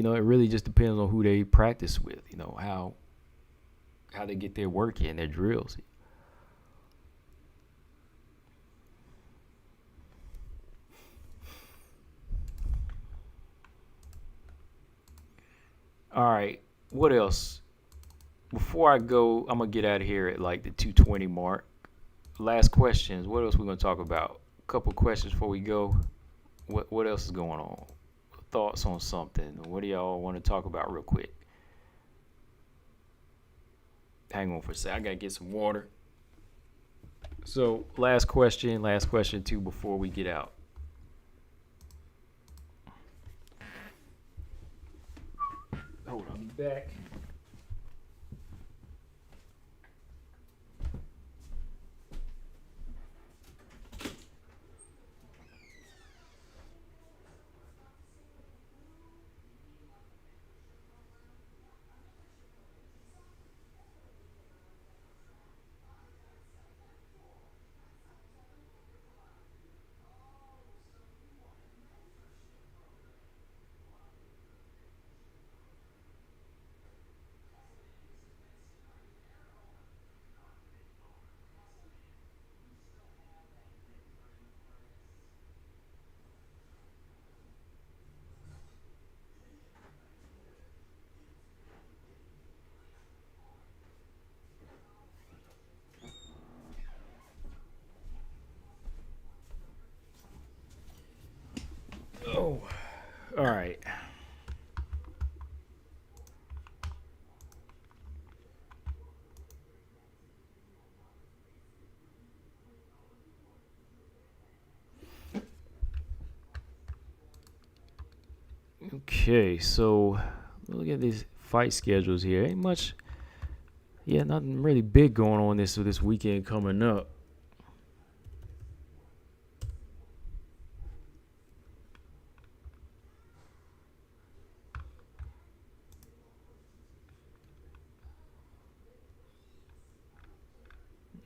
really just depends on who they practice with. How they get their work in, their drills. All right, what else? before I go, I'm gonna get out of here at like the 2:20 mark. Last questions. What else we gonna talk about? A couple questions before we go. What else is going on? Thoughts on something? What do y'all want to talk about real quick? Hang on for a sec. I gotta get some water. So last question too before we get out. Hold on, be back. Oh, all right. Okay, so look at these fight schedules here. Ain't much, yeah, nothing really big going on this weekend coming up.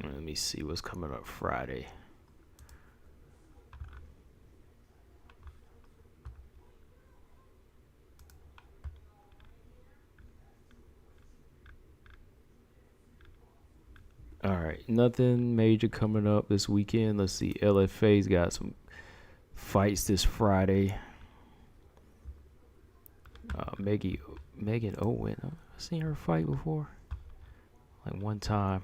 Let me see what's coming up Friday. All right, nothing major coming up this weekend. Let's see, LFA's got some fights this Friday. Megan Owen, I've seen her fight before, like one time.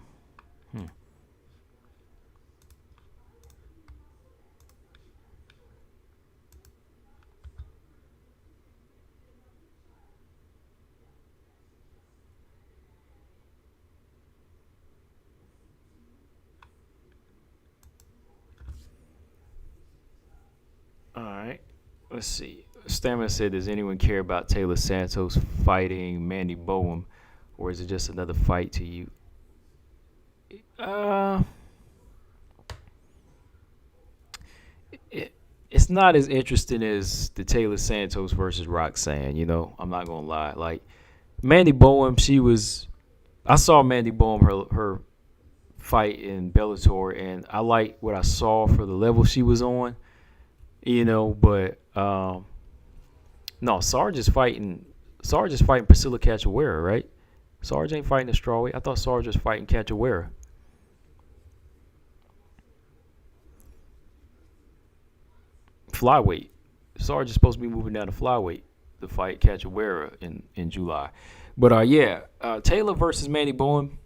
All right, let's see. Stamina said, does anyone care about Taylor Santos fighting Mandy Bowen, or is it just another fight to you? It's not as interesting as the Taylor Santos versus Roxanne, I'm not going to lie. Like, Mandy Bowen, I saw Mandy Bowen, her fight in Bellator, and I like what I saw for the level she was on, but no, Sarge is fighting Priscilla Cachoeira, right? Sarge ain't fighting the strawweight. I thought Sarge was fighting Cachoeira. Flyweight. Sarge is supposed to be moving down to flyweight to fight Cachoeira in July. But Taylor versus Mandy Bowen.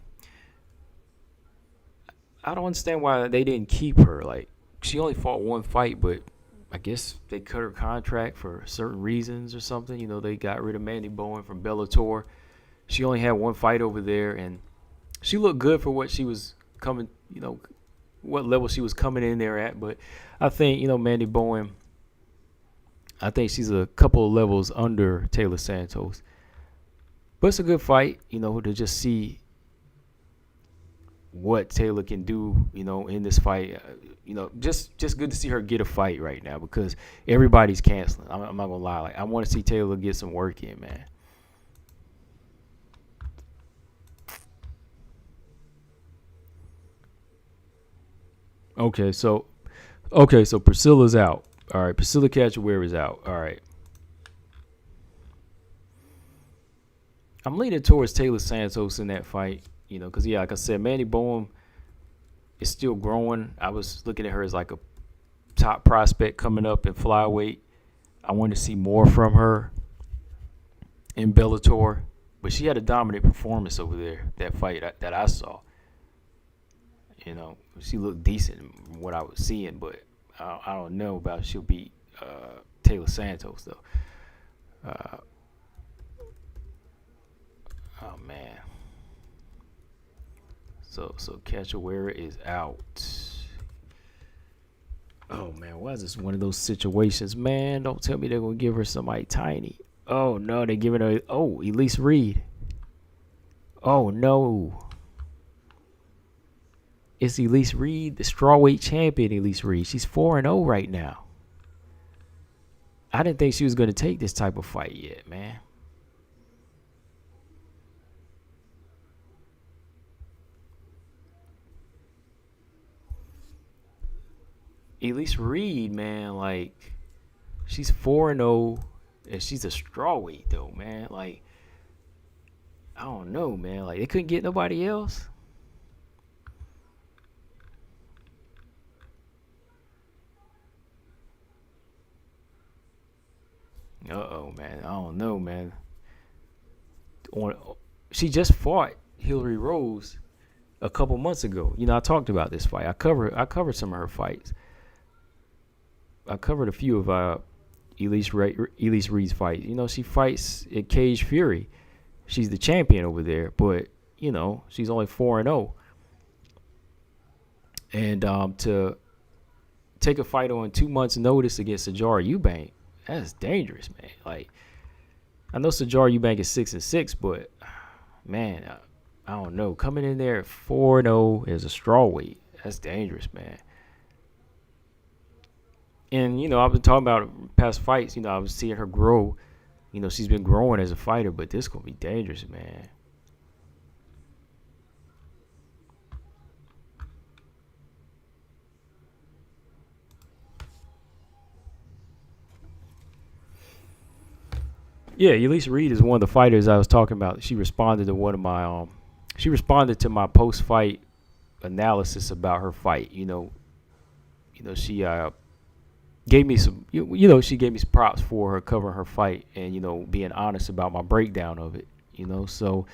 I don't understand why they didn't keep her. Like, she only fought one fight, but I guess they cut her contract for certain reasons or something. They got rid of Mandy Bowen from Bellator. She only had one fight over there, and she looked good for what she was coming, what level she was coming in there at. But I think, Mandy Bowen, I think she's a couple of levels under Taylor Santos. But it's a good fight, to just see what Taylor can do, in this fight. Just good to see her get a fight right now because everybody's canceling. I'm not gonna lie. Like, I want to see Taylor get some work in, man. Okay, so Priscilla's out. All right, Priscilla Cachoeira is out. All right. I'm leaning towards Taylor Santos in that fight, because, like I said, Mandy Bowen is still growing. I was looking at her as like a top prospect coming up in flyweight. I want to see more from her in Bellator. But she had a dominant performance over there, that fight that I saw. You know, she looked decent in what I was seeing, but I don't know about if she'll beat Taylor Santos, though. Uh, oh, man. So Cachoeira is out. Oh, man, why is this one of those situations? Man, don't tell me they're going to give her somebody tiny. Oh, no, they're giving her, Elise Reed. Oh, no. It's Elise Reed, the strawweight champion Elise Reed. She's 4-0 right now. I didn't think she was going to take this type of fight yet, man. Elise Reed, man, like, she's 4-0, and she's a strawweight, though, man. Like, I don't know, man. Like, they couldn't get nobody else. Uh-oh, man. I don't know, man. She just fought Hillary Rose a couple months ago. You know, I talked about this fight. I covered some of her fights. I covered a few of Elise Reed's fights. You know, she fights at Cage Fury. She's the champion over there, but you know, she's only 4-0. And to take a fight on 2 months' notice against Sajara Eubank, that's dangerous, man. Like, I know Sajara Eubank is 6-6, but man, I don't know. Coming in there at 4-0 as a strawweight, that's dangerous, man. And, you know, I've been talking about past fights. You know, I was seeing her grow. You know, she's been growing as a fighter, but this going to be dangerous, man. Yeah, Elise Reed is one of the fighters I was talking about. She responded to one of my post-fight analysis about her fight. You know, she gave me some, she gave me some props for her covering her fight and, you know, being honest about my breakdown of it, you know. So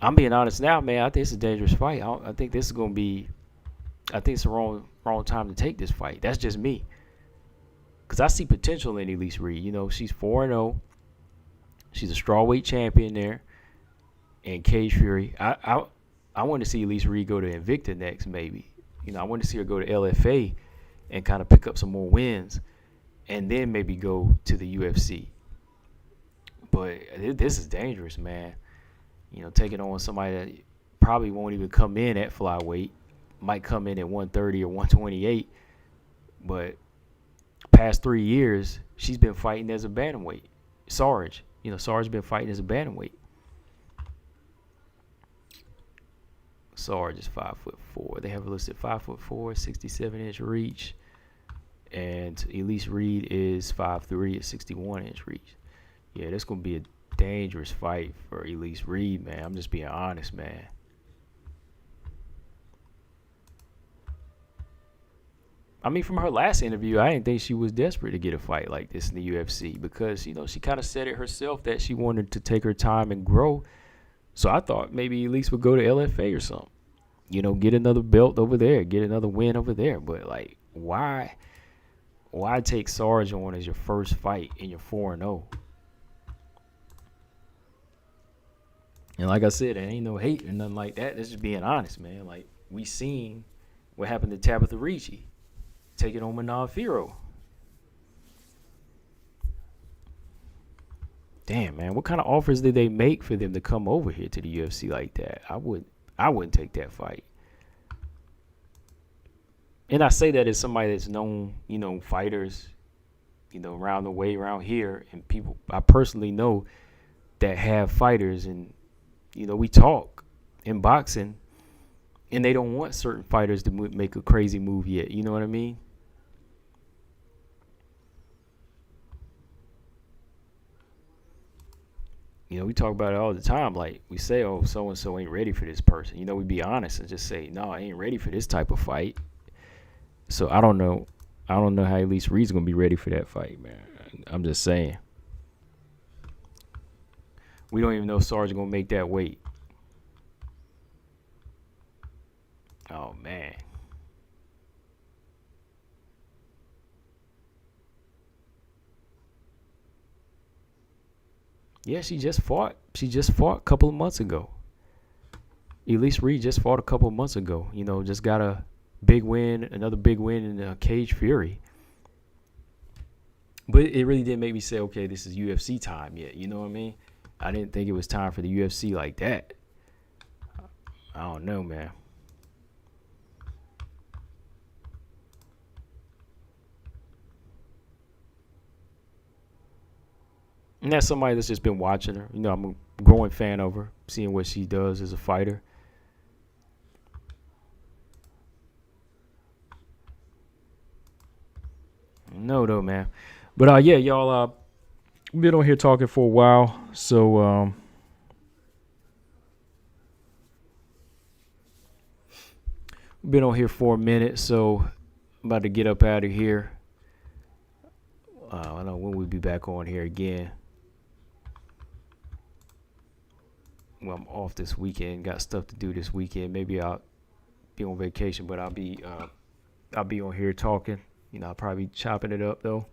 I'm being honest now, man. I think it's a dangerous fight. I think this is going to be, I think it's the wrong time to take this fight. That's just me. Because I see potential in Elise Reed. You know, she's 4-0. She's a strawweight champion there. And Cage Fury. I want to see Elise Reed go to Invicta next, maybe. You know, I want to see her go to LFA and kind of pick up some more wins. And then maybe go to the UFC. But this is dangerous, man. You know, taking on somebody that probably won't even come in at flyweight. Might come in at 130 or 128. But past 3 years, she's been fighting as a bantamweight. Sarge. You know, Sarge's been fighting as a bantamweight. Sarge is 5'4". They have her listed 5'4", 67-inch reach. And Elise Reed is 5'3" at 61-inch reach. Yeah, that's going to be a dangerous fight for Elise Reed, man. I'm just being honest, man. I mean, from her last interview, I didn't think she was desperate to get a fight like this in the UFC because, you know, she kind of said it herself that she wanted to take her time and grow. So I thought maybe Elise would go to LFA or something. You know, get another belt over there, get another win over there. But, like, why take Sarge on as your first fight and you're 4-0? And like I said, there ain't no hate or nothing like that. That's just being honest, man. Like, we seen what happened to Tabitha Ricci. Taking on Manon Firo. Damn, man, what kind of offers did they make for them to come over here to the UFC like that? I wouldn't take that fight. And I say that as somebody that's known, you know, fighters, you know, around the way, around here, and people I personally know that have fighters, and you know, we talk in boxing, and they don't want certain fighters to make a crazy move yet. You know what I mean? You know, we talk about it all the time. Like, we say, oh, so-and-so ain't ready for this person. You know, we be honest and just say, no, I ain't ready for this type of fight. So, I don't know. I don't know how Elise Reed's going to be ready for that fight, man. I'm just saying. We don't even know if Sarge gonna make that weight. Oh man. Yeah, she just fought. She just fought a couple of months ago. Elise Reed just fought a couple of months ago. You know, just got a big win, another big win in Cage Fury. But it really didn't make me say, okay, this is UFC time yet. You know what I mean? I didn't think it was time for the UFC like that. I don't know, man. And that's somebody that's just been watching her. You know, I'm a growing fan of her, seeing what she does as a fighter. No, though, man. But yeah, y'all, been on here talking for a while, so been on here for a minute, so I'm about to get up out of here. I don't know when we'll be back on here again. Well, I'm off this weekend. Got stuff to do this weekend. Maybe I'll be on vacation, but I'll be on here talking. You know, I'll probably be chopping it up though.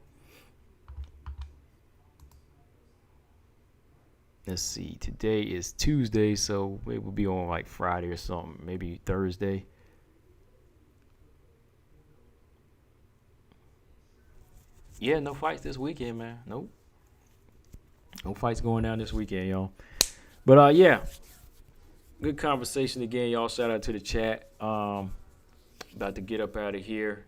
Let's see. Today is Tuesday, so it will be on like Friday or something. Maybe Thursday. Yeah, no fights this weekend, man. Nope. No fights going down this weekend, y'all. But yeah. Good conversation again, y'all. Shout out to the chat. About to get up out of here.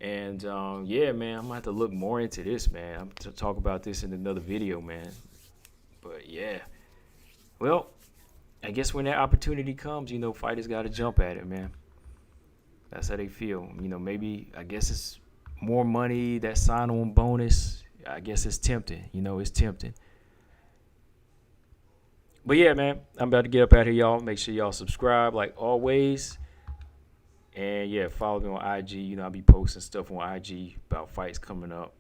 And yeah, man, I'm gonna have to look more into this, man. I'm to talk about this in another video, man. But yeah. Well, I guess when that opportunity comes, you know, fighters gotta jump at it, man. That's how they feel. You know, maybe I guess it's more money, that sign-on bonus. I guess it's tempting. You know, it's tempting. But yeah, man, I'm about to get up out here, y'all. Make sure y'all subscribe like always. And yeah, follow me on IG. You know, I'll be posting stuff on IG about fights coming up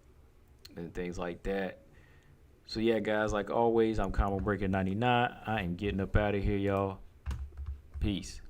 and things like that. So yeah, guys, like always, I'm Combo Breaker 99. I am getting up out of here, y'all. Peace.